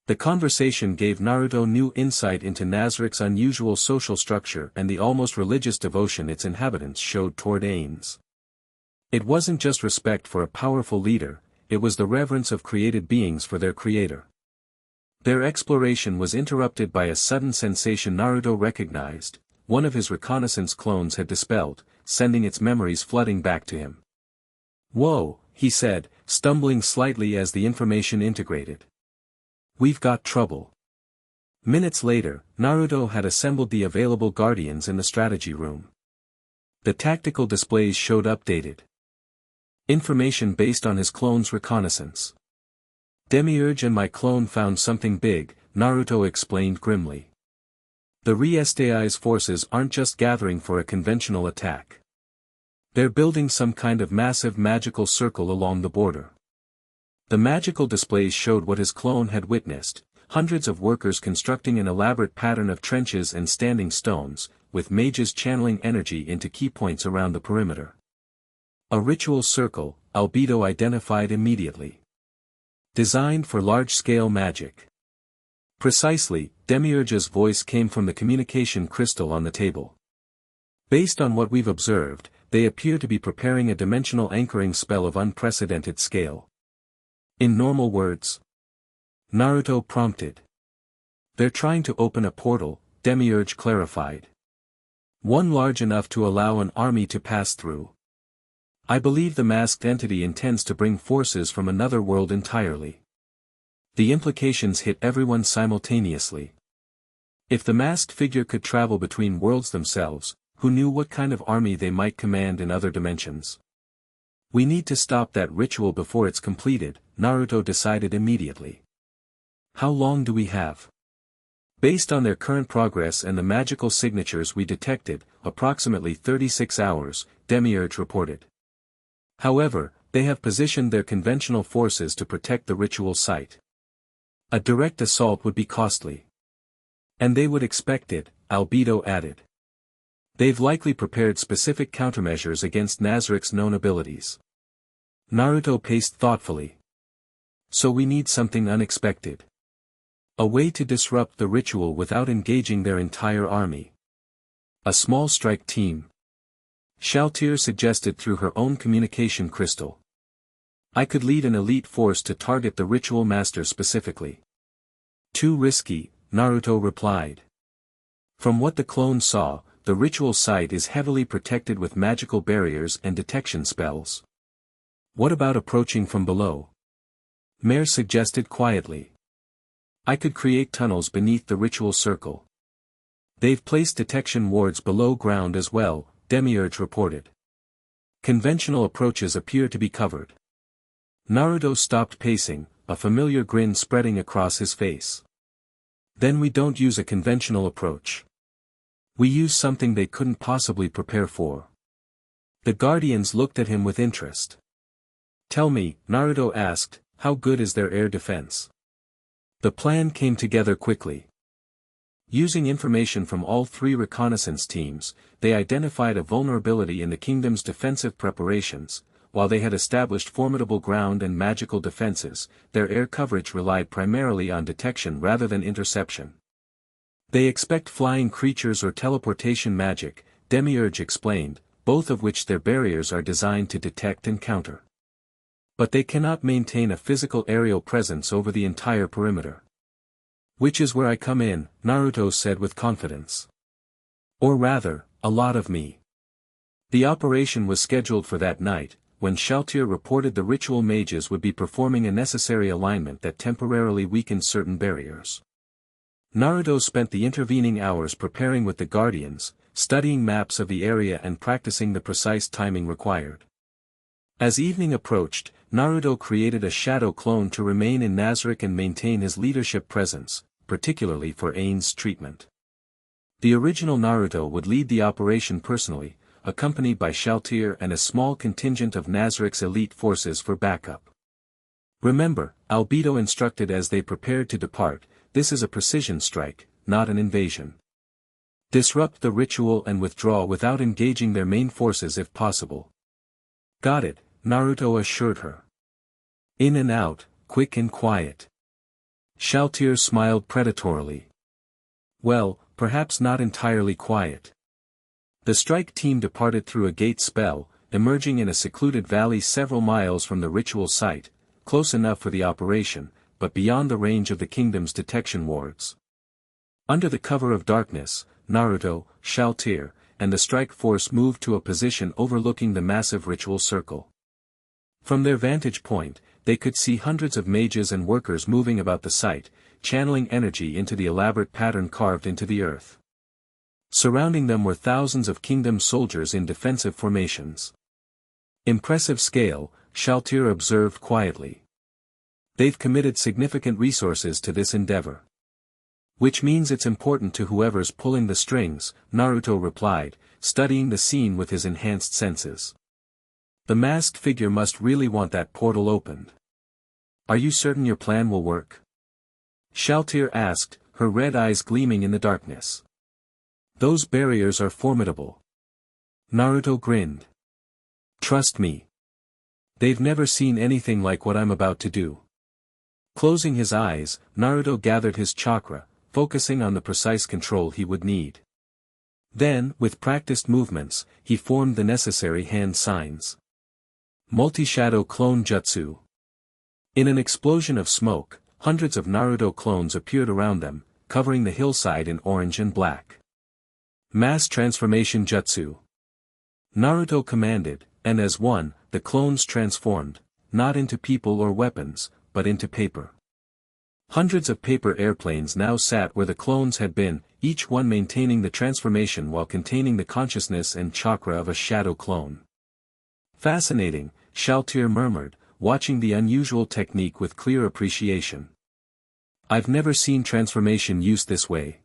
The conversation gave Naruto new insight into Nazarick's unusual social structure and the almost religious devotion its inhabitants showed toward Ains. It wasn't just respect for a powerful leader, it was the reverence of created beings for their creator. Their exploration was interrupted by a sudden sensation Naruto recognized. One of his reconnaissance clones had dispelled, sending its memories flooding back to him. Whoa, he said, stumbling slightly as the information integrated. We've got trouble. Minutes later, Naruto had assembled the available guardians in the strategy room. The tactical displays showed updated information based on his clone's reconnaissance. Demiurge and my clone found something big, Naruto explained grimly. The Re-STI's forces aren't just gathering for a conventional attack. They're building some kind of massive magical circle along the border. The magical displays showed what his clone had witnessed, hundreds of workers constructing an elaborate pattern of trenches and standing stones, with mages channeling energy into key points around the perimeter. A ritual circle, Albedo identified immediately. Designed for large-scale magic. Precisely, Demiurge's voice came from the communication crystal on the table. Based on what we've observed, they appear to be preparing a dimensional anchoring spell of unprecedented scale. In normal words, Naruto prompted. They're trying to open a portal, Demiurge clarified. One large enough to allow an army to pass through. I believe the masked entity intends to bring forces from another world entirely. The implications hit everyone simultaneously. If the masked figure could travel between worlds themselves, who knew what kind of army they might command in other dimensions? We need to stop that ritual before it's completed, Naruto decided immediately. How long do we have? Based on their current progress and the magical signatures we detected, approximately 36 hours, Demiurge reported. However, they have positioned their conventional forces to protect the ritual site. A direct assault would be costly. And they would expect it, Albedo added. They've likely prepared specific countermeasures against Nazarick's known abilities. Naruto paced thoughtfully. So we need something unexpected. A way to disrupt the ritual without engaging their entire army. A small strike team. Shalltear suggested through her own communication crystal. I could lead an elite force to target the ritual master specifically. Too risky, Naruto replied. From what the clone saw, the ritual site is heavily protected with magical barriers and detection spells. What about approaching from below? Mare suggested quietly. I could create tunnels beneath the ritual circle. They've placed detection wards below ground as well, Demiurge reported. Conventional approaches appear to be covered. Naruto stopped pacing, a familiar grin spreading across his face. Then we don't use a conventional approach. We use something they couldn't possibly prepare for. The Guardians looked at him with interest. Tell me, Naruto asked, how good is their air defense? The plan came together quickly. Using information from all three reconnaissance teams, they identified a vulnerability in the kingdom's defensive preparations. While they had established formidable ground and magical defenses, their air coverage relied primarily on detection rather than interception. They expect flying creatures or teleportation magic, Demiurge explained, both of which their barriers are designed to detect and counter. But they cannot maintain a physical aerial presence over the entire perimeter. Which is where I come in, Naruto said with confidence. Or rather, a lot of me. The operation was scheduled for that night, when Shalltear reported the ritual mages would be performing a necessary alignment that temporarily weakened certain barriers. Naruto spent the intervening hours preparing with the Guardians, studying maps of the area and practicing the precise timing required. As evening approached, Naruto created a shadow clone to remain in Nazarick and maintain his leadership presence, particularly for Ain's treatment. The original Naruto would lead the operation personally, accompanied by Shalltear and a small contingent of Nazarick's elite forces for backup. Remember, Albedo instructed as they prepared to depart, this is a precision strike, not an invasion. Disrupt the ritual and withdraw without engaging their main forces if possible. Got it, Naruto assured her. In and out, quick and quiet. Shalltear smiled predatorily. Well, perhaps not entirely quiet. The strike team departed through a gate spell, emerging in a secluded valley several miles from the ritual site, close enough for the operation, but beyond the range of the kingdom's detection wards. Under the cover of darkness, Naruto, Shalltear, and the strike force moved to a position overlooking the massive ritual circle. From their vantage point, they could see hundreds of mages and workers moving about the site, channeling energy into the elaborate pattern carved into the earth. Surrounding them were thousands of kingdom soldiers in defensive formations. Impressive scale, Shalltear observed quietly. They've committed significant resources to this endeavor. Which means it's important to whoever's pulling the strings, Naruto replied, studying the scene with his enhanced senses. The masked figure must really want that portal opened. Are you certain your plan will work? Shalltear asked, her red eyes gleaming in the darkness. Those barriers are formidable. Naruto grinned. Trust me. They've never seen anything like what I'm about to do. Closing his eyes, Naruto gathered his chakra, focusing on the precise control he would need. Then, with practiced movements, he formed the necessary hand signs. Multi-shadow clone jutsu. In an explosion of smoke, hundreds of Naruto clones appeared around them, covering the hillside in orange and black. Mass transformation jutsu. Naruto commanded, and as one, the clones transformed, not into people or weapons, but into paper. Hundreds of paper airplanes now sat where the clones had been, each one maintaining the transformation while containing the consciousness and chakra of a shadow clone. Fascinating, Shalltear murmured, watching the unusual technique with clear appreciation. I've never seen transformation used this way.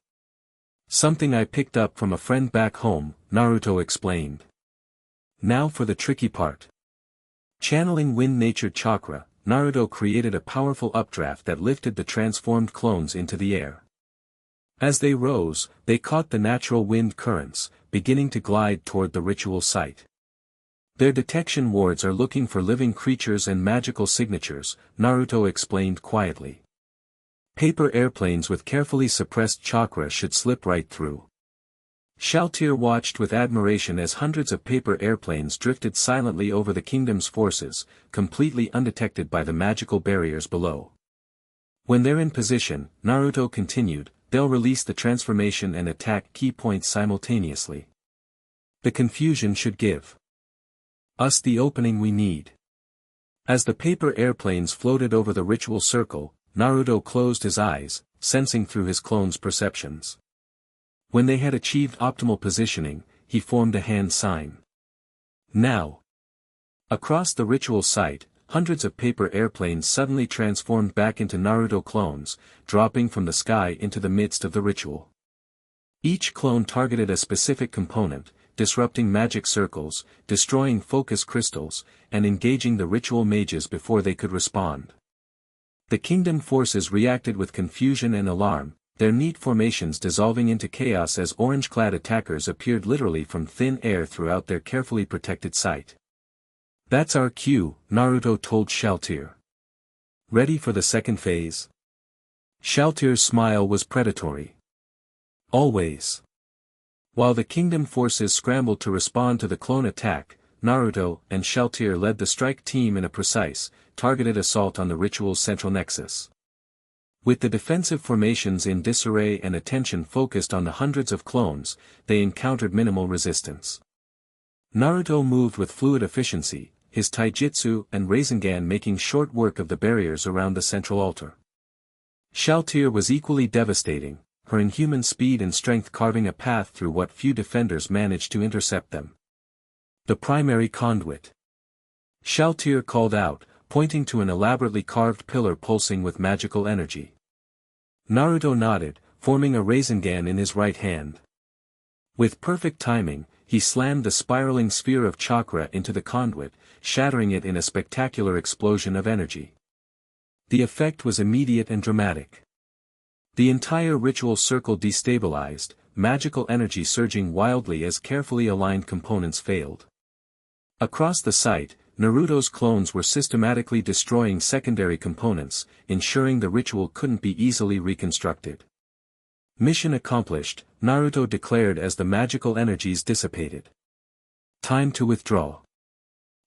Something I picked up from a friend back home, Naruto explained. Now for the tricky part. Channeling wind-natured chakra, Naruto created a powerful updraft that lifted the transformed clones into the air. As they rose, they caught the natural wind currents, beginning to glide toward the ritual site. Their detection wards are looking for living creatures and magical signatures, Naruto explained quietly. Paper airplanes with carefully suppressed chakra should slip right through. Shalltear watched with admiration as hundreds of paper airplanes drifted silently over the kingdom's forces, completely undetected by the magical barriers below. When they're in position, Naruto continued, they'll release the transformation and attack key points simultaneously. The confusion should give us the opening we need. As the paper airplanes floated over the ritual circle, Naruto closed his eyes, sensing through his clone's perceptions. When they had achieved optimal positioning, he formed a hand sign. Now. Across the ritual site, hundreds of paper airplanes suddenly transformed back into Naruto clones, dropping from the sky into the midst of the ritual. Each clone targeted a specific component, disrupting magic circles, destroying focus crystals, and engaging the ritual mages before they could respond. The kingdom forces reacted with confusion and alarm, their neat formations dissolving into chaos as orange-clad attackers appeared literally from thin air throughout their carefully protected site. That's our cue, Naruto told Shalltear. Ready for the second phase? Shalltear's smile was predatory. Always. While the kingdom forces scrambled to respond to the clone attack, Naruto and Shalltear led the strike team in a precise, targeted assault on the ritual's central nexus. With the defensive formations in disarray and attention focused on the hundreds of clones, they encountered minimal resistance. Naruto moved with fluid efficiency, his taijutsu and Rasengan making short work of the barriers around the central altar. Shalltear was equally devastating, her inhuman speed and strength carving a path through what few defenders managed to intercept them. The primary conduit. Shalltear called out, pointing to an elaborately carved pillar pulsing with magical energy. Naruto nodded, forming a Rasengan in his right hand. With perfect timing, he slammed the spiraling sphere of chakra into the conduit, shattering it in a spectacular explosion of energy. The effect was immediate and dramatic. The entire ritual circle destabilized, magical energy surging wildly as carefully aligned components failed. Across the site, Naruto's clones were systematically destroying secondary components, ensuring the ritual couldn't be easily reconstructed. Mission accomplished, Naruto declared as the magical energies dissipated. Time to withdraw.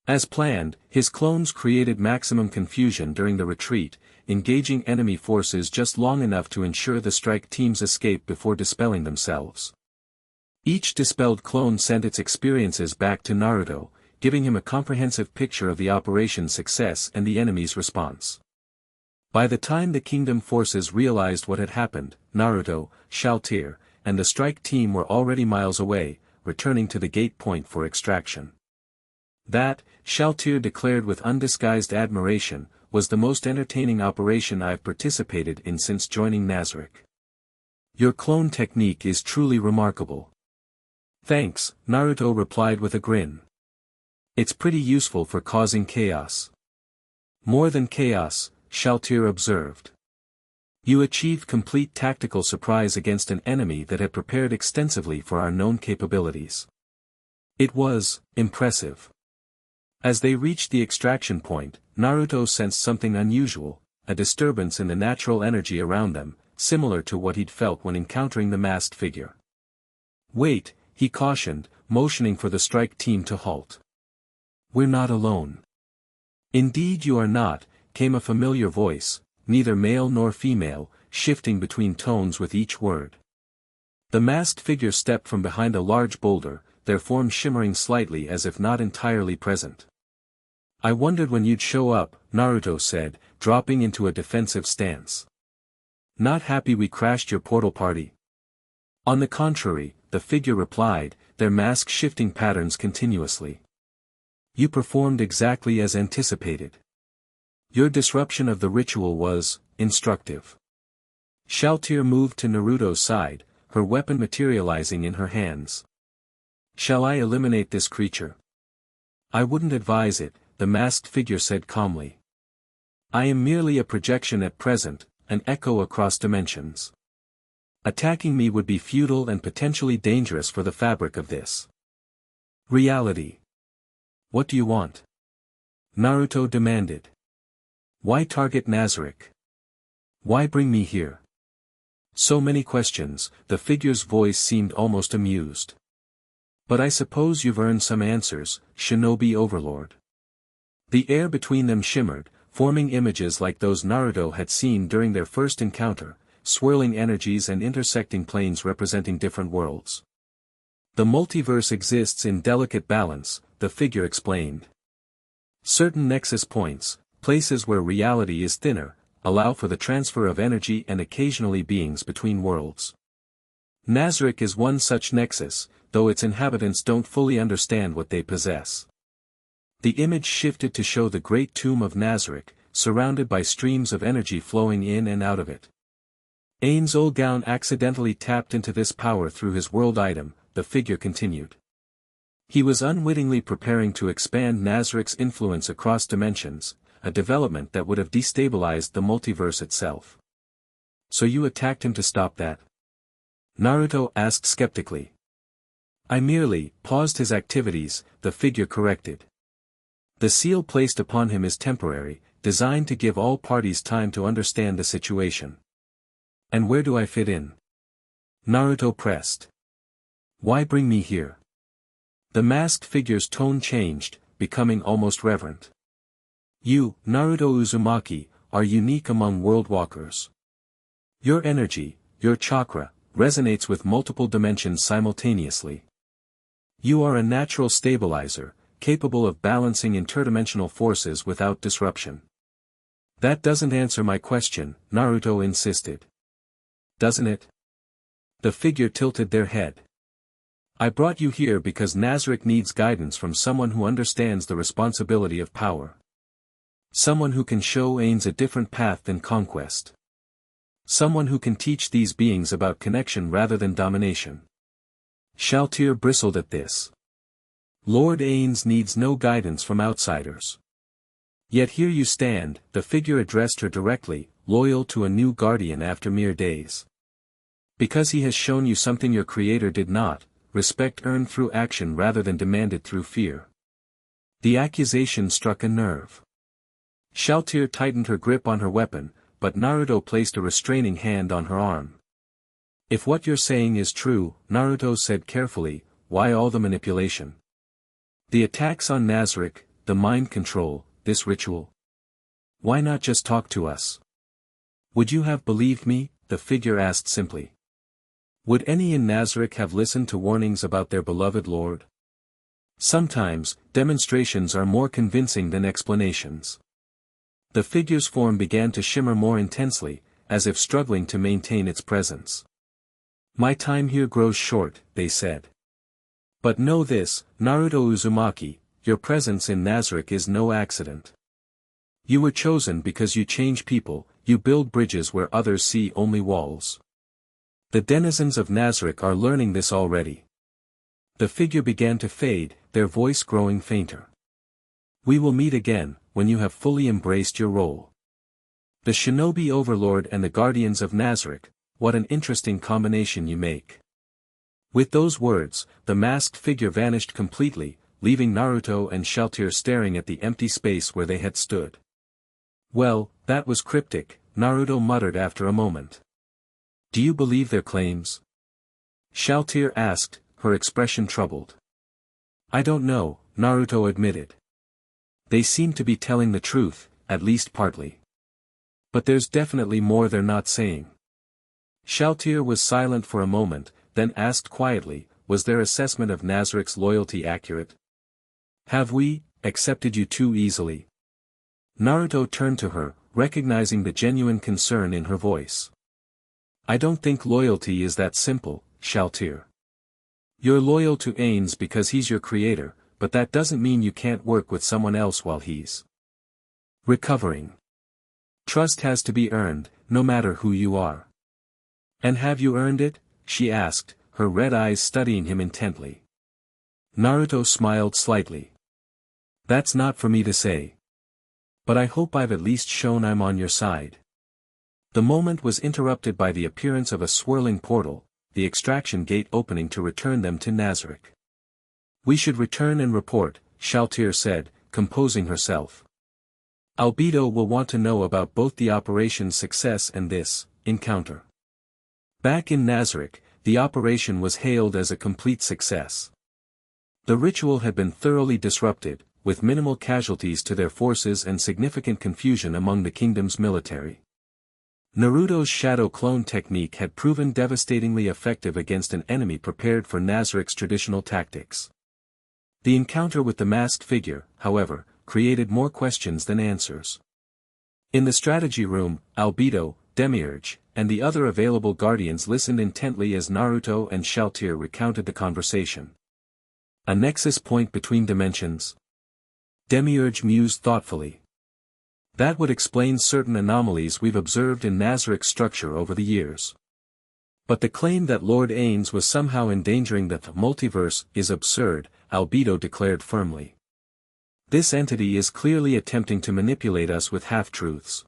As planned, his clones created maximum confusion during the retreat, engaging enemy forces just long enough to ensure the strike team's escape before dispelling themselves. Each dispelled clone sent its experiences back to Naruto, giving him a comprehensive picture of the operation's success and the enemy's response. By the time the kingdom forces realized what had happened, Naruto, Shalltear, and the strike team were already miles away, returning to the gate point for extraction. That, Shalltear declared with undisguised admiration, was the most entertaining operation I've participated in since joining Nazarick. Your clone technique is truly remarkable. Thanks, Naruto replied with a grin. It's pretty useful for causing chaos. More than chaos, Shalltear observed. You achieved complete tactical surprise against an enemy that had prepared extensively for our known capabilities. It was impressive. As they reached the extraction point, Naruto sensed something unusual, a disturbance in the natural energy around them, similar to what he'd felt when encountering the masked figure. Wait, he cautioned, motioning for the strike team to halt. We're not alone. Indeed you are not, came a familiar voice, neither male nor female, shifting between tones with each word. The masked figure stepped from behind a large boulder, their form shimmering slightly as if not entirely present. I wondered when you'd show up, Naruto said, dropping into a defensive stance. Not happy we crashed your portal party? On the contrary, the figure replied, their mask shifting patterns continuously. You performed exactly as anticipated. Your disruption of the ritual was instructive. Shalltear moved to Naruto's side, her weapon materializing in her hands. Shall I eliminate this creature? I wouldn't advise it, the masked figure said calmly. I am merely a projection at present, an echo across dimensions. Attacking me would be futile and potentially dangerous for the fabric of this reality. What do you want? Naruto demanded. Why target Nazarick? Why bring me here? So many questions, the figure's voice seemed almost amused. But I suppose you've earned some answers, Shinobi Overlord. The air between them shimmered, forming images like those Naruto had seen during their first encounter, swirling energies and intersecting planes representing different worlds. The multiverse exists in delicate balance, the figure explained. Certain nexus points, places where reality is thinner, allow for the transfer of energy and occasionally beings between worlds. Nazarick is one such nexus, though its inhabitants don't fully understand what they possess. The image shifted to show the great tomb of Nazarick, surrounded by streams of energy flowing in and out of it. Ainz Olgaun accidentally tapped into this power through his world item, the figure continued. He was unwittingly preparing to expand Nazarick's influence across dimensions, a development that would have destabilized the multiverse itself. So you attacked him to stop that? Naruto asked skeptically. I merely paused his activities, the figure corrected. The seal placed upon him is temporary, designed to give all parties time to understand the situation. And where do I fit in? Naruto pressed. Why bring me here? The masked figure's tone changed, becoming almost reverent. You, Naruto Uzumaki, are unique among worldwalkers. Your energy, your chakra, resonates with multiple dimensions simultaneously. You are a natural stabilizer, capable of balancing interdimensional forces without disruption. That doesn't answer my question, Naruto insisted. Doesn't it? The figure tilted their head. I brought you here because Nazarick needs guidance from someone who understands the responsibility of power. Someone who can show Ains a different path than conquest. Someone who can teach these beings about connection rather than domination. Shalltear bristled at this. Lord Ains needs no guidance from outsiders. Yet here you stand, the figure addressed her directly, loyal to a new guardian after mere days. Because he has shown you something your creator did not, respect earned through action rather than demanded through fear. The accusation struck a nerve. Shalltear tightened her grip on her weapon, but Naruto placed a restraining hand on her arm. If what you're saying is true, Naruto said carefully, why all the manipulation? The attacks on Nazarick, the mind control, this ritual? Why not just talk to us? Would you have believed me? The figure asked simply. Would any in Nazarick have listened to warnings about their beloved lord? Sometimes, demonstrations are more convincing than explanations. The figure's form began to shimmer more intensely, as if struggling to maintain its presence. My time here grows short, they said. But know this, Naruto Uzumaki, your presence in Nazarick is no accident. You were chosen because you change people, you build bridges where others see only walls. The denizens of Nazarick are learning this already. The figure began to fade, their voice growing fainter. We will meet again, when you have fully embraced your role. The Shinobi Overlord and the Guardians of Nazarick, what an interesting combination you make. With those words, the masked figure vanished completely, leaving Naruto and Shalltear staring at the empty space where they had stood. Well, that was cryptic, Naruto muttered after a moment. Do you believe their claims? Shalltear asked, her expression troubled. I don't know, Naruto admitted. They seem to be telling the truth, at least partly. But there's definitely more they're not saying. Shalltear was silent for a moment, then asked quietly, was their assessment of Nazarick's loyalty accurate? Have we accepted you too easily? Naruto turned to her, recognizing the genuine concern in her voice. I don't think loyalty is that simple, Shalltear. You're loyal to Ains because he's your creator, but that doesn't mean you can't work with someone else while he's recovering. Trust has to be earned, no matter who you are. And have you earned it? She asked, her red eyes studying him intently. Naruto smiled slightly. That's not for me to say. But I hope I've at least shown I'm on your side. The moment was interrupted by the appearance of a swirling portal, the extraction gate opening to return them to Nazarick. We should return and report, Shalltear said, composing herself. Albedo will want to know about both the operation's success and this encounter. Back in Nazarick, the operation was hailed as a complete success. The ritual had been thoroughly disrupted, with minimal casualties to their forces and significant confusion among the kingdom's military. Naruto's shadow clone technique had proven devastatingly effective against an enemy prepared for Nazarick's traditional tactics. The encounter with the masked figure, however, created more questions than answers. In the strategy room, Albedo, Demiurge, and the other available guardians listened intently as Naruto and Shalltear recounted the conversation. A nexus point between dimensions? Demiurge mused thoughtfully. That would explain certain anomalies we've observed in Nazarick's structure over the years. But the claim that Lord Ains was somehow endangering the multiverse is absurd, Albedo declared firmly. This entity is clearly attempting to manipulate us with half-truths.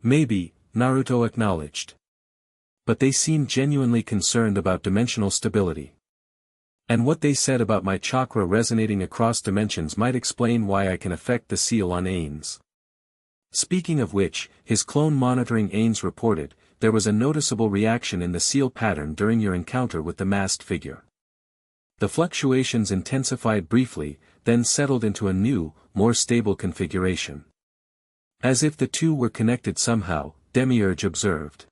Maybe, Naruto acknowledged. But they seem genuinely concerned about dimensional stability. And what they said about my chakra resonating across dimensions might explain why I can affect the seal on Ains. Speaking of which, his clone monitoring Ains reported, there was a noticeable reaction in the seal pattern during your encounter with the masked figure. The fluctuations intensified briefly, then settled into a new, more stable configuration. As if the two were connected somehow, Demiurge observed.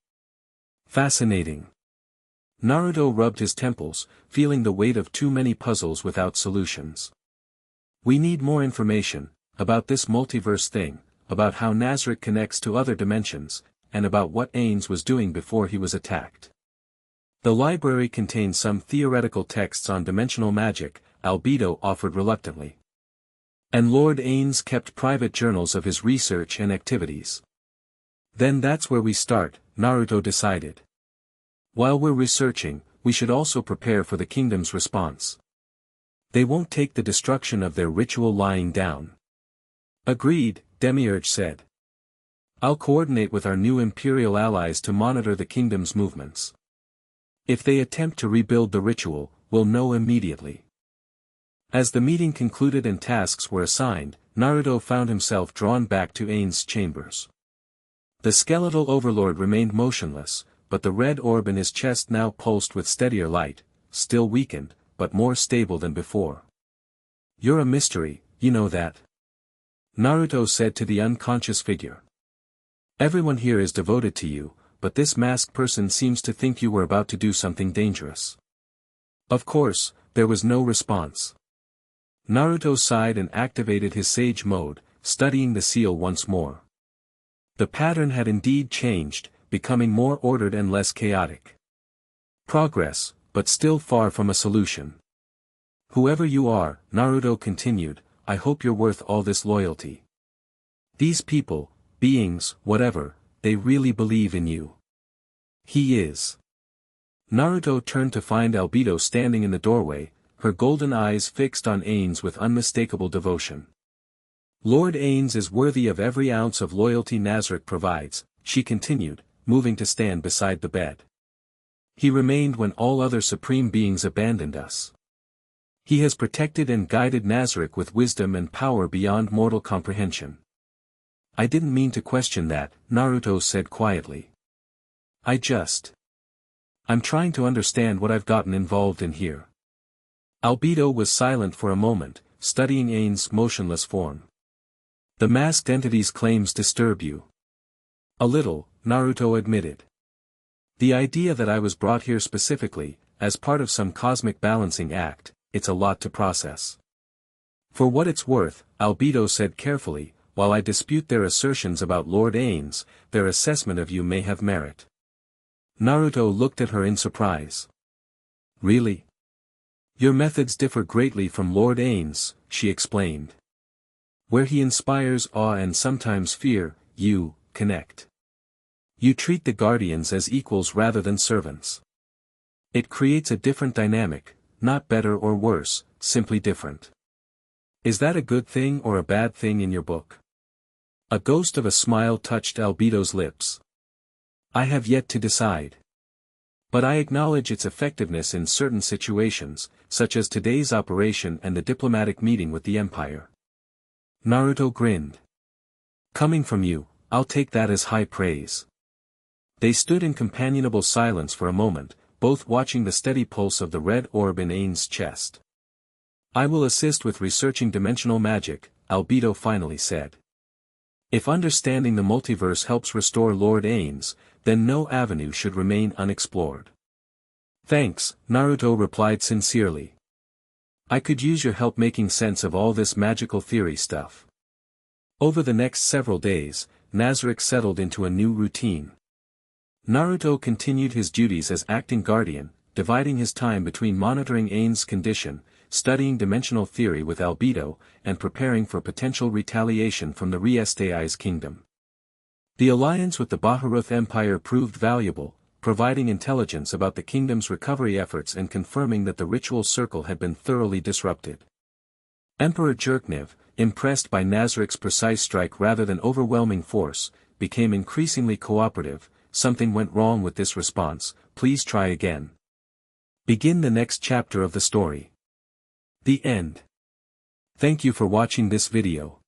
Fascinating. Naruto rubbed his temples, feeling the weight of too many puzzles without solutions. We need more information, about this multiverse thing, about how Nazarick connects to other dimensions, and about what Ains was doing before he was attacked. The library contained some theoretical texts on dimensional magic, Albedo offered reluctantly. And Lord Ains kept private journals of his research and activities. Then that's where we start, Naruto decided. While we're researching, we should also prepare for the kingdom's response. They won't take the destruction of their ritual lying down. Agreed, Demiurge said. I'll coordinate with our new imperial allies to monitor the kingdom's movements. If they attempt to rebuild the ritual, we'll know immediately. As the meeting concluded and tasks were assigned, Naruto found himself drawn back to Ain's chambers. The skeletal overlord remained motionless, but the red orb in his chest now pulsed with steadier light, still weakened, but more stable than before. You're a mystery, you know that? Naruto said to the unconscious figure. Everyone here is devoted to you, but this masked person seems to think you were about to do something dangerous. Of course, there was no response. Naruto sighed and activated his sage mode, studying the seal once more. The pattern had indeed changed, becoming more ordered and less chaotic. Progress, but still far from a solution. Whoever you are, Naruto continued, I hope you're worth all this loyalty. These people, beings, whatever, they really believe in you. He is. Naruto turned to find Albedo standing in the doorway, her golden eyes fixed on Ains with unmistakable devotion. Lord Ains is worthy of every ounce of loyalty Nazarick provides, she continued, moving to stand beside the bed. He remained when all other supreme beings abandoned us. He has protected and guided Nazarick with wisdom and power beyond mortal comprehension. I didn't mean to question that, Naruto said quietly. I'm trying to understand what I've gotten involved in here. Albedo was silent for a moment, studying Ain's motionless form. The masked entity's claims disturb you. A little, Naruto admitted. The idea that I was brought here specifically, as part of some cosmic balancing act, it's a lot to process. For what it's worth, Albedo said carefully, while I dispute their assertions about Lord Ains, their assessment of you may have merit. Naruto looked at her in surprise. Really? Your methods differ greatly from Lord Ains, she explained. Where he inspires awe and sometimes fear, you connect. You treat the guardians as equals rather than servants. It creates a different dynamic, not better or worse, simply different. Is that a good thing or a bad thing in your book? A ghost of a smile touched Albedo's lips. I have yet to decide. But I acknowledge its effectiveness in certain situations, such as today's operation and the diplomatic meeting with the Empire. Naruto grinned. Coming from you, I'll take that as high praise. They stood in companionable silence for a moment, both watching the steady pulse of the red orb in Ain's chest. I will assist with researching dimensional magic, Albedo finally said. If understanding the multiverse helps restore Lord Ains, then no avenue should remain unexplored. Thanks, Naruto replied sincerely. I could use your help making sense of all this magical theory stuff. Over the next several days, Nazarick settled into a new routine. Naruto continued his duties as acting guardian, dividing his time between monitoring Ain's condition, studying dimensional theory with Albedo, and preparing for potential retaliation from the Riestai's kingdom. The alliance with the Baharuth Empire proved valuable, providing intelligence about the kingdom's recovery efforts and confirming that the ritual circle had been thoroughly disrupted. Emperor Jerkniv, impressed by Nazarick's precise strike rather than overwhelming force, became increasingly cooperative. Something went wrong with this response, please try again. Begin the next chapter of the story. The end. Thank you for watching this video.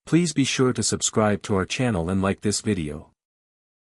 Please be sure to subscribe to our channel and like this video.